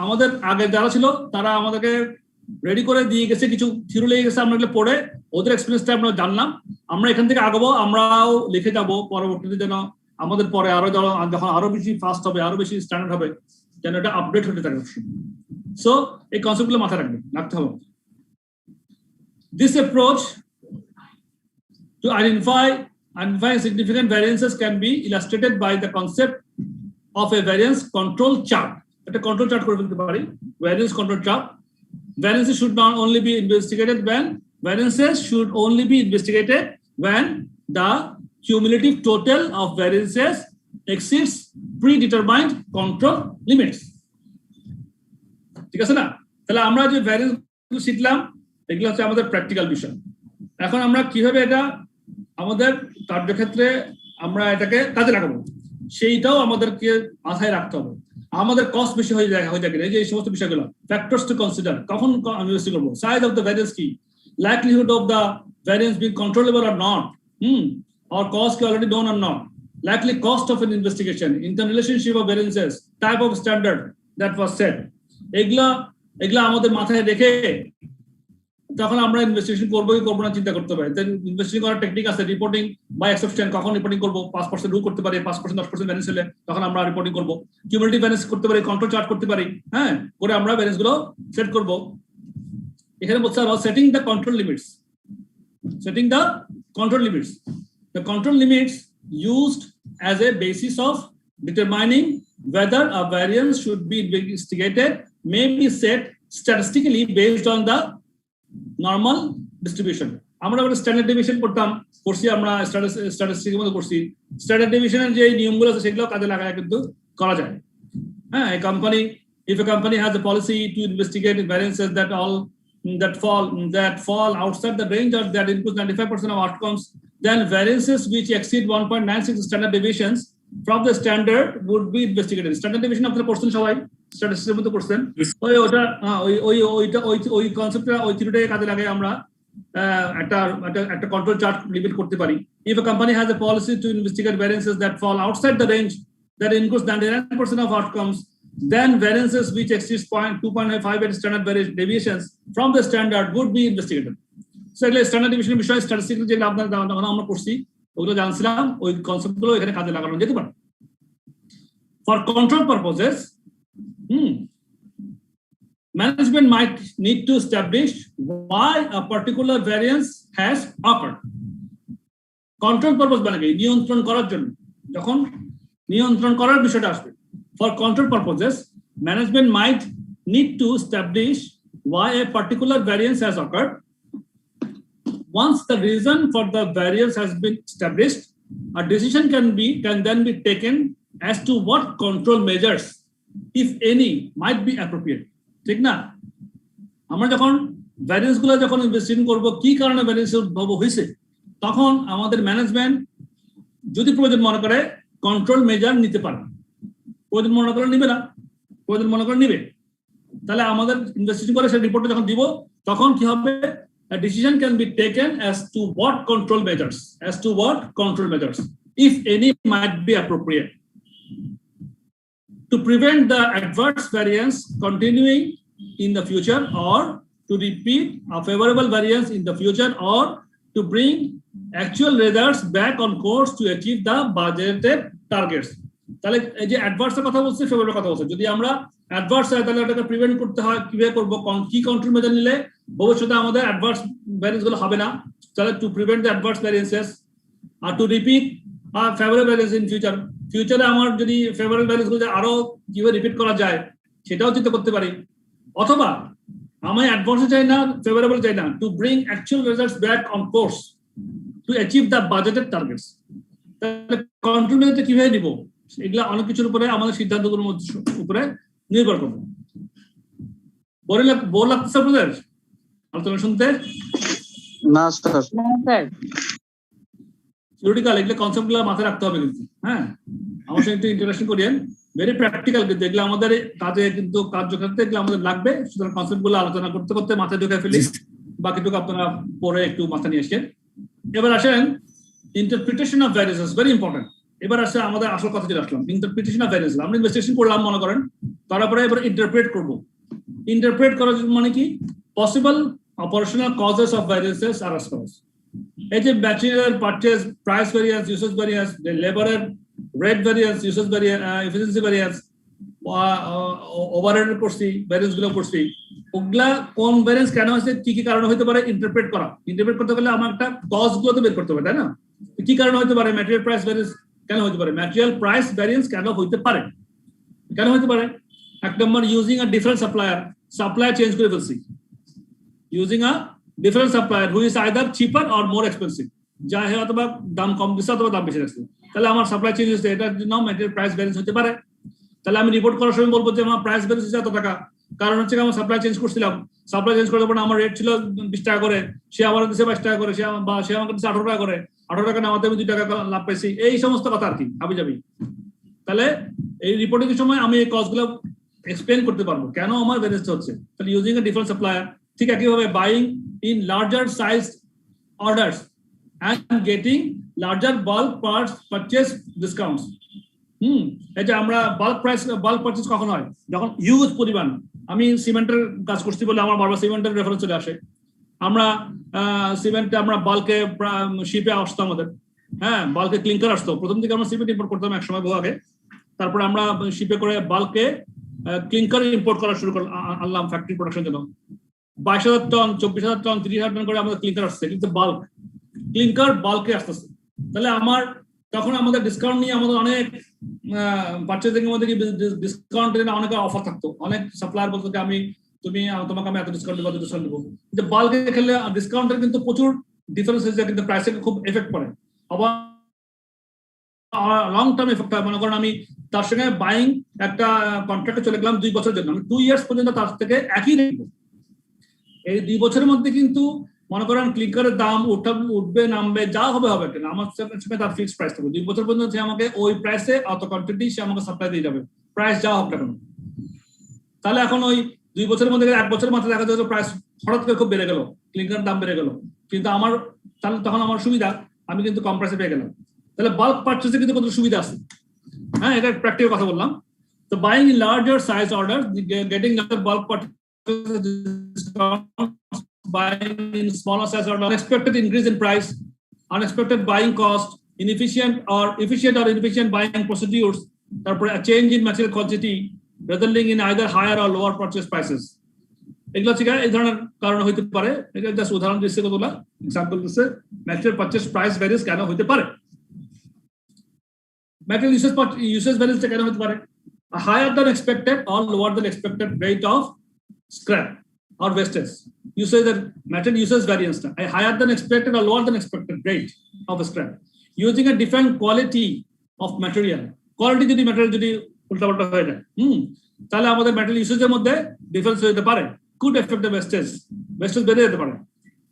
আমাদের আগে যারা ছিল তারা আমাদেরকে রেডি করে দিয়ে গেছে, কিছু থিওরি লেগে গেছে, আমরা এগুলো পড়ে ওদের এক্সপেরিয়েন্সটা আমরা জানলাম। আমরা এখান থেকে আগাবো, আমরাও লিখে যাব পরবর্তীতে, যেন আমাদের পরে আরো যখন আরো বেশি ফাস্ট হবে, আরো বেশি স্ট্যান্ডার্ড হবে, যেন এটা আপডেট হতে থাকে। সো এই কনসেপ্টগুলো মাথায় রাখতে হবে। This approach to identifying significant variances can be illustrated by the concept of a variance control chart. একটা control chart করে ফেলতে পারি, variance control chart. Variances should only be investigated when the cumulative total of variances exceeds predetermined control limits. ঠিক আছে না? তাহলে আমরা যে ভ্যারিয়েন্স শিখলাম, এগুলো হচ্ছে আমাদের প্র্যাকটিক্যাল বিষয়। এখন আমরা কিভাবে এটা আমাদের কার্যক্ষেত্রে আমরা এটাকে কাজে লাগাবো, সেইটাও আমাদেরকে মাথায় রাখতে হবে। আমাদের কস্ট বেশি হয়ে যায় কিনা, এই যে এই সমস্ত বিষয়গুলো ফ্যাক্টরস টু কনসিডার, কখন ইনভেস্ট করবো, সাইজ অফ দ্য ভ্যারিয়েন্স কি, likelihood of the variance being controllable or not, or cost already known or not, likely cost of an investigation, interrelationship of variances, type of standard that was set, এগুলা আমাদের মাথায় রেখে তখন আমরা investigation করবো কি করবো না চিন্তা করতে পারি। ইনভেস্টিগেশন করার টেকনিক আছে, রিপোর্টিং বাই এক্সেপশন, কখন রিপোর্টিং করবো, 5% রুল করতে পারি, 5% 10% ভ্যারিয়েন্স হলে তখন আমরা রিপোর্টিং করবো, কিউমুলেটিভ ভ্যারিয়েন্স করতে পারি, কন্ট্রোল চার্ট করতে পারি, হ্যাঁ, করে আমরা ভ্যারিয়েন্স গুলো সেট করবো। এখানে বলছে setting the control limits, setting the control limits. The control limits used as a basis of determining whether a variance should be investigated may be set statistically based on the normal distribution. আমরা standard deviation করছি, আমরা স্ট্যাটিস্টিকের মধ্যে করছি, standard ডেভিয়েশনের যে নিয়মগুলো আছে সেগুলো কাজে লাগায় কিন্তু করা যায়। হ্যাঁ, if a company has a policy to investigate variances that fall outside the range or that includes 95% of outcomes, then variances which exceed 1.96 standard deviations from the standard would be investigated. Standard deviation আপনারা পড়ছেন সবাই, স্ট্যাটিস্টিক্সের মধ্যে পড়ছেন, ওই কনসেপ্টটা ওই থিওরিটাকে কাজে লাগে আমরা একটা কন্ট্রোল চার্ট লিমিট করতে পারি। If a company has a policy to investigate variances that fall outside the range that includes 99% of outcomes, then variances which exceeds 2.58 standard deviations from the standard would be investigated. So standard ডেভিয়েশনের বিষয়ে statistics যে আমরা করছি ওগুলো জানছিলাম, ওই কনসেপ্টগুলো এখানে কাজে লাগানো যেতে পারে। For control purposes, management might need to establish why a particular variance has occurred. Control purpose মানে কি, নিয়ন্ত্রণ করার জন্য, যখন নিয়ন্ত্রণ করার বিষয়টা আসবে। For control purposes, management might need to establish why a particular variance has occurred. Once the reason for the variance has been established, a decision can then be taken as to what control measures, if any, might be appropriate. ঠিক না? আমরা যখন variance গুলো যখন investigation করব, কি কারণে variance উদ্ভব হয়েছে, তখন আমাদের ম্যানেজমেন্ট যদি প্রয়োজন মনে করে কন্ট্রোল মেজার নিতে পারে। প্রয়োজন মনে করে নিবে না, প্রয়োজন মনে করে নিবে, তাহলে আমাদের ইনভেস্টিগেশন করে সেই রিপোর্টটা যখন দিব তখন কি হবে, a decision can be taken as to what control measures, if any, might be appropriate to prevent the adverse variance continuing in the future, or to repeat a favorable variance in the future, or to bring actual results back on course to achieve the budgeted targets. তাহলে এই যে অ্যাডভার্সের কথা বলছে, favourable কথা বলছে, যদি আমরা adverse হয় তাহলে এটাকে প্রিভেন্ট করতে হয় কিভাবে করব, কি কন্ট্রোল মেজার নিলে ভবিষ্যতে আমাদের অ্যাডভার্স ভ্যারিয়েন্স গুলো হবে না, তাহলে to prevent the adverse variances, আর to repeat favourable variance in ফিউচারে আমার যদি ফেভারেবল ভ্যারিয়েন্স গুলো আরো কিভাবে রিপিট করা যায় সেটাও চিন্তা করতে পারি। অথবা আমি অ্যাডভার্স চাই না, ফেভারেবল চাই না, to bring actual results back on course to achieve the budgeted targets. তাহলে কন্ট্রোল মেজারটা কিভাবে নিব, এগুলা অনেক কিছুর উপরে আমাদের সিদ্ধান্তগুলোর উপরে নির্ভর করবে। বোর লাগতেছে আপনাদের আলোচনা শুনতে? না স্যার, থিওরিটিক্যাল এগুলো কনসেপ্ট গুলো মাথায় রাখতে হবে কিন্তু। হ্যাঁ, আমার সঙ্গে একটু ইন্টারাকশন করিয়েন, ভেরি প্র্যাকটিক্যাল কিন্তু এগুলো আমাদের কাজে কিন্তু কার্যক্ষেত্রে এগুলো আমাদের লাগবে। সুতরাং কনসেপ্ট গুলো আলোচনা করতে করতে মাথায় ঢুকে ফেলি, বাকিটুকু আপনারা পরে একটু মাথা নিয়ে আসেন। এবার আসেন ইন্টারপ্রিটেশন অফ ভ্যারিয়েন্সেস, ভেরি ইম্পর্টেন্ট। এবার আসলে আমাদের আসল কথা যেটা আসলাম, ইন্টারপ্রিটেশন অফ ভ্যারিয়েন্স। আমরা ইনভেস্টিগেশন করলাম মনে করেন, তারপরে এবার ইন্টারপ্রেট করব। ইন্টারপ্রেট করার মানে কি, possible operational causes of variances আর as follows. এই যে material purchase price variance, usage variance, লেবারের rate variance, usage variance, efficiency variance, overhead করছি, ভ্যারিয়েন্স গুলো করছি, ওগুলা কোন ভ্যারিয়েন্স কেন হয়েছে, কি কি কারণে হতে পারে, ইন্টারপ্রেট করা। ইন্টারপ্রেট করতে গেলে আমার একটা কজ গুলো তো বের করতে হবে, তাই না? কি কারণে হতে পারে, ম্যাটেরিয়াল প্রাইস ভ্যারিয়েন্স কেন হতে পারে, ম্যাটেরিয়াল প্রাইস ভ্যারিয়েন্স কেন হতে পারে, কেন হতে পারে? এক নম্বর, using a different supplier change করে ফেলছি, using a different supplier who is either cheaper or more expensive, যা হয় অথবা দাম কম দিচ্ছে অথবা দাম বেশি রাখছে, তাহলে আমার সাপ্লাই চেঞ্জ হচ্ছে, এটার জন্য ম্যাটেরিয়াল প্রাইস ভ্যারিয়েন্স হতে পারে। তাহলে আমি রিপোর্ট করার সময় বলবো যে আমার প্রাইস ভ্যারিয়েন্স হচ্ছে এত টাকা, কারণ হচ্ছে আমার সাপ্লাই চেঞ্জ করছিলাম, সাপ্লাই চেঞ্জ করার পর আমার রেট ছিল 20 টাকা করে, সে আমার দিচ্ছে 22 টাকা করে, সে আমাকে দিচ্ছে 18 টাকা করে, 18 টাকা নেওয়াতে আমি 2 টাকা লাভ পাইছি, এই সমস্ত কথা আর কি হাবিজাবি। তাহলে এই রিপোর্টিং এর সময় আমি এই কস্টগুলো এক্সপ্লেন করতে পারবো কেন আমার ভ্যারিয়েন্স হচ্ছে। তাহলে ইউজিং এ ডিফারেন্ট সাপ্লায়ার, ঠিক একইভাবে buying in larger size orders and getting larger bulk parts purchase discounts. এটা আমরা বাল্ক পারচেজ কখন হয়? যখন হিউজ পরিমাণ, আমি সিমেন্টের কাজ করছি বলে আমার বারবার সিমেন্টের রেফারেন্স চলে আসে। আমরা সিমেন্টে আমরা বাল্কে শিপে আসতো আমাদের, হ্যাঁ বাল্কে ক্লিংকার আসতো। প্রথম দিকে আমরা সিমেন্ট ইম্পোর্ট করতাম এক সময় বহু আগে, তারপরে আমরা শিপে করে বাল্কে ক্লিংকার ইম্পোর্ট করা শুরু আনলাম ফ্যাক্টরি প্রোডাকশন জন্য। 22,000 টন, 24,000 টন, 30,000 টন করে আমাদের ক্লিংকার আসছে, কিন্তু বাল্ক ক্লিংকার বাল্কে আসতেছে। তাহলে আমার তখন আমাদের ডিসকাউন্ট নিয়ে আমাদের অনেক পারচেজিং এর মধ্যে ডিসকাউন্ট অনেক অফার থাকতো। অনেক সাপ্লায়ার বলতো যে তোমাকে আমি এত ডিসকাউন্ট দেবো, ডিসকাউন্ট দেবো। কিন্তু বাল্কে খেলে ডিসকাউন্টের কিন্তু প্রচুর ডিফারেন্স হয়েছে, কিন্তু প্রাইসে খুব এফেক্ট পড়ে। আবার লং টার্ম এফেক্ট হয়। মনে করেন আমি তার সঙ্গে বাইং একটা কন্ট্রাক্টে চলে গেলাম 2 বছরের জন্য, আমি 2 ইয়ার্স পর্যন্ত তার থেকে একই রেট। এই 2 বছরের মধ্যে কিন্তু মনে করেন ক্লিংকারের দাম উঠবে নামবে, যা হবে হবে কেন, আমার সঙ্গে তার ফিক্সড প্রাইস থাকবে। 2 বছর পর্যন্ত সে আমাকে ওই প্রাইসে অত কোয়ান্টিটি সে আমাকে সাপ্লাই দিয়ে যাবে, প্রাইস যা হোক না কেন। তাহলে এখন ওই 2 বছরের মধ্যে 1 বছরের মাথায় দেখা যাচ্ছে প্রাইস হঠাৎ করে খুব বেড়ে গেল, ক্লিংকারের দাম বেড়ে গেল, কিন্তু আমার তাহলে তখন আমার সুবিধা, আমি কিন্তু কম প্রাইসে পেয়ে গেলাম। তাহলে বাল্ক পারচেজে কিন্তু কত সুবিধা আছে। হ্যাঁ, এটা প্র্যাকটিক্যাল কথা বললাম। তো buying in larger size order, getting bulk purchase, buying in smaller size or unexpected increase in price, unexpected buying cost, efficient or inefficient buying procedures, তারপরে a change in material quantity resulting in either higher or lower purchase prices. এগুলো ঠিক আছে, এই ধরনের কারণ হইতে পারে। এটা জাস্ট উদাহরণ দিচ্ছে, কতগুলা এক্সাম্পল দিচ্ছে ম্যাটেরিয়াল পারচেজ প্রাইস ভ্যারিয়েন্স কেন হইতে পারে, ম্যাটেরিয়াল ইউসেজ ভ্যারিয়েন্স কেন হতে পারে। A higher than expected or lower than expected rate of scrap or wastage. You say that material usage variance, a higher than expected or lower than expected rate of scrap. Using a different quality of material. Quality যদি material যদি উল্টাপাল্টা হয়ে যায়, তাহলে আমাদের material usage-এর মধ্যে difference হতে পারে। Could affect the wastage বেড়ে যেতে পারে।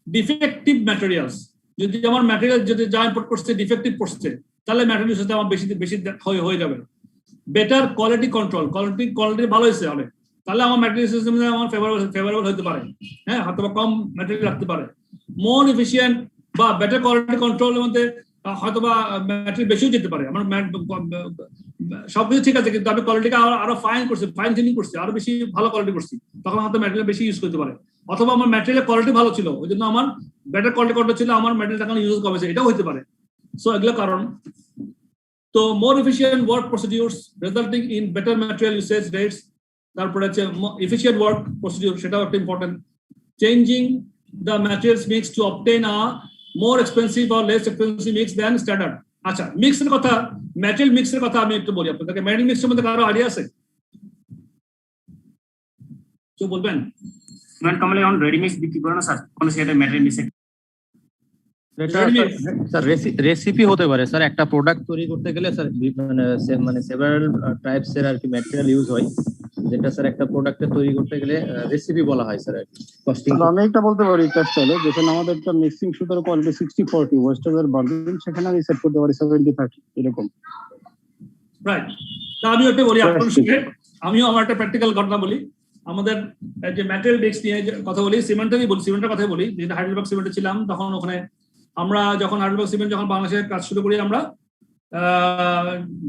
Defective materials, যদি আমার ম্যাটেরিয়াল যদি যা ইম্পোর্ট করছে ডিফেক্টিভ পড়ছে, তাহলে ম্যাটেরিয়াল ইউসেজ আমার বেশি হয়ে যাবে। বেটার কোয়ালিটি কন্ট্রোল, কোয়ালিটি ভালো হয়েছে হবে, তাহলে আমার ম্যাটেরিয়াল সিস্টেম আমার ফেভারেবল হতে পারে, হ্যাঁ, হয়তো কম ম্যাটেরিয়াল রাখতে পারে। মোর এফিশিয়েন্ট বা বেটার কোয়ালিটি কন্ট্রোলের মধ্যে হয়তো বা ম্যাটেরিয়াল বেশিও যেতে পারে। আমার সবকিছু ঠিক আছে, কিন্তু আমি কোয়ালিটিকে আরো ফাইন টিউনিং করছি, আরো বেশি ভালো কোয়ালিটি করছি, তখন হয়তো ম্যাটেরিয়াল বেশি ইউজ করতে পারে। অথবা আমার ম্যাটেরিয়াল কোয়ালিটি ভালো ছিল, ওই জন্য আমার বেটার কোয়ালিটি কন্ট্রোল ছিল, আমার ম্যাটেরিয়াল তখন ইউজ কমেছে, এটাও হতে পারে। সো এগুলো কারণ। তো more efficient work procedures resulting in better material usage rates, তারপরে হচ্ছে এফিশিয়েন্ট ওয়ার্ক প্রসিডিউর, সেটাও একটা important. Changing the materials mix to obtain a more expensive or less expensive mix than standard. আচ্ছা, মিক্সের কথা, ম্যাটেরিয়াল মিক্সের কথা আমি একটু বলি আপনাদেরকে। ম্যাটেরিয়াল মিক্সের মধ্যে কারো আইডিয়া আছে? কেউ বলবেন? Cement company on ready mix বিক্রি করে না স্যার, কোন সেটা ম্যাটেরিয়াল মিক্স রেসিপি হতে পারে স্যার। একটা প্রোডাক্ট তৈরি করতে গেলে স্যার মানে সেভারাল টাইপস এর আর কি ম্যাটেরিয়াল ইউজ হয়, যেটা স্যার একটা প্রোডাক্টে তৈরি করতে গেলে রেসিপি বলা হয় স্যার। কস্টিং আমি একটা বলতে পারি, কাজটা হলো যেখানে আমাদের একটা মিক্সিং সুতার কোয়ালিটি 60-40 ওয়েস্টার্ন আর বার্জিন, সেখানে আমি সেট করতে পারি 70-30 এরকম। রাইট। তা আমি একটা বলি আপনার সঙ্গে, আমিও আমার একটা প্র্যাকটিক্যাল ঘটনা বলি। আমাদের যে ম্যাটেরিয়াল মিক্স নিয়ে কথা বলি, সিমেন্টের কথাই বলি। যেটা হাইডেলবার্গ সিমেন্টে ছিলাম, তখন ওখানে আমরা যখন হাইডেলবার্গ সিমেন্ট যখন বাংলাদেশে কাজ শুরু করি, আমরা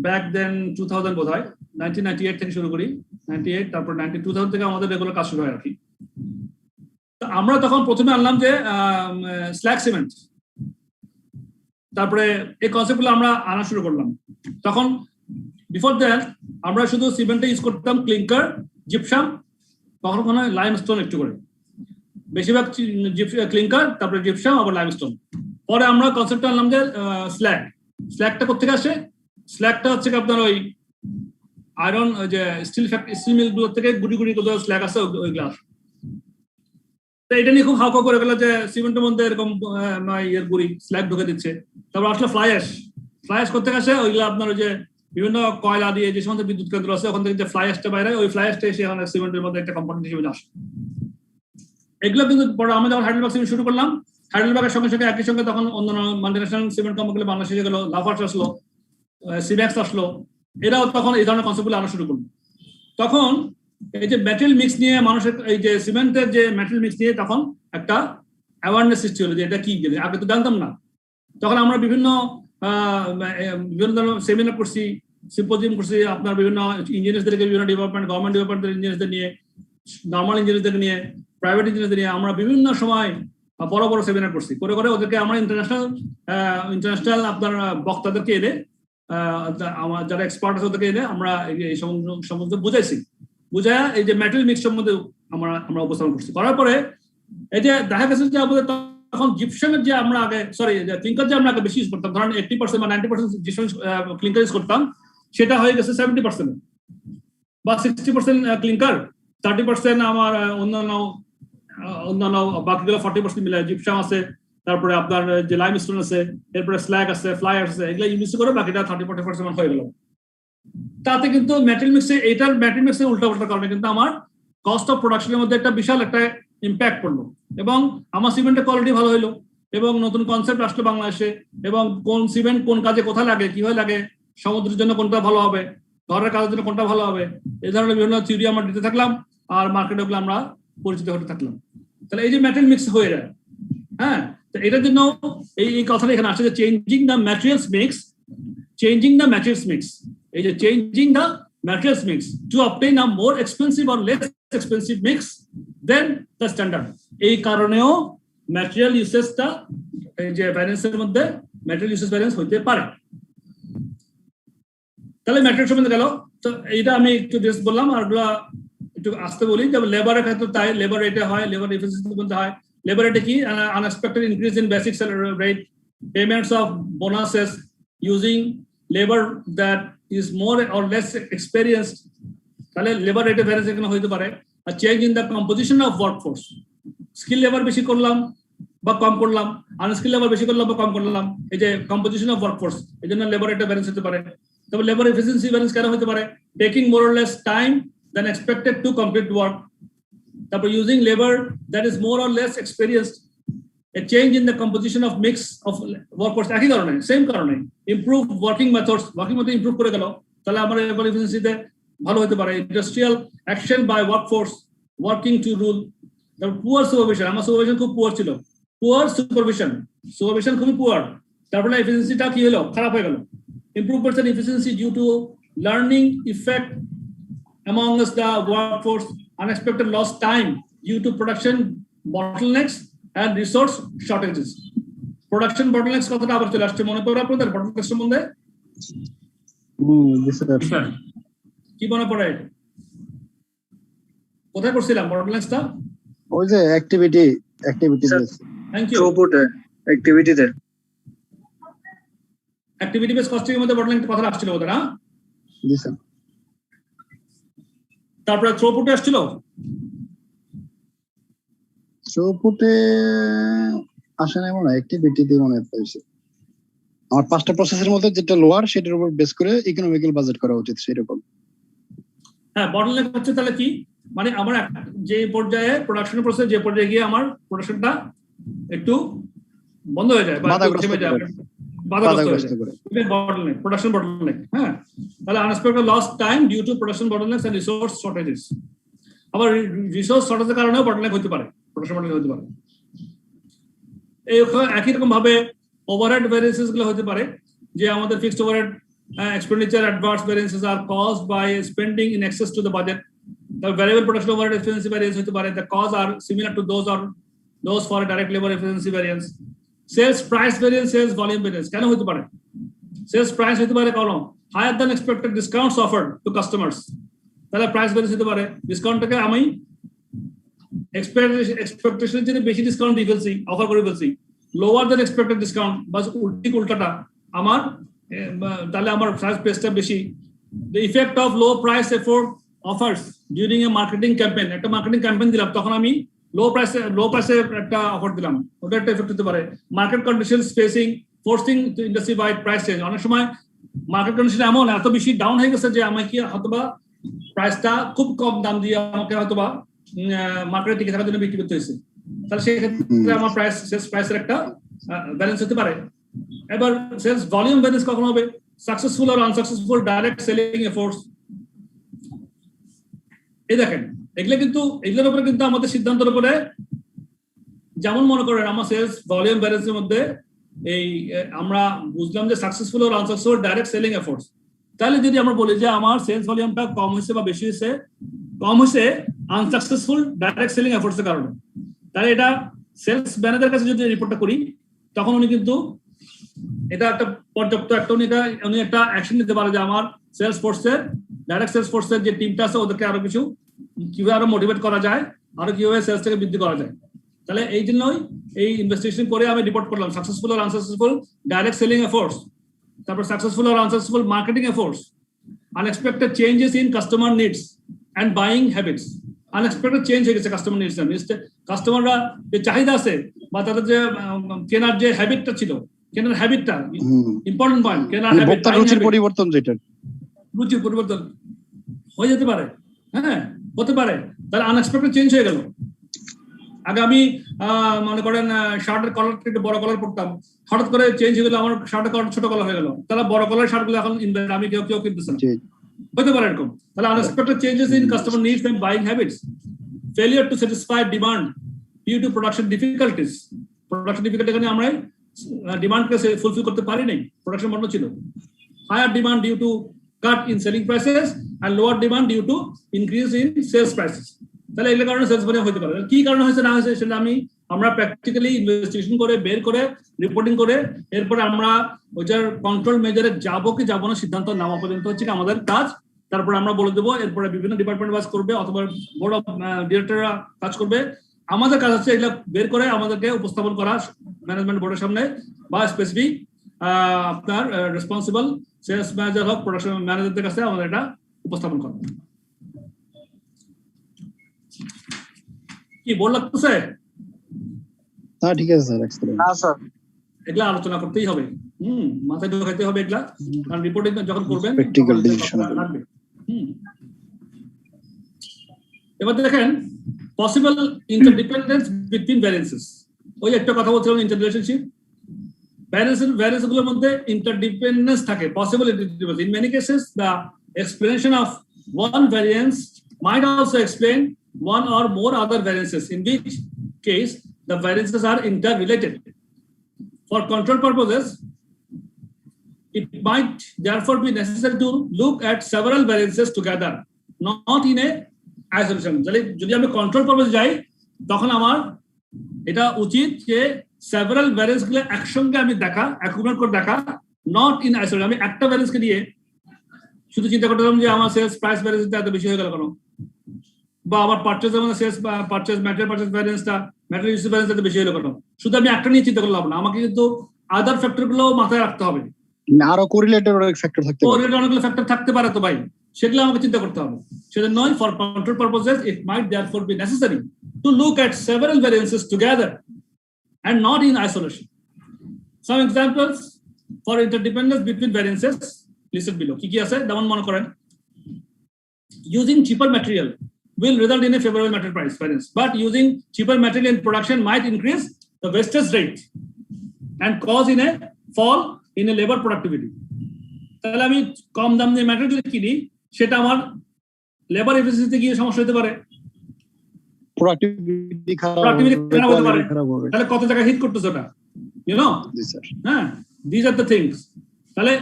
ব্যাক দেন 2000 বোধ হয় 1998 থেকে শুরু করি, 98, তারপর 2000 থেকে আমাদের রেগুলার কাজ শুরু হয় আর কি। আমরা তখন প্রথমে আনলাম যে স্ল্যাগ সিমেন্ট, তারপরে এই কনসেপ্টগুলো আমরা আনা শুরু করলাম। তখন বিফোর দ্যাট আমরা শুধু সিমেন্টে ইউজ করতাম ক্লিংকার, জিপসাম, কখনো কখনো লাইমস্টোন একটু করে, বেশিরভাগ ক্লিংকার, তারপরে জিপসাম, আবার লাইমস্টোন। পরে আমরা কনসেপ্টটা আনলাম যে স্ল্যাগটা কোথেকে আসে? স্ল্যাগটা হচ্ছে আপনার ওই আয়রন, যে স্টিল মিল গুলো থেকে গুড়ি গুড়ি স্ল্যাগ আছে, ওই গ্লাস। তো এটা নিয়ে খুব হাওয়া করে গেল যে সিমেন্টের মধ্যে এরকম গুড়ি স্ল্যাগ ঢুকে দিচ্ছে। তারপর আসলে ফ্লাই অ্যাশ কোথেকে আসে? ওইগুলো আপনার ওই যে বিভিন্ন কয়লা দিয়ে যে সমস্ত বিদ্যুৎ কেন্দ্র আছে, ওখান থেকে যে ফ্লাই অ্যাশটা বাইরে, ওই ফ্লাই অ্যাশটা এসে এখানে সিমেন্টের মধ্যে একটা কম্পোনেন্ট হিসেবে আসে। এগুলো কিন্তু আমরা যখন হাইড্রোবার্গ সিমেন্ট শুরু করলাম, হাইডেলবার্গের সঙ্গে সঙ্গে একই সঙ্গে তখন অন্যান্য মাল্টিন্যাশনাল সিমেন্ট কোম্পানিগুলো বাংলাদেশে গেল, লাফার্জ আসলো, সিম্যাক্স আসলো, এরাও তখন এই ধরনের কনসেপ্টগুলো আনা শুরু করলো। তখন এই যে ম্যাটেরিয়াল মিক্স নিয়ে মানুষের এই যে সিমেন্টের যে ম্যাটেরিয়াল মিক্স নিয়ে তখন একটা অ্যাওয়ারনেস সৃষ্টি হলো যে এটা কি, আগে তো জানতাম না। তখন আমরা বিভিন্ন ধরনের সেমিনার করছি, সিম্পোজিয়াম করছি, আপনার বিভিন্ন ইঞ্জিনিয়ারদেরকে, বিভিন্ন ডিপার্টমেন্ট, গভর্নমেন্ট ডিপার্টমেন্টের ইঞ্জিনিয়ারদের নিয়ে, নর্মাল ইঞ্জিনিয়ারদের নিয়ে, প্রাইভেট ইঞ্জিনিয়ারদের নিয়ে আমরা বিভিন্ন সময় বড় বড় সেমিনার করছি, করে করে ওদেরকে আমরা ইন্টারন্যাশনাল আপনার বক্তাদেরকে এনে, আমার যারা এক্সপার্ট আছে ওদেরকে এনে আমরা এই সম্বন্ধে বুঝাইছি, বুঝায় এই যে ম্যাটেরিয়াল মিক্স সম্বন্ধে আমরা উপস্থাপন করছি। করার পরে এই যে দেখা গেছে যে আমাদের তখন জিপসামের যে আমরা আগে ক্লিঙ্কার যে আমরা আগে বেশি ইউজ করতাম, ধরেন 80% বা 90% জিপসাম ক্লিঙ্কার ইউজ করতাম, সেটা হয়ে গেছে 70% বা 60% ক্লিঙ্কার, 30% আমার অন্যান্য বাকিগুলো 40% মিলে জিপসাম আছে, তারপরে আপনার যে লাইমস্টোন আছে, এরপরে স্ল্যাগ আছে, ফ্লাই আছে, এগুলো ইউজ করে বাকিটা 30-40% হয়ে গেল। তাতে কিন্তু ম্যাটেরিয়াল মিক্সের উল্টা কারণে কিন্তু আমার কস্ট অফ প্রোডাকশনের মধ্যে একটা বিশাল একটা ইম্প্যাক্ট পড়লো, এবং আমার সিমেন্টের কোয়ালিটি ভালো হইলো, এবং নতুন কনসেপ্ট আসলো বাংলাদেশে, এবং কোন সিমেন্ট কোন কাজে কোথায় লাগে, কিভাবে লাগে, সমুদ্রের জন্য কোনটা ভালো হবে, ঘরের কাজের জন্য কোনটা ভালো হবে, এই ধরনের বিভিন্ন থিওরি আমরা দিতে থাকলাম, আর মার্কেটে ওগুলো আমরা পরিচিত হতে থাকলাম। তাহলে এই যে ম্যাটেরিয়াল মিক্স হয়ে যায়, হ্যাঁ, তো এটার জন্য এই কথাটা এখানে আসছে যে চেঞ্জিং দ্য ম্যাটেরিয়ালস মিক্স, এই যে changing the materials mix to obtain a more expensive or less expensive mix than the standard. এই কারণেও ম্যাটেরিয়াল ইউসেজটা এই যে ভ্যারিয়েন্সের মধ্যে ম্যাটেরিয়াল ইউসেজ ভ্যারিয়েন্স হইতে পারে। তাহলে ম্যাটেরিয়াল সম্বন্ধে গেল, তো এইটা আমি একটু জাস্ট বললাম, আর একটু আসতে বলি। তবে লেবারের ক্ষেত্রে তাই, লেবার রেটে হয়, লেবার এফিসিয়েন্সি বলতে হয়। লেবার রেটে কি? Unexpected increase in basic salary rate, payments of bonuses using labour that is more or less experienced, তাহলে লেবার রেটে ভ্যারিয়েন্স এখানে হইতে পারে। আর change in the composition of workforce, skill labour বেশি করলাম বা কম করলাম, আনস্কিল লেবার বেশি করলাম বা কম করলাম, এই যে কম্পোজিশন অফ ওয়ার্কফোর্স, এই জন্য লেবার রেটে ভ্যারিয়েন্স হতে পারে। তবে লেবার এফিসিয়েন্সি ভ্যারিয়েন্স কেন হতে পারে? Taking more or less time than expected to complete work. তারপর using labor that is more or less experienced, a change in the composition of mix of workforce, একই কারণে, same কারণে। improve working methods improve করে গেল, তাহলে আমার labour এফিসিয়েন্সিতে ভালো হতে পারে। Industrial action by workforce working to rule. তারপর পুয়ার সুপারভিশন, আমার সুপারভিশন খুব পুয়ার ছিল, পুয়ার সুপারভিশন খুবই পুয়ার, তারপরে এফিসিয়েন্সিটা কি হলো? খারাপ হয়ে গেল। improvements in efficiency due to learning effect amongst the workforce, unexpected lost time due to production bottlenecks and resource shortages. Production bottlenecks কথাটা আবার চলে আসছে, মনে পড়ে আপনাদের bottlenecks সম্বন্ধে? কি মনে পড়ে? কোথায় করছিলাম bottlenecks-টা? ওই যে activity thank you. Activity base costing এর মধ্যে bottleneck কথা আসছিল ওদের, না? জি স্যার। তারপরে থ্রুপুটে আসছিল, থ্রুপুটে আসে না মনে হয়, অ্যাক্টিভিটিতে মনে হচ্ছে। আমার 5টা প্রসেসের মধ্যে যেটা লোয়ার সেটার উপর বেস করে ইকোনমিক্যাল বাজেট করা উচিত, সেরকম। হ্যাঁ, বটলনেক হচ্ছে তাহলে কি মানে, আমার যে পর্যায়ে প্রোডাকশন প্রসেস, যে পর্যায়ে গিয়ে আমার প্রোডাকশনটা একটু বন্ধ হয়ে যায় বা থেমে যায়, বাধাগ্রস্ত হয়ে যায়, বটলনেক, প্রোডাকশন বটলনেক। হ্যাঁ, তাহলে unexpected loss time due to production bottlenecks and resource shortages. আবার রিসোর্স শর্টেজের কারণেও বটলনেক হতে পারে, প্রোডাকশন বটলনেক হতে পারে। এই একই রকম ভাবে ওভারহেড ভ্যারিয়েন্সেস গুলো হতে পারে, যে আমাদের fixed overhead expenditure adverse variances are caused by spending in excess to the budget. The variable production overhead efficiency variance হতে পারে, the cause are similar to those for a direct labor efficiency variance. Sales price variance, sales volume variance কেন হতে পারে? Sales price হতে পারে কারণ higher than expected discounts offered to customers, তাহলে price variance হতে পারে। ডিসকাউন্টটাকে আমি এক্সপেকটেশন থেকে বেশি ডিসকাউন্ট দিয়ে ফেলছি, অফার করে ফেলছি, লোয়ার দেন এক্সপেক্টেড ডিসকাউন্ট, বাস উল্টাটা আমার, তাহলে আমার প্রাইস প্রেসটা বেশি। The effect of low price effort offers during a marketing campaign, একটা মার্কেটিং ক্যাম্পেইন দিলাম, তখন আমি লো প্রাইসে একটা অফার দিলাম, ওটা একটা এফেক্ট হতে পারে। Market conditions facing forcing to industry wide price change, অনেক সময় মার্কেট কন্ডিশন এমন এত বেশি ডাউন হয়ে গেছে যে আমাকে হয়তোবা প্রাইসটা খুব কম দাম দিয়ে আমাকে হয়তোবা মার্কেটে টিকে থাকার জন্য বিক্রি করতে হয়েছে। তাহলে সেক্ষেত্রে আমার সেলস প্রাইসের একটা ব্যালেন্স হতে পারে। এবার সেলস ভলিউম ব্যালেন্স কখন হবে? সাকসেসফুল আর আনসাকসেসফুল ডাইরেক্ট সেলিং এফোর্টস। এই দেখেন এগুলোর উপরে কিন্তু আমাদের সিদ্ধান্তের উপরে, যেমন মনে করেন আমার সেলস ভলিউম ব্যালেন্সের মধ্যে এই আমরা বুঝলাম যে সাকসেসফুল আর আনসাকসেসফুল ডাইরেক্ট সেলিং এফোর্টস। তাহলে যদি আমরা বলি যে আমার সেলস ভলিউমটা কম হয়েছে বা বেশি হয়েছে, কম হয়েছে আনসাকসেসফুল ডাইরেক্ট সেলিং এফোর্টস এর কারণে, তাহলে এটা সেলস ম্যানেজারের কাছে যদি রিপোর্টটা করি তখন উনি কিন্তু এটা একটা পর্যাপ্ত একটা উনি একটা অ্যাকশন নিতে পারে যে আমার সেলস ফোর্সের ডাইরেক্ট সেলস ফোর্সের যে টিমটা আছে ওদেরকে আরো কিছু কিভাবে আরো মোটিভেট করা যায়, আরো কিভাবে সেলসটাকে বৃদ্ধি করা যায়। তাহলে এই জন্যই এই ইনভেস্টিগেশন করে আমি রিপোর্ট করলাম সাকসেসফুল আর আনসাকসেসফুল ডাইরেক্ট সেলিং এফোর্টস, তারপর সাকসেসফুল আর unsuccessful marketing efforts, unexpected changes in customer needs and buying habits. Unexpected change হয়ে গেছে কাস্টমার নিডস, কাস্টমাররা যে চাহিদা আছে বা তাদের যে কেনার যে হ্যাবিটটা ছিল, কেনার হ্যাবিটটা ইম্পর্টেন্ট পয়েন্ট, কেনার হ্যাবিট রুচির পরিবর্তন, যেটা রুচির পরিবর্তন হয়ে যেতে পারে, হ্যাঁ হতে পারে। তাহলে আনএক্সপেক্টেড চেঞ্জ হয়ে গেল। আগে আমি মনে করেন শার্টের কলার থেকে বড় কলার পড়তাম, হঠাৎ করে চেঞ্জ হয়ে গেল, আমার শার্টের কলার ছোট কলার হয়ে গেল, তাহলে বড় কলার শার্ট গুলো এখন আমি কেউ কিনতেছে না, হতে পারে এরকম। তাহলে unexpected changes in customer needs and buying habits, failure to satisfy demand due to production difficulties. Production difficulty এখানে আমরা ডিমান্ডকে ফুলফিল করতে পারি নাই, প্রোডাকশন বন্ধ ছিল। Higher demand due to cut in selling prices and lower demand due to increase in sales prices. তাহলে এগুলো কারণে সেলস ভলিউম হতে পারে। কি কারণে হয়েছে না হয়েছে সেটা আমরা প্র্যাকটিক্যালি ইনভেস্টিগেশন করে বের করে রিপোর্টিং করে এরপরে আমরা ওইটার কন্ট্রোল মেজারে যাবো কি যাবো না সিদ্ধান্ত নেওয়া পর্যন্ত হচ্ছে আমাদের কাজ। তারপরে আমরা বলে দেবো, এরপরে বিভিন্ন ডিপার্টমেন্ট কাজ করবে অথবা বোর্ড অফ ডিরেক্টররা কাজ করবে। আমাদের কাজ হচ্ছে এগুলো বের করে আমাদেরকে উপস্থাপন করা ম্যানেজমেন্ট বোর্ডের সামনে বা স্পেসিফিক আপনার রেসপন্সিবল সেলস ম্যানেজার হোক প্রোডাকশন ম্যানেজারদের কাছে আমাদের এটা উপস্থাপন করা। কি বল লাগতেছে? হ্যাঁ ঠিক আছে স্যার, এক্সেলেন্ট। না স্যার, এগুলা আলোচনা করতেই হবে, মাথায় ঢোকাইতে হবে এগুলা, কারণ রিপোর্টিং যখন করবেন প্র্যাকটিক্যাল ডিসিশন লাগবে। এবার দেখেন পসিবল ইন্টারডিপেন্ডেন্স বিটুইন ভ্যারিয়েন্সেস। ওই একটা কথা বলছিলাম ইন্টাররিলেশনশিপ, ভ্যারিয়েন্স গুলোর মধ্যে ইন্টারডিপেন্ডেন্স থাকে, possible interdependence. In many cases the explanation of one variance might also explain one or more other variances, in which case the variances are interrelated. For control purposes, it might therefore be necessary to look at several variances together, not in a isolation. যদি আমি control purpose যাই তখন আমার এটা উচিত যে several variance গুলো একসঙ্গে আমি অ্যাকুমুলেট করে দেখা, নট ইন আইসোলেশন। আমি একটা ভ্যারিয়েন্সকে নিয়ে শুধু চিন্তা করতাম যে আমার সেলস প্রাইস ভ্যারিয়েন্সটা এত বেশি হয়ে গেল কেন, বা আমার পারচেজের মধ্যে সেলস পারচেজ ম্যাটেরিয়াল পারচেজ ভ্যারিয়েন্সটা ম্যাটেরিয়াল ইউজ ভ্যারিয়েন্স এত বেশি হলো কেন। শুধু আমি একটা নিয়ে চিন্তা করলাম না, আমাকে কিন্তু আদার ফ্যাক্টর গুলো মাথায় রাখতে হবে। আরো কোরিলেটেড অনেক ফ্যাক্টর থাকতে পারে, কোরিলেটেড অনেকগুলো ফ্যাক্টর থাকতে পারে, তো ভাই সেগুলো আমাকে চিন্তা করতে হবে। সেজন্য for control purposes it might therefore be necessary to look at several variances together and not in isolation. Some examples for interdependence between variances listed below. কি কি আছে? যেমন মনে করেন using cheaper material will result in a favorable material price variance, but using cheaper material in production might increase the wastage rate and cause in a fall in a labor productivity. তাহলে আমি কম দাম দিয়ে material যদি কিনি সেটা আমার labour এফিসিয়েন্সিতে গিয়ে সমস্যা হতে পারে, প্রোডাক্টিভিটি খারাপ হতে পারে। তাহলে কত টাকা হিট করতেছে ওটা, ইউ নো? হ্যাঁ, দিস আর দ্য থিংস। তাহলে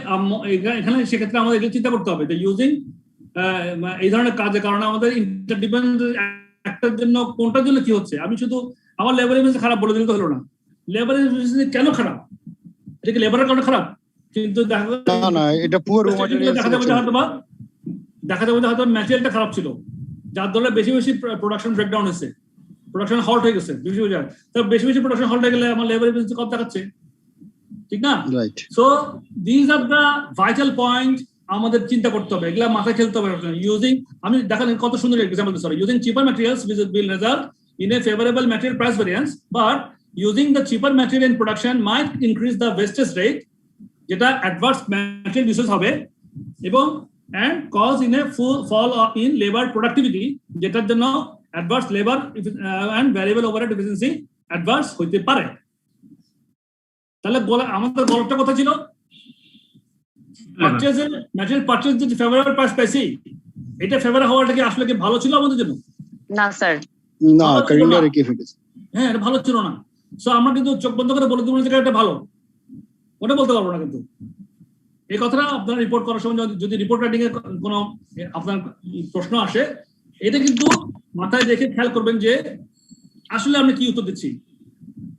এখানে সেক্ষেত্রে আমাদের এগুলো চিন্তা করতে হবে যে ইউজিং এই ধরনের কাজের কারণে আমাদের ইন্টারডিপেন্ডেন্ট একটার জন্য কোনটার জন্য কি হচ্ছে। আমি শুধু আমার লেবার এফিসিয়েন্সি খারাপ বলে দিলে তো হলো না। লেবার এফিসিয়েন্সি কেন খারাপ? এটা কি লেবারের কারণে খারাপ? কিন্তু দেখা যাবে হয়তো ম্যাটেরিয়ালটা খারাপ ছিল, যার ধরনের বেশি বেশি প্রোডাকশন ব্রেকডাউন হয়েছে, প্রোডাকশন হল্ট হয়ে গেছে বেশি বেশি। তো বেশি বেশি প্রোডাকশন হল্ট হয়ে গেলে আমার লেবার এফিসিয়েন্সি কম দেখাচ্ছে, ঠিক না? So this are the vital point আমাদের চিন্তা করতে হবে, এগুলা মাথায় খেলতে হবে। ইউজিং আমি দেখেন কত সুন্দর এক্সাম্পল দিচ্ছি, using cheaper materials will result in a favorable material price variance, but using the cheaper material in production might increase the wastage rate, যেটা adverse material usage হবে, এবং and cause in a fall in labor productivity, যেটার জন্য adverse labor and variable overhead efficiency adverse হইতে পারে। তাহলে আমাদের গল্পটা কথা ছিল ম্যাটেরিয়াল পারচেজ যে ফেভারেবল প্রাইস পাইছি, এটা ফেভার হওয়াটা কি আসলে কি ভালো ছিল আমাদের জন্য? না স্যার, না, কারেন্টলি কি ফেটেছে। হ্যাঁ, এটা ভালো ছিল না। সো আমরা কিন্তু চোখ বন্ধ করে বলে দেবো যে এটা ভালো, ওটা বলতে পারবো না। কিন্তু এই কথাটা আপনার রিপোর্ট করার সময় যদি রিপোর্ট রাইটিং এর কোনো আপনার প্রশ্ন আসে, এটা কিন্তু মাথায় রেখে খেয়াল করবেন যে আসলে আমি কি উত্তর দিচ্ছি,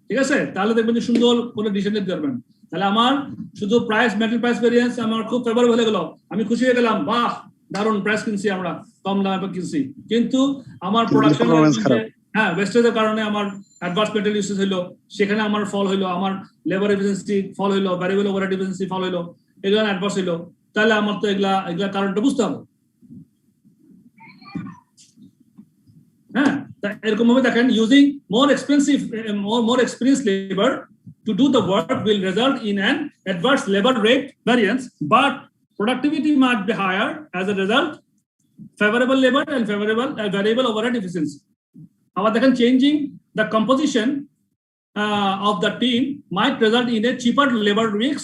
ঠিক আছে? তাহলে দেখবেন যে সুন্দর করে ডিসিশন নিতে পারবেন। তাহলে আমার শুধু ম্যাটেরিয়াল প্রাইস ভেরিয়েন্স আমার খুব ফেভারেবল হয়ে গেল, আমি খুশি হয়ে গেলাম, বাহ দারুণ প্রাইস কিনছি, আমরা কম দামে কিনছি, কিন্তু আমার প্রোডাকশন ওয়েস্টেজের কারণে আমার অ্যাডভান্স মেটেরিয়াল ইউসেজ হইলো, সেখানে আমার ফল হইলো, আমার লেবার এফিসিয়েন্সি ফল হইলো, ভ্যারিয়েবল ওভারহেড এফিসিয়েন্সি ফল হইলো, এগুলো অ্যাডভান্স হইলো। তাহলে আমার তো এগুলা কারণটা বুঝতে হবে। হ্যাঁ, এরকম ভাবে দেখেন, using more experienced labor to do the work will result in an adverse labor rate variance, but productivity might be higher as a result, favorable labor and variable overhead efficiency. Abar dekhen, changing the composition of the team might result in a cheaper labor mix,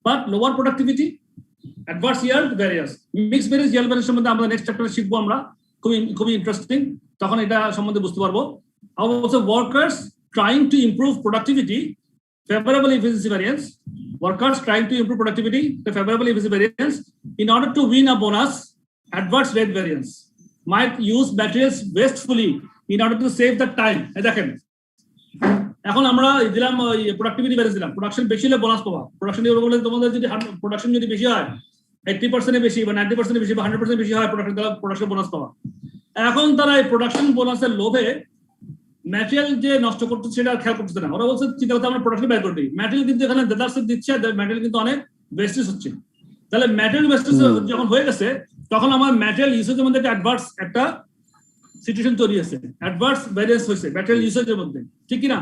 but lower productivity, adverse yield variance. Mixed variance yield variance সম্বন্ধে আমরা next চ্যাপ্টারে শিখবো, আমরা খুবই interesting, তখন এটা সম্বন্ধে বুঝতে পারবো। Also workers trying to improve productivity, favorable efficiency variance, workers trying to improve productivity, the favorable efficiency variance, in order to win a bonus, adverse rate variance, might use materials wastefully in order to save the time. দেখেন, এখন আমরা দিলাম productivity variance দিলাম, production বেশি হলে bonus পাবা। Production বলে তোমাদের যদি প্রোডাকশন যদি বেশি হয়, 80% বেশি বা 90% বেশি বা 100% বেশি হয় প্রোডাকশন বোনাস পাওয়া। এখন তারা এই প্রোডাকশন বোনাসের লোভে ম্যাটেরিয়াল যে নষ্ট করতেছে সেটা খেয়াল করতেছে না। ওরা বলছে চিন্তা করতে আমরা প্রোডাকশন বের করে দিই, ম্যাটেরিয়াল কিন্তু এখানে দেদারসে দিচ্ছে, ম্যাটেরিয়াল কিন্তু অনেক ওয়েস্টেজ হচ্ছে। তাহলে ম্যাটেরিয়াল ওয়েস্টেজ যখন হয়ে গেছে, তখন আমার ম্যাটেরিয়াল ইউসেজের মধ্যে একটা সিচুয়েশন তৈরি হয়েছে, অ্যাডভার্স ভ্যারিয়েন্স হয়েছে ম্যাটেরিয়াল ইউসেজের মধ্যে, ঠিক কি না?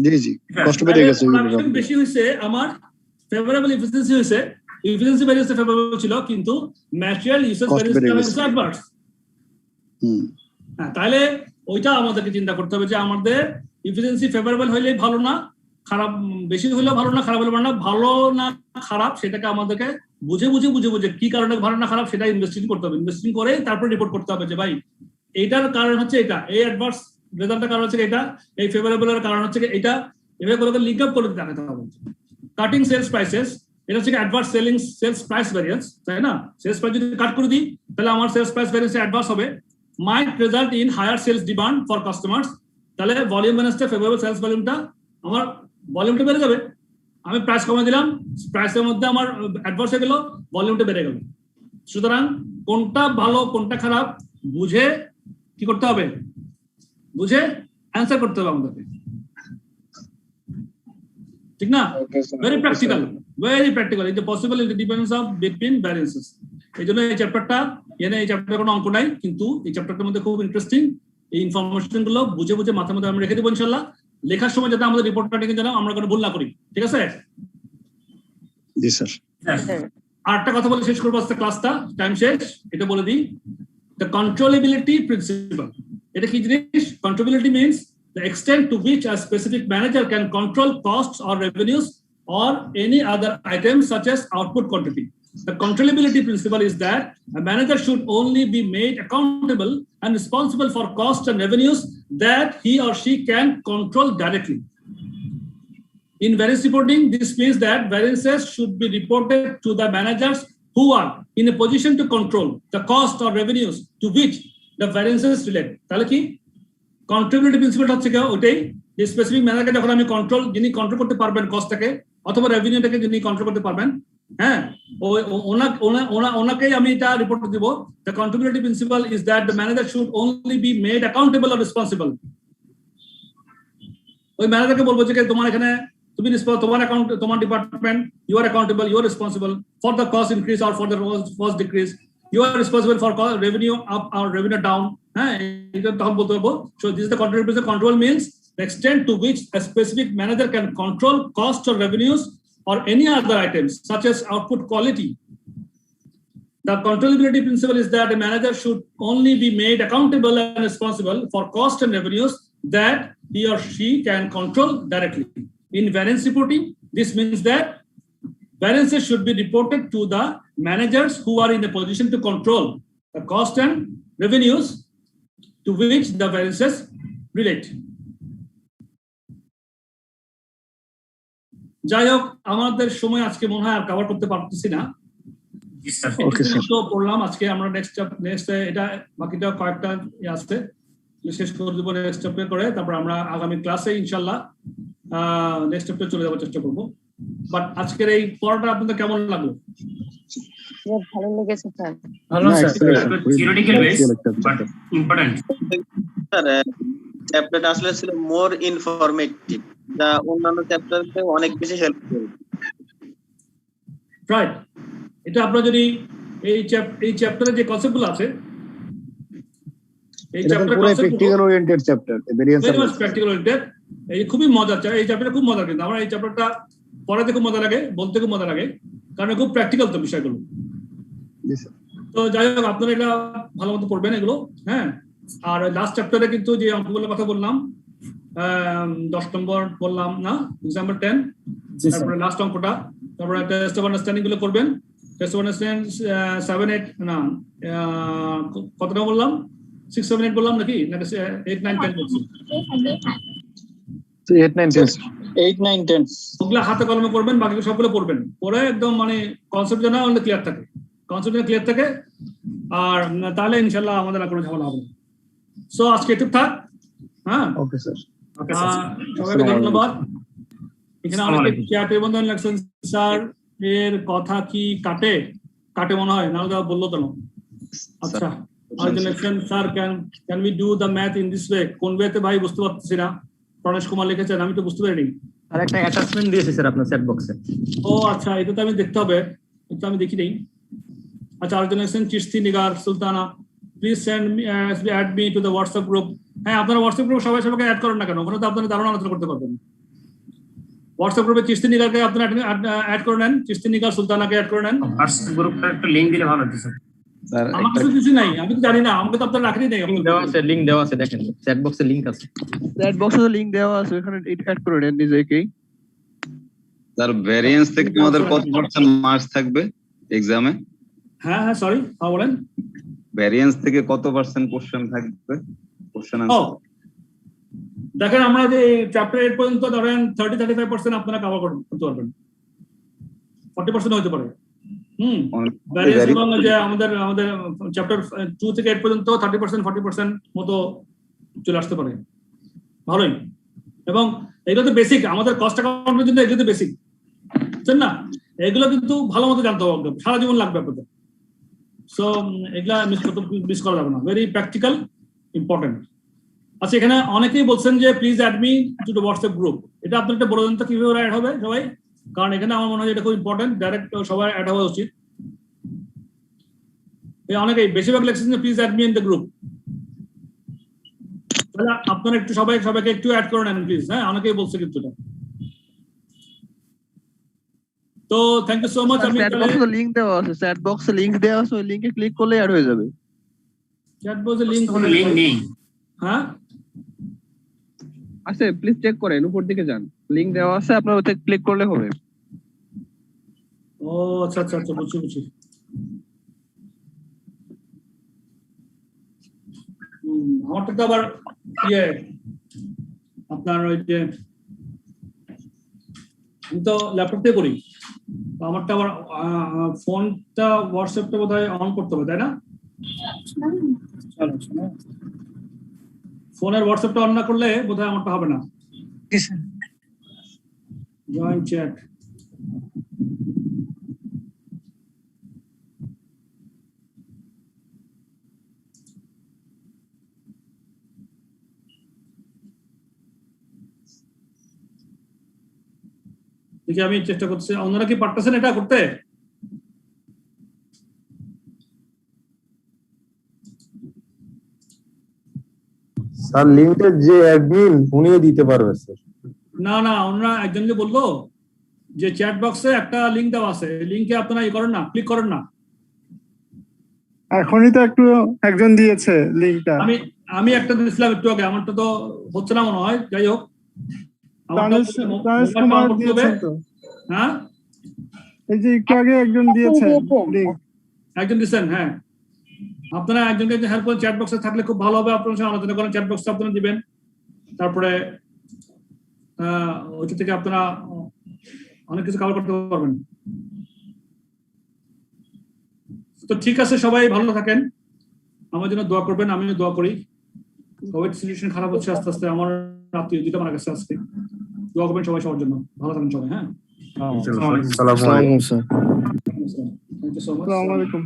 জি জি, কষ্ট বেড়ে গেছে, প্রোডাকশন বেশি হয়েছে, আমার ফেভারেবল এফিসিয়েন্সি হয়েছে, এফিসিয়েন্সি ভ্যারিয়েন্স ফেভারেবল ছিল, কিন্তু ম্যাটেরিয়াল ইউসেজ ভ্যারিয়েন্স অ্যাডভার্স। হ্যাঁ, তাহলে ওইটা আমাদেরকে চিন্তা করতে হবে যে আমাদের এফিসিয়েন্সি ফেভারেবল হইলেই ভালো না, খারাপ বেশি হইলেও ভালো না, খারাপ হলে ভালো না খারাপ, সেটাকে আমাদেরকে বুঝে কি কারণে ভালো না খারাপ সেটা ইনভেস্টিং করতে হবে। ইনভেস্টিং করে তারপর রিপোর্ট করতে হবে যে ভাই এইটার কারণ হচ্ছে এটা, এই অ্যাডভার্স রেজাল্টের কারণ হচ্ছে এটা, এই ফেভারেবলের কারণ হচ্ছে এটা, এভাবে করে লিঙ্ক আপ করে দেখাতে হবে। কাটিং সেলস প্রাইসেস, এটা হচ্ছে অ্যাডভার্স সেলস প্রাইস ভ্যারিয়েন্স, তাই না? সেলস প্রাইস যদি কাট করে দিই, তাহলে আমার সেলস প্রাইস ভ্যারিয়েন্স অ্যাডভার্স হবে, might result in higher sales demand for customers. তাহলে ভলিউম ব্যালেন্সটা ফেভারেবল সেলস ভলিউমটা, আমার ভলিউমটা বেড়ে যাবে। আমি প্রাইস কমে দিলাম, প্রাইসের মধ্যে আমার অ্যাডভার্স হয়ে গেল, ভলিউমটা বেড়ে গেল। সুতরাং কোনটা ভালো কোনটা খারাপ বুঝে কি করতে হবে, বুঝে অ্যান্সার করতে হবে আমাদেরকে, ঠিক না? Very practical is possible in the difference of between variances. এই জন্য এই চ্যাপ্টারটা, এই চ্যাপ্টারে কোনো অঙ্ক নাই, কিন্তু এই চ্যাপ্টারটার মধ্যে খুব ইন্টারেস্টিং। এই ইনফরমেশন গুলো বুঝে মাথার মধ্যে আমরা রেখে দেবো ইনশাল্লাহ। লেখার সময় যাতে আমাদের রিপোর্ট রাইটিং যেন আমরা কোনো ভুল না করি, ঠিক আছে? জি স্যার। আরেকটা কথা বলে শেষ করবো আজকে ক্লাসটা, টাইম শেষ। এটা বলে দিই, দ্য কন্ট্রোলেবিলিটি প্রিন্সিপাল। এটা কি জিনিস? Controllability means the extent to which a specific manager can control costs or revenues or any other items such as output quantity. The controllability principle is that a manager should only be made accountable and responsible for costs and revenues that he or she can control directly. In variance reporting, this means that variances should be reported to the managers who are in a position to control the cost or revenues to which the variances relate. তাহলে কি controllability প্রিন্সিপালটা হচ্ছে ওইটাই, যে specific ম্যানেজারকে যখন আমি যিনি control করতে পারবেন কস্টটাকে অথবা রেভিনিউটাকে যিনি কন্ট্রোল করতে পারবেন, হ্যাঁ, ওনাকেই আমি এটা রিপোর্ট দিব। The controllability principle is that the manager should only be made accountable or responsible. ওই ম্যানেজারকে বলবো যে তোমার এখানে তোমার অ্যাকাউন্ট, তোমার department, you are accountable, you are responsible for the cost increase or for the cost decrease, you are responsible for revenue up or revenue down. So this is the control. Control means the extent to which a specific manager can control costs or revenues or any other items such as output quality. The controllability principle is that a manager should only be made accountable and responsible for cost and revenues that he or she can control directly. In variance reporting, this means that variances should be reported to the managers who are in a position to control the cost and revenues to which the variances relate. যাই হোক, আমাদের সময় আজকে মনে হয় আর cover করতে পারতেছি না। তো পড়লাম আজকে আমরা নেক্সট এটা বাকিটা কয়েকটা আছে শেষ করে দেবো নেক্সট চ্যাপ্টার করে, তারপর আমরা আগামী ক্লাসে ইনশাল্লাহ নেক্সট চ্যাপ্টার চলে যাওয়ার চেষ্টা করবো। বাট আজকের এই পড়াটা আপনাদের কেমন লাগলো? ভালো লেগেছে স্যার। ভালো sir, theoretical base but important. Sir চ্যাপ্টারটা আসলে ছিল মোর ইনফরমেটিভ, যা অন্যান্য চ্যাপ্টারতে অনেক বেশি হেল্প করে। রাইট, এটা আপনারা যদি এই চ্যাপ্টারে যে কনসেপ্টগুলো আছে, এই চ্যাপ্টার পুরো practical oriented chapter, variance practical oriented, এই খুবই মজার। এই চ্যাপ্টারটা খুব মজার, কিন্তু আমার এই চ্যাপ্টারটা পড়াতে খুব মজা লাগে, বলতে খুব মজা লাগে, কারণ খুব প্র্যাকটিক্যাল তো বিষয়গুলো। তো যাই হোক, আপনারা এটা ভালো মতো পড়বেন এগুলো, হ্যাঁ। আর লাস্ট চ্যাপ্টারে কিন্তু যে অঙ্কগুলোর কথা বললাম, 10 নম্বর বললাম না, এক্সাম্পল 10, তারপরে লাস্ট অঙ্কটা, তারপরে টেস্ট অফ আন্ডারস্ট্যান্ডিং গুলো করবেন। টেস্ট অফ আন্ডারস্ট্যান্ডিং 7, 8 না, কতটা বললাম? 6, 7, 8 বললাম নাকি? 8, 9, 10 বলছি। 8, 9, 10 ওগুলো হাতে কলমে করবেন, বাকি সবগুলো পড়বেন, পড়ে একদম মানে কনসেপ্ট যেন আমাদের ক্লিয়ার থাকে, কনসেপ্ট যেন ক্লিয়ার থাকে, আর তাহলে ইনশাল্লাহ আমাদের আর কোনো ঝামেলা হবে না। সো আজকে একটু থাক, হ্যাঁ। ওকে স্যার, সবাইকে ধন্যবাদ। এখানে অনেকে চ্যাটে বন্ধন লাগছেন, স্যার এর কথা কি কাটে মনে হয়, নাহলে বললো কেন? আচ্ছা, আরেকজন লিখছেন, sir can we do the math in this way? কোন ওয়েতে ভাই বুঝতে পারতেছি না। প্রণেশ কুমার লিখেছেন, আমি তো বুঝতে পারিনি। আর একটা অ্যাটাচমেন্ট দিয়েছি স্যার আপনার চ্যাট বক্সে। ও আচ্ছা, এটা তো আমি দেখতে হবে, এটা আমি দেখি নেই। আচ্ছা, আরেকজন লিখছেন, Chishti Nigar Sultana, please send me add me to the WhatsApp group. হ্যাঁ, আপনারা হোয়াটসঅ্যাপ গ্রুপ সবাইকে অ্যাড করেন না কেন? ওখানে তো আপনারা দারুণ আলোচনা করতে পারবেন। হোয়াটসঅ্যাপ গ্রুপে চিশতি নিগারকে আপনারা অ্যাড করে নেন, চিশতি নিগার সুলতানাকে অ্যাড করে নেন। হোয়াটসঅ্যাপ গ্রুপটা একটা লিংক দিলে ভালো হতো স্যার। আমার কাছে কিছু নাই, আমি তো জানি না, আমাকে তো আপনারা রাখেনি নাই। লিংক দেওয়া আছে, দেখেন চ্যাট বক্সে লিংক আছে, চ্যাট বক্সে লিংক দেওয়া আছে, ওখানে অ্যাড করে নেন নিজেকেই। স্যার ভেরিয়েন্স থেকে আমাদের কত পার্সেন্ট মার্কস থাকবে এক্সামে? হ্যাঁ, সরি, বলেন। ভেরিয়েন্স থেকে কত পার্সেন্ট কোশ্চেন থাকবে? কোশ্চেন আনসার দেখেন, আমরা যে চ্যাপ্টার 8 পর্যন্ত ধরেন 30-35% আপনারা কভার করতে পারবেন, 40% হতে পারে। ভ্যারিয়েন্স এবং যে আমাদের চ্যাপ্টার 2 থেকে 8 পর্যন্ত 30%-40% মতো চলে আসতে পারে, ভালোই। এবং এগুলো তো বেসিক, আমাদের কস্ট অ্যাকাউন্টের জন্য এগুলো তো বেসিক, বুঝছেন না? এগুলো কিন্তু ভালো মতো জানতে হবে, সারা জীবন লাগবে আপনাদের। সো এগুলা মিস করা যাবে না, ভেরি প্র্যাকটিক্যাল, ইম্পর্টেন্ট। আচ্ছা, এখানে অনেকেই বলছেন যে please add me to the WhatsApp group. এটা আপনার একটা বড় জানতে কিভাবে অ্যাড হবে সবাই, কারণ এখানে আমার মনে হয় এটা খুব ইম্পর্টেন্ট, ডাইরেক্ট সবাই অ্যাড হওয়া উচিত। অনেকেই বেশিরভাগ লিখছেন যে please add me in the group. তাহলে আপনারা একটু সবাইকে একটু অ্যাড করে নেন প্লিজ, হ্যাঁ, অনেকেই বলছে কিন্তু এটা। তো থ্যাংক ইউ সো মাচ। আমি চ্যাট বক্সে লিংক দেওয়া আছে, চ্যাট বক্সে লিংক দেওয়া আছে, ওই লিংকে ক্লিক করলে অ্যাড হয়ে যাবে। চ্যাট বক্সে লিংক নেই, হ্যাঁ আছে, প্লিজ চেক করেন, উপর দিকে যান, লিংক দেওয়া আছে, আপনার ওতে ক্লিক করলে হবে। ও আচ্ছা, বুঝছি। আমারটা তো আবার আপনার ওই যে আমি তো ল্যাপটপ দিয়ে করি, আমারটা আবার ফোনটা হোয়াটসঅ্যাপটা বোধহয় অন করতে হবে, তাই না? ফোনের হোয়াটসঅ্যাপটা অন না করলে বোধহয় আমারটা হবে না। জয়েন চ্যাট, দেখি আমি চেষ্টা করছি, আপনারা কি পারতেছেন এটা করতে? স্যার লিংকের যে অ্যাডমিন উনিও দিতে পারবে স্যার। না, ওনারা একজন যে বললো যে চ্যাট বক্সে একটা লিংক দেওয়া আছে, লিংকে আপনারা করেন না, ক্লিক করেন না। এখনই তো একটু একজন দিয়েছে লিংকটা। আমি একটা দিয়েছিলাম একটু আগে, আমারটা তো হচ্ছে না মনে হয়। যাই হোক, তানিশ কুমার দিয়েছেন তো? হ্যাঁ, এই যে একটু আগে একজন দিয়েছেন লিংক। একজন দিয়েছেন, হ্যাঁ। আপনারা একজনকে হেল্প করে চ্যাট বক্সে থাকলে খুব ভালো হবে, আপনার সঙ্গে আলোচনা করেন, চ্যাট বক্সে আপনারা দিবেন। তারপরে ওইটা থেকে আপনারা অনেক কিছু কভার করতে পারবেন। তো ঠিক আছে, সবাই ভালো থাকেন, আমার জন্য দোয়া করবেন, আমিও দোয়া করি। কোভিড সিচুয়েশন খারাপ হচ্ছে আস্তে আস্তে, আমার আত্মীয় দুইটা মারা গেছে আজকে। দোয়া করবেন সবাই সবার জন্য, ভালো থাকেন সবাই। হ্যাঁ, আসসালামু আলাইকুম sir. Thank you so much. আসসালামু আলাইকুম।